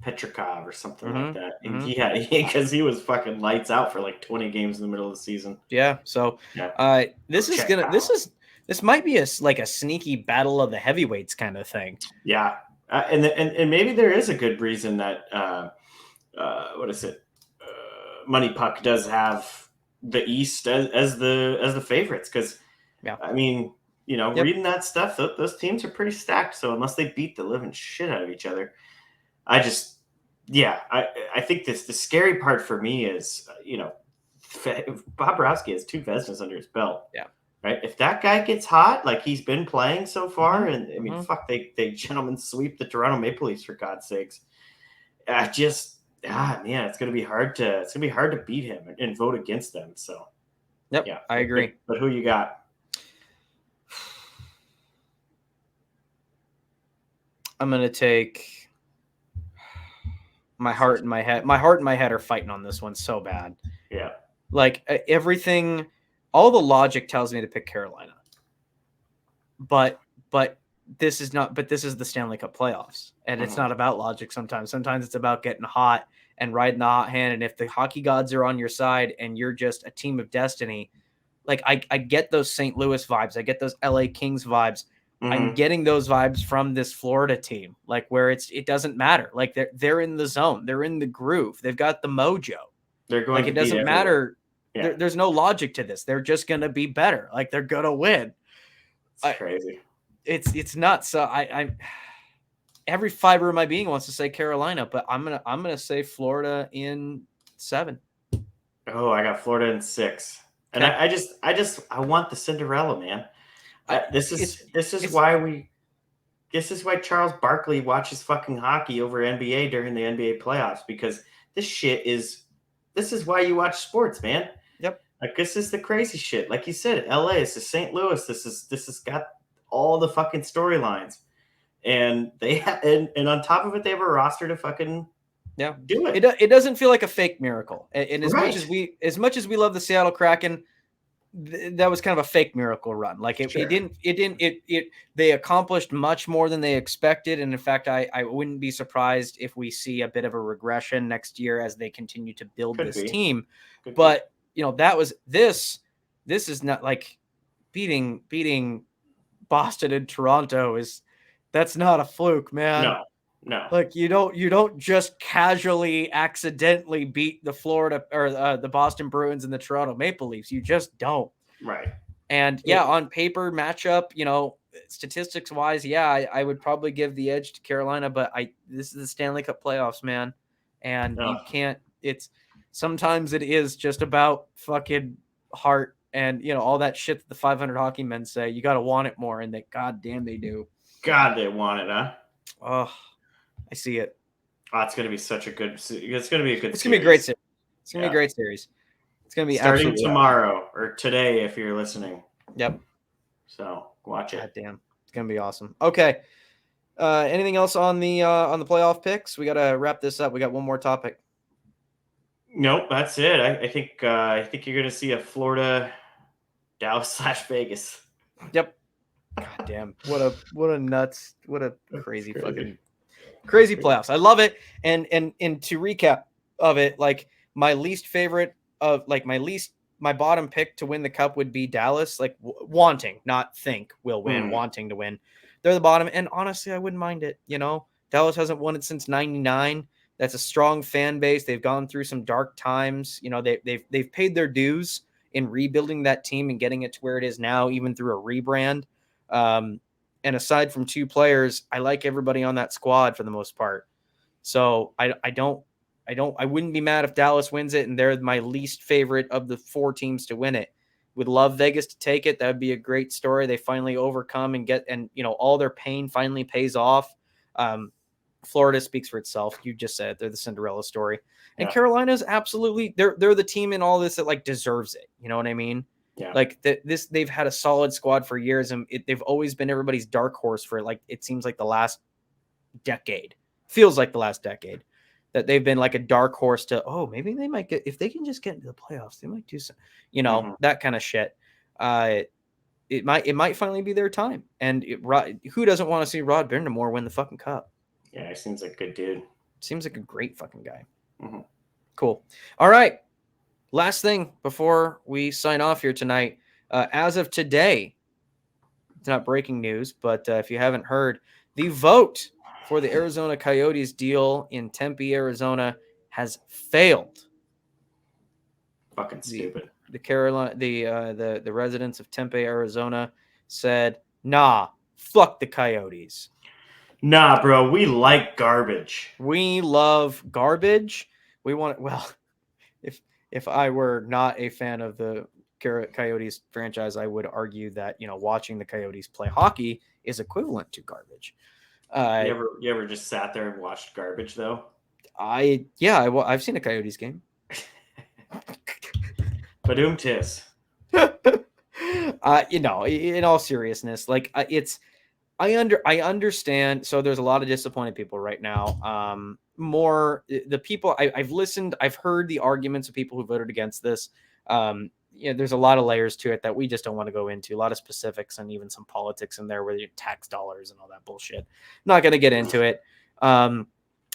S2: Petrikov or something like that. Yeah, because he was fucking lights out for like 20 games in the middle of the season.
S1: Yeah. So this might be a sneaky battle of the heavyweights kind of thing.
S2: Yeah. And maybe there is a good reason that what is it? Money Puck does have the East as the favorites, because I mean, reading that stuff, those teams are pretty stacked. So unless they beat the living shit out of each other, I think the scary part for me is Bobrovsky has 2 Vezinas under his belt.
S1: Yeah.
S2: Right. If that guy gets hot, like he's been playing so far, and I mean, fuck, they gentlemen sweep the Toronto Maple Leafs, for God's sakes. Man, it's gonna be hard to beat him and vote against them. So,
S1: yep, yeah, I agree.
S2: But who you got?
S1: I'm gonna take my heart and my head. My heart and my head are fighting on this one so bad.
S2: Yeah.
S1: Like, everything, all the logic tells me to pick Carolina. But this is the Stanley Cup playoffs, and it's not about logic sometimes. Sometimes it's about getting hot and riding the hot hand. And if the hockey gods are on your side and you're just a team of destiny, like I get those St. Louis vibes. I get those LA Kings vibes. I'm getting those vibes from this Florida team, like where it doesn't matter. Like they're in the zone. They're in the groove. They've got the mojo.
S2: They're going
S1: like, it doesn't matter. Yeah. There's no logic to this. They're just going to be better. Like, they're going to win.
S2: It's crazy.
S1: It's nuts. So I every fiber of my being wants to say Carolina, but I'm going to say Florida in 7.
S2: Oh, I got Florida in 6. And I want the Cinderella, man. This is why Charles Barkley watches fucking hockey over NBA during the NBA playoffs, because this is why you watch sports, man.
S1: Yep.
S2: Like, this is the crazy shit. Like you said, LA, this is St. Louis. This has got all the fucking storylines. And and on top of it, they have a roster to fucking do it.
S1: It doesn't feel like a fake miracle. And as much as we love the Seattle Kraken, that was kind of a fake miracle run. Like, they accomplished much more than they expected. And in fact, I wouldn't be surprised if we see a bit of a regression next year as they continue to build this team. But this is not like beating Boston and Toronto that's not a fluke, man.
S2: No.
S1: Like, you don't just casually accidentally beat the Florida or the Boston Bruins and the Toronto Maple Leafs. You just don't.
S2: Right.
S1: And on paper matchup, statistics wise, I would probably give the edge to Carolina, but this is the Stanley Cup playoffs, man. And you can't, sometimes it is just about fucking heart and, all that shit that the 500 hockey men say. You got to want it more. And goddamn, they do.
S2: God, they want it, huh?
S1: Oh, I see it.
S2: Oh, it's going to be such a good. It's going to be a good.
S1: It's going to be a great series. It's going to be a great series. It's going to be
S2: starting tomorrow or today if you're listening.
S1: Yep.
S2: So Watch
S1: God
S2: it.
S1: damn, it's gonna be awesome. Okay. Anything else on the playoff picks? We gotta wrap this up. We got one more topic.
S2: Nope, that's it. I think you're gonna see a Florida Dallas / Vegas.
S1: Yep. God damn. What a
S2: That's
S1: crazy
S2: crazy.
S1: crazy playoffs. I love it. And to recap of it, like my least favorite of like my bottom pick to win the cup would be Dallas, like wanting, not think will win, wanting to win. They're the bottom, and honestly, I wouldn't mind it. Dallas hasn't won it since '99. That's a strong fan base. They've gone through some dark times. They've paid their dues in rebuilding that team and getting it to where it is now, even through a rebrand. And aside from two players, I like everybody on that squad for the most part. So I wouldn't be mad if Dallas wins it, and they're my least favorite of the four teams to win it. Would love Vegas to take it. That would be a great story. They finally overcome and all their pain finally pays off. Florida speaks for itself. You just said they're the Cinderella story, and Carolina's absolutely they're the team in all this that like deserves it. You know what I mean?
S2: Yeah.
S1: Like they've had a solid squad for years, and they've always been everybody's dark horse for like it seems like the last decade. Feels like the last decade that they've been like a dark horse to maybe they might get if they can just get into the playoffs, they might do some that kind of shit. It might finally be their time, and who doesn't want to see Rod Brindamore win the fucking cup?
S2: Yeah, he seems like a good dude.
S1: Seems like a great fucking guy.
S2: Mm-hmm.
S1: Cool. All right. Last thing before we sign off here tonight. As of today, it's not breaking news, but if you haven't heard, the vote for the Arizona Coyotes deal in Tempe, Arizona, has failed.
S2: Fucking stupid.
S1: The residents of Tempe, Arizona, said, "Nah, fuck the Coyotes.
S2: Nah, bro, we like garbage.
S1: We love garbage. We want well, if I were not a fan of the Coyotes franchise, I would argue that watching the Coyotes play hockey is equivalent to garbage."
S2: You ever just sat there and watched garbage though?
S1: I've seen a Coyotes game.
S2: Badum-tis.
S1: In all seriousness, like I understand. So there's a lot of disappointed people right now. More the people I've listened, I've heard the arguments of people who voted against this. There's a lot of layers to it that we just don't want to go into. A lot of specifics and even some politics in there, where you tax dollars and all that bullshit. Not going to get into it. And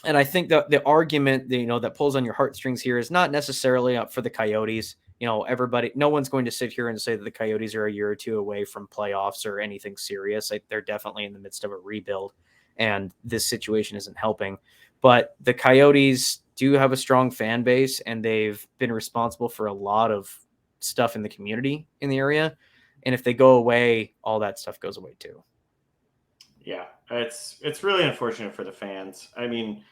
S1: I think that the argument that pulls on your heartstrings here is not necessarily up for the Coyotes. Everybody, no one's going to sit here and say that the Coyotes are a year or two away from playoffs or anything serious. They're definitely in the midst of a rebuild, and this situation isn't helping. But the Coyotes do have a strong fan base, and they've been responsible for a lot of stuff in the community in the area. And if they go away, all that stuff goes away too.
S2: Yeah, it's really unfortunate for the fans. I mean,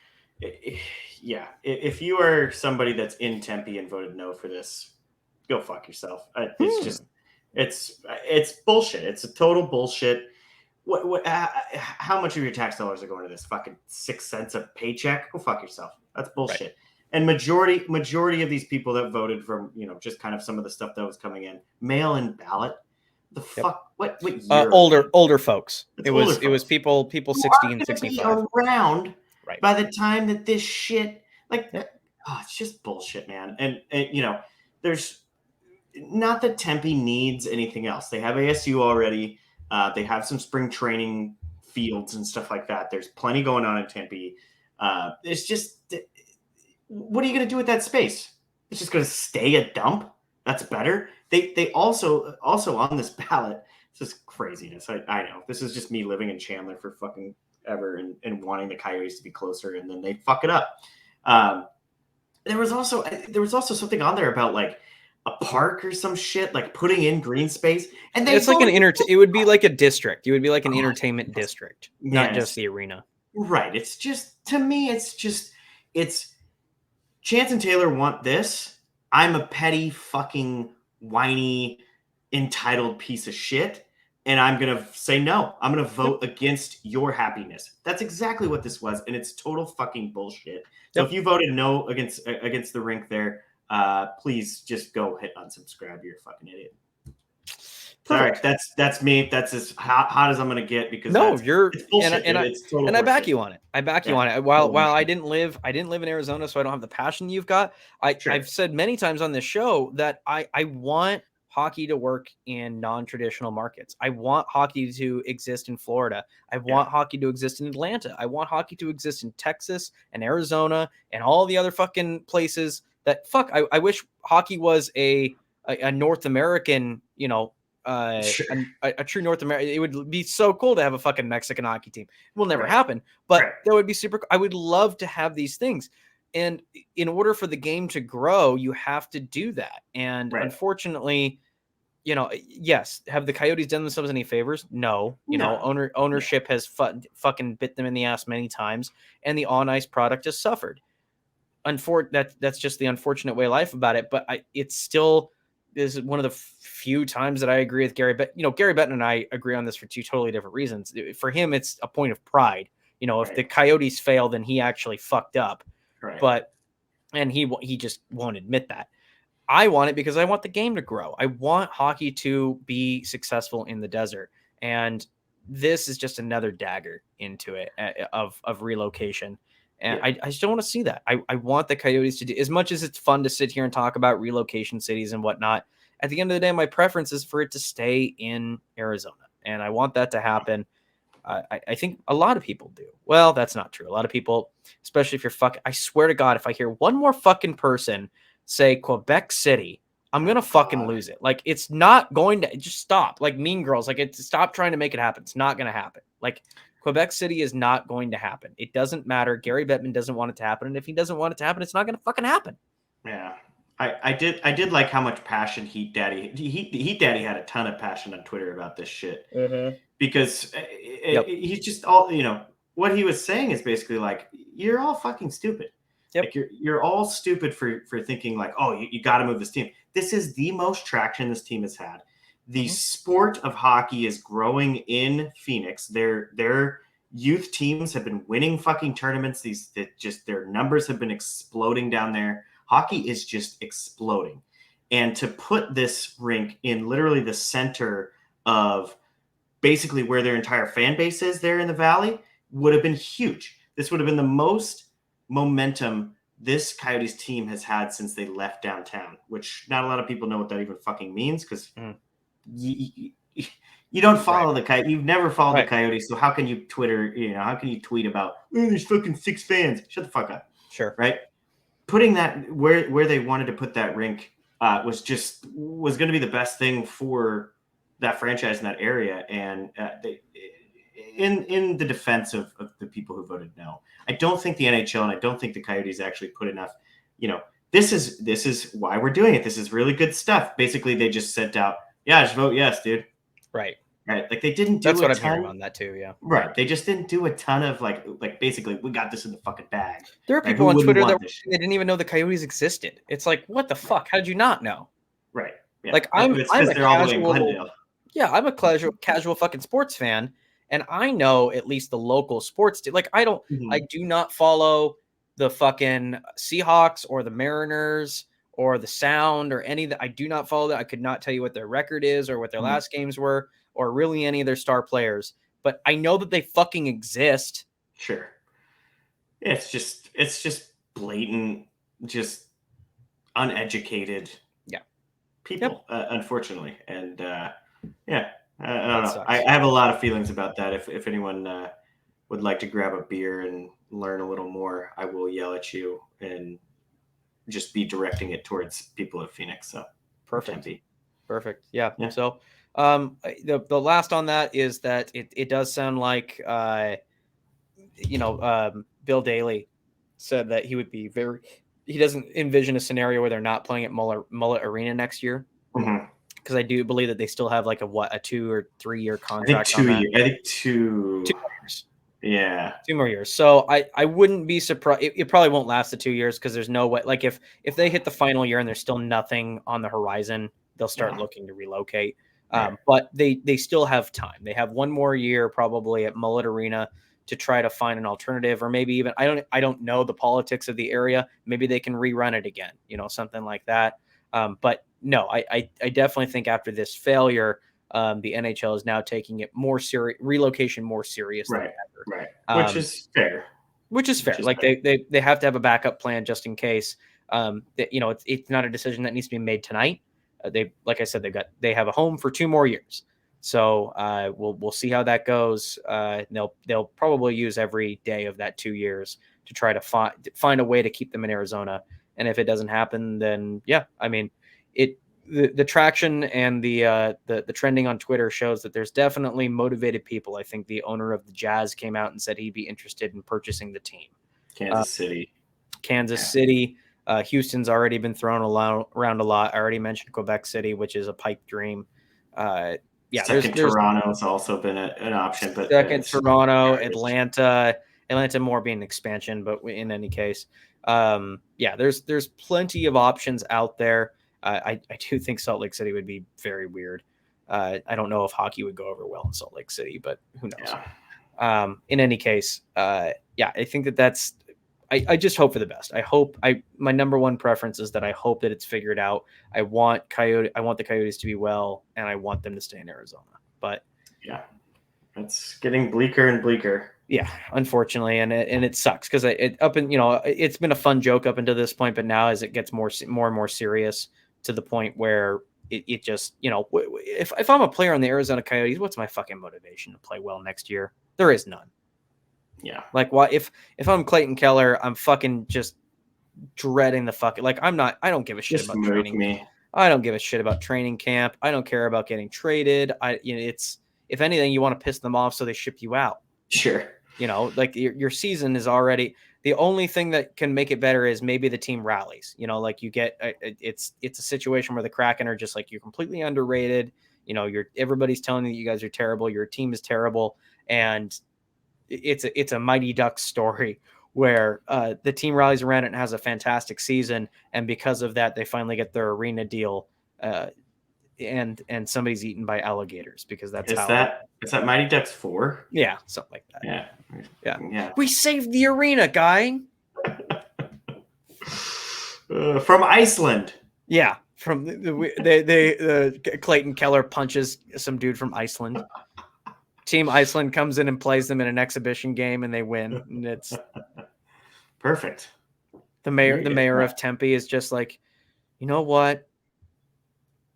S2: yeah, if you are somebody that's in Tempe and voted no for this, go fuck yourself. It's just it's bullshit. It's a total bullshit. How much of your tax dollars are going to this? Fucking 6 cents a paycheck? Go fuck yourself. That's bullshit. Right. And majority of these people that voted from just kind of some of the stuff that was coming in, mail-in ballot. The fuck? What year?
S1: Older folks.
S2: It was
S1: people 60 and 65
S2: around
S1: right
S2: by the time that this shit it's just bullshit, man. And there's not that Tempe needs anything else. They have ASU already. They have some spring training fields and stuff like that. There's plenty going on in Tempe. It's just, what are you going to do with that space? It's just going to stay a dump. That's better. They also on this ballot. This is craziness. I know this is just me living in Chandler for fucking ever and wanting the Coyotes to be closer, and then they fuck it up. There was also something on there about like a park or some shit, like putting in green space, and
S1: it's like it would be like a district. It would be like an entertainment district, not just the arena.
S2: Right. It's just, to me, it's Chance and Taylor want this. I'm a petty, fucking, whiny, entitled piece of shit, and I'm going to say no. I'm going to vote against your happiness. That's exactly what this was, and it's total fucking bullshit. So if you voted no against the rink there, please just go hit unsubscribe. You're a fucking idiot. Sorry,
S1: Perfect.
S2: that's me. That's as hot as I'm gonna get because
S1: No,
S2: it's bullshit, dude. It's total
S1: I back
S2: horseshit.
S1: you on it. I back you
S2: Yeah,
S1: on it. While
S2: total horseshit.
S1: I didn't live in Arizona, so I don't have the passion you've got.
S2: Sure.
S1: I've said many times on this show that I want hockey to work in non-traditional markets. I want hockey to exist in Florida. I want hockey to exist in Atlanta. I want hockey to exist in Texas and Arizona and all the other fucking places that I wish hockey was a North American, you know,
S2: Sure.
S1: a true North American. It would be so cool to have a fucking Mexican hockey team. It will never
S2: Right.
S1: happen, but
S2: Right.
S1: that would be super. I would love to have these things. And in order for the game to grow, you have to do that. And
S2: Right.
S1: unfortunately, you know, yes, have the Coyotes done themselves any favors? No. You know,
S2: No.
S1: ownership has fucking bit them in the ass many times, and the on ice product has suffered. That's just the unfortunate way of life about it. But it's still is one of the few times that I agree with Gary. But you know, Gary Bettman and I agree on this for two totally different reasons. For him, it's a point of pride. You know, if the
S2: Right.
S1: Coyotes fail, then he actually fucked up.
S2: Right.
S1: But and he just won't admit that. I want it because I want the game to grow. I want hockey to be successful in the desert, and this is just another dagger into it of relocation. And
S2: Yeah.
S1: I just don't want to see that. I want the Coyotes to do as much as it's fun to sit here and talk about relocation cities and whatnot. At the end of the day, my preference is for it to stay in Arizona, and I want that to happen. I think a lot of people do. Well, that's not true. A lot of people, especially if you're fucking, I swear to God, if I hear one more fucking person say Quebec City, I'm
S2: Oh
S1: gonna fucking
S2: God.
S1: lose it. Like it's not going to just stop. Like Mean Girls, like it's stop trying to make it happen. It's not gonna happen. Like Quebec City is not going to happen. It doesn't matter. Gary Bettman doesn't want it to happen, and if he doesn't want it to happen, it's not gonna fucking happen.
S2: Yeah. I did like how much passion Heat Daddy had a ton of passion on Twitter about this shit
S1: Mm-hmm.
S2: because
S1: Yep.
S2: he's just all what he was saying is basically like you're all fucking stupid.
S1: Yep.
S2: Like you're all stupid for thinking like, oh, you got to move this team. This is the most traction this team has had. The
S1: Mm-hmm.
S2: sport of hockey is growing in Phoenix. Their youth teams have been winning fucking tournaments. Their numbers have been exploding down there. Hockey is just exploding. And to put this rink in literally the center of basically where their entire fan base is there in the valley would have been huge. This would have been the most momentum this Coyotes team has had since they left downtown, which not a lot of people know what that even fucking means because you don't follow the Coyotes. You've never followed the Coyotes, so how can you Twitter? How can you tweet about there's fucking 6 fans? Shut the fuck up.
S1: Sure.
S2: Right. Putting that where they wanted to put that rink was going to be the best thing for that franchise in that area. And in the defense of the people who voted no, I don't think the NHL and I don't think the Coyotes actually put enough. This is why we're doing it. This is really good stuff. Basically, they just sent out, yeah, just vote yes, dude.
S1: Right.
S2: Right. Like they didn't do
S1: That's what
S2: a
S1: I'm hearing
S2: ton.
S1: on that too. Yeah.
S2: Right. They just didn't do a ton of like basically we got this in the fucking bag.
S1: There are
S2: Right?
S1: people
S2: Who
S1: on
S2: wouldn't
S1: Twitter
S2: want
S1: that
S2: this shit?
S1: they didn't even know the Coyotes existed. It's like, what the fuck? How did you not know?
S2: Right. Yeah.
S1: Like
S2: It's
S1: I'm
S2: because
S1: a
S2: they're all the way in
S1: casual,
S2: Glendale.
S1: yeah, I'm a casual fucking sports fan, and I know at least the local sports team. Like I do not follow the fucking Seahawks or the Mariners or the Sound or any that I do not follow that. I could not tell you what their record is or what their last games were or really any of their star players, but I know that they fucking exist.
S2: Sure. It's just blatant, just uneducated
S1: Yeah.
S2: people, unfortunately. And yeah, I don't
S1: That
S2: know. I
S1: sucks.
S2: have a lot of feelings about that. If anyone would like to grab a beer and learn a little more, I will yell at you and just be directing it towards people of Phoenix. So
S1: Perfect.
S2: Tempe.
S1: Perfect. Yeah.
S2: Yeah.
S1: So the last on that is that it does sound like Bill Daly said that he doesn't envision a scenario where they're not playing at Mullet Arena next year.
S2: Mm-hmm.
S1: Because I do believe that they still have like a 2 or 3 year
S2: I think
S1: contract
S2: 2
S1: on that.
S2: years. I think 2.
S1: 2 more years.
S2: Yeah.
S1: 2 more years. So I wouldn't be surprised. It probably won't last the 2 years because there's no way. Like if they hit the final year and there's still nothing on the horizon, they'll start looking to relocate.
S2: Right.
S1: But they still have time. They have 1 more year probably at Mullet Arena to try to find an alternative, or maybe even I don't know the politics of the area. Maybe they can rerun it again, something like that. But no, I definitely think after this failure, the NHL is now taking it more serious, relocation more serious than ever.
S2: Right. Which is fair.
S1: Which is fair. Like they have to have a backup plan just in case. It's not a decision that needs to be made tonight. Like I said, they have a home for 2 more years. So we'll see how that goes. They'll probably use every day of that 2 years to try to find a way to keep them in Arizona. And if it doesn't happen, then yeah, I mean, the traction and the trending on Twitter shows that there's definitely motivated people. I think the owner of the Jazz came out and said he'd be interested in purchasing the team.
S2: Kansas City.
S1: Houston's already been thrown around a lot. I already mentioned Quebec City, which is a pipe dream.
S2: Toronto has also been an option, but
S1: Toronto, Atlanta more being an expansion, but in any case, there's plenty of options out there. I do think Salt Lake City would be very weird. I don't know if hockey would go over well in Salt Lake City, but who knows? Yeah. In any case, I think that's. I just hope for the best. My number one preference is that I hope that it's figured out. I want the Coyotes to be well, and I want them to stay in Arizona. But
S2: yeah, it's getting bleaker and bleaker.
S1: Yeah, unfortunately, and it sucks because it's been a fun joke up until this point, but now as it gets more and more serious to the point where it just if I'm a player on the Arizona Coyotes, what's my fucking motivation to play well next year? There is none.
S2: Yeah.
S1: Like, why if I'm Clayton Keller, I'm fucking just dreading the fucking I don't give a shit about training. I don't give a shit about training camp. I don't care about getting traded. It's if anything, you want to piss them off so they ship you out.
S2: Sure.
S1: Like your season is already the only thing that can make it better is maybe the team rallies. Like you get it's a situation where the Kraken are just like you're completely underrated. Everybody's telling you that you guys are terrible. Your team is terrible, and it's a Mighty Ducks story where the team rallies around it and has a fantastic season, and because of that, they finally get their arena deal. And somebody's eaten by alligators because that's
S2: is that Mighty Ducks 4?
S1: Yeah, something like that.
S2: Yeah.
S1: We saved the arena, guy.
S2: From Iceland.
S1: Yeah, from Clayton Keller punches some dude from Iceland. Team Iceland comes in and plays them in an exhibition game, and they win. And it's
S2: perfect.
S1: The mayor of Tempe is just like, you know what?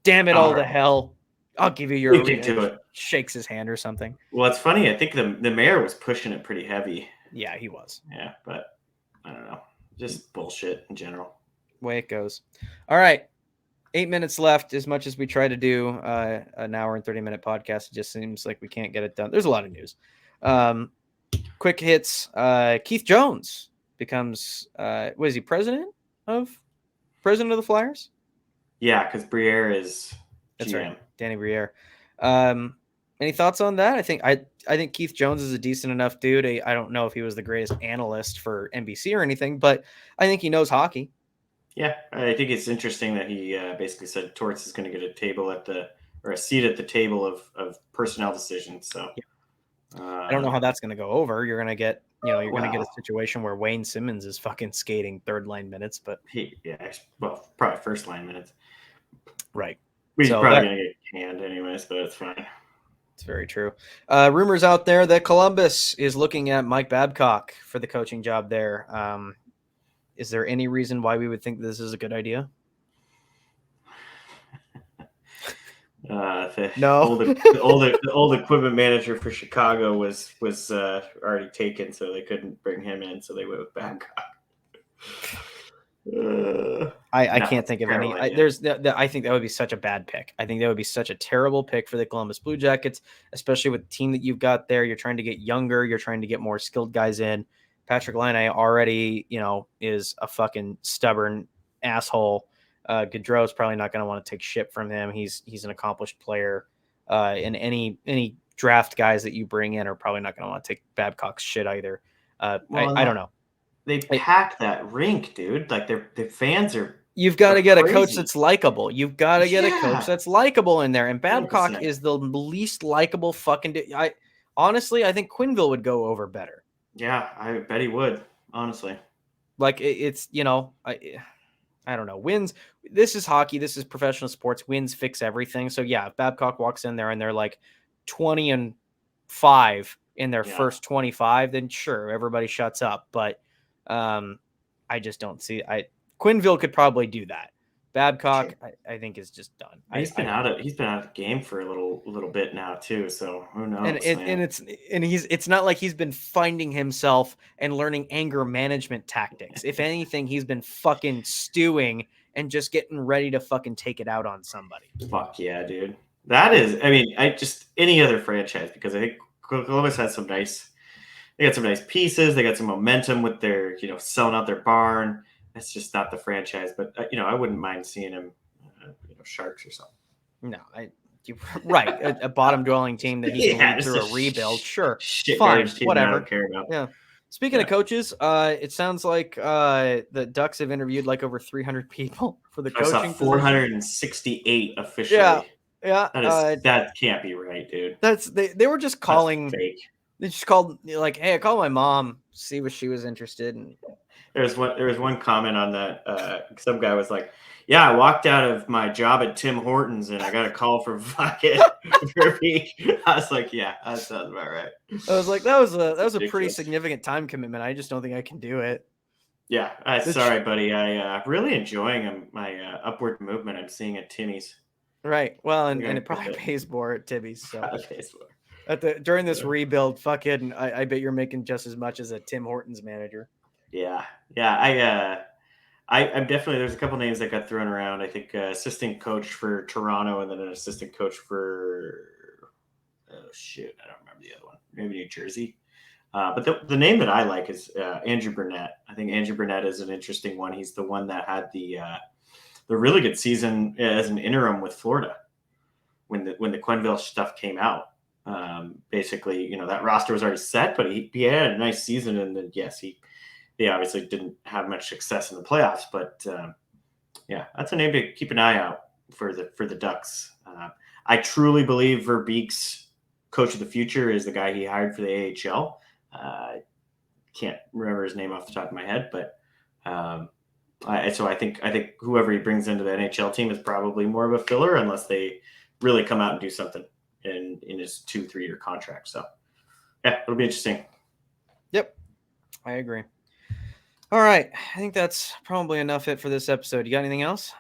S1: Damn it all to hell. I'll give you your arena. Shakes his hand or something.
S2: Well, it's funny. I think the mayor was pushing it pretty heavy.
S1: Yeah, he was.
S2: Yeah, but I don't know. Just bullshit in general.
S1: Way it goes. All right. 8 minutes left. As much as we try to do an hour and 30-minute podcast, it just seems like we can't get it done. There's a lot of news. Quick hits. Keith Jones becomes, was he president of the Flyers?
S2: Yeah, because Briere is
S1: That's GM. Right. Danny Briere. Any thoughts on that? I think Keith Jones is a decent enough dude. I don't know if he was the greatest analyst for NBC or anything, but I think he knows hockey.
S2: Yeah, I think it's interesting that he basically said Torts is going to get a seat at the table of personnel decisions. So
S1: I don't know how that's going to go over. You're going to get going to get a situation where Wayne Simmons is fucking skating third line minutes, but
S2: probably first line minutes.
S1: Right.
S2: He's probably going to get canned anyways, but it's fine.
S1: It's very true. Rumors out there that Columbus is looking at Mike Babcock for the coaching job there. Is there any reason why we would think this is a good idea?
S2: No. The old equipment manager for Chicago was already taken, so they couldn't bring him in, so they went with Babcock.
S1: I can't think of any. I think that would be such a bad pick. I think that would be such a terrible pick for the Columbus Blue Jackets, especially with the team that you've got there. You're trying to get younger. You're trying to get more skilled guys in. Patrick Laine already, is a fucking stubborn asshole. Gaudreau's probably not going to want to take shit from him. He's an accomplished player. And any draft guys that you bring in are probably not going to want to take Babcock's shit either. I don't know.
S2: They pack that rink, dude. Like their fans are.
S1: You've got to get a coach that's likable. You've got to get a coach that's likable in there. And Babcock 100%. Is the least likable fucking. Honestly, I think Quenneville would go over better.
S2: Yeah, I bet he would. Honestly,
S1: like it's I I don't know, wins. This is hockey. This is professional sports. Wins fix everything. So yeah, if Babcock walks in there and they're like 20-5 in their first 25, then sure, everybody shuts up. But I just don't see. Quenneville could probably do that. Babcock,
S2: Sure.
S1: I think, is just done.
S2: He's been out of the game for a little bit now too. So who knows?
S1: And it's not like he's been finding himself and learning anger management tactics. If anything, he's been fucking stewing and just getting ready to fucking take it out on somebody.
S2: Fuck yeah, dude. That is. I mean, any other franchise, because I think Columbus has some nice. They got some nice pieces. They got some momentum with their selling out their barn. That's just not the franchise, but I wouldn't mind seeing him, Sharks or something.
S1: No, right, a bottom dwelling team that he can lead through a rebuild. Sure, fine, whatever.
S2: I don't care about.
S1: Yeah. Speaking of coaches, it sounds like the Ducks have interviewed like over 300 people for the coaching.
S2: I saw 468 officially.
S1: Yeah.
S2: That can't be right, dude.
S1: They were just calling.
S2: Fake.
S1: They just called like, hey, I called my mom, see if she was interested. And
S2: there was one comment on that. Some guy was like, "Yeah, I walked out of my job at Tim Hortons and I got a call from fucking for a week." I was like, "Yeah, that sounds about right."
S1: I was like, that was a pretty significant time commitment. I just don't think I can do it.
S2: Yeah, sorry, buddy. I really enjoying my upward movement I'm seeing at Timmy's.
S1: Right. Well, and it probably pays more at Timmy's. So
S2: pays more.
S1: During this rebuild, fucking, I bet you're making just as much as a Tim Hortons manager.
S2: Yeah. I'm definitely, there's a couple names that got thrown around. I think assistant coach for Toronto, and then an assistant coach for I don't remember the other one. Maybe New Jersey. But the name that I like is Andrew Burnett. I think Andrew Burnett is an interesting one. He's the one that had the really good season as an interim with Florida when the Quenneville stuff came out. Basically, that roster was already set, but he had a nice season, and then they obviously didn't have much success in the playoffs. But that's a name to keep an eye out for the Ducks. I truly believe Verbeek's coach of the future is the guy he hired for the AHL. Can't remember his name off the top of my head, but so I think whoever he brings into the NHL team is probably more of a filler unless they really come out and do something in his 2-3 year contract. So it'll be interesting.
S1: Yep, I agree. All right, I think that's probably enough for this episode. You got anything else?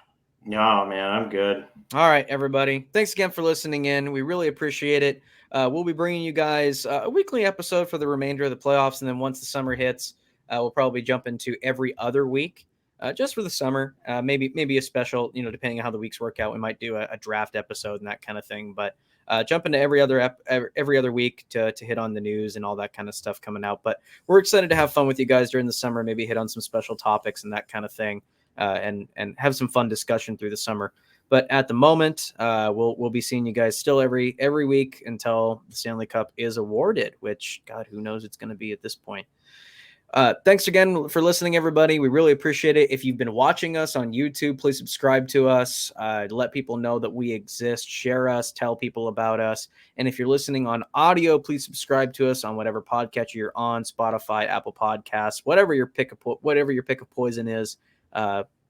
S2: No, man, I'm good.
S1: All right, everybody. Thanks again for listening in. We really appreciate it. We'll be bringing you guys a weekly episode for the remainder of the playoffs, and then once the summer hits, we'll probably jump into every other week just for the summer. Maybe a special, depending on how the weeks work out. We might do a draft episode and that kind of thing, but jump into every other week to hit on the news and all that kind of stuff coming out. But we're excited to have fun with you guys during the summer, maybe hit on some special topics and that kind of thing, and have some fun discussion through the summer. But at the moment, we'll be seeing you guys still every week until the Stanley Cup is awarded, which, God, who knows it's going to be at this point. Thanks again for listening, everybody. We really appreciate it. If you've been watching us on YouTube, please subscribe to us. Let people know that we exist. Share us. Tell people about us. And if you're listening on audio, please subscribe to us on whatever podcatcher you're on: Spotify, Apple Podcasts, whatever your pick of poison is.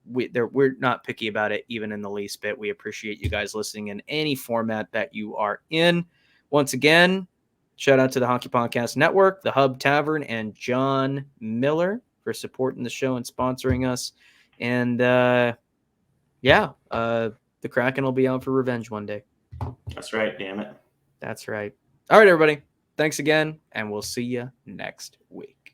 S1: We're not picky about it, even in the least bit. We appreciate you guys listening in any format that you are in. Once again, shout out to the Hockey Podcast Network, the Hub Tavern, and John Miller for supporting the show and sponsoring us. And the Kraken will be out for revenge one day.
S2: That's right, damn it.
S1: That's right. All right, everybody. Thanks again, and we'll see you next week.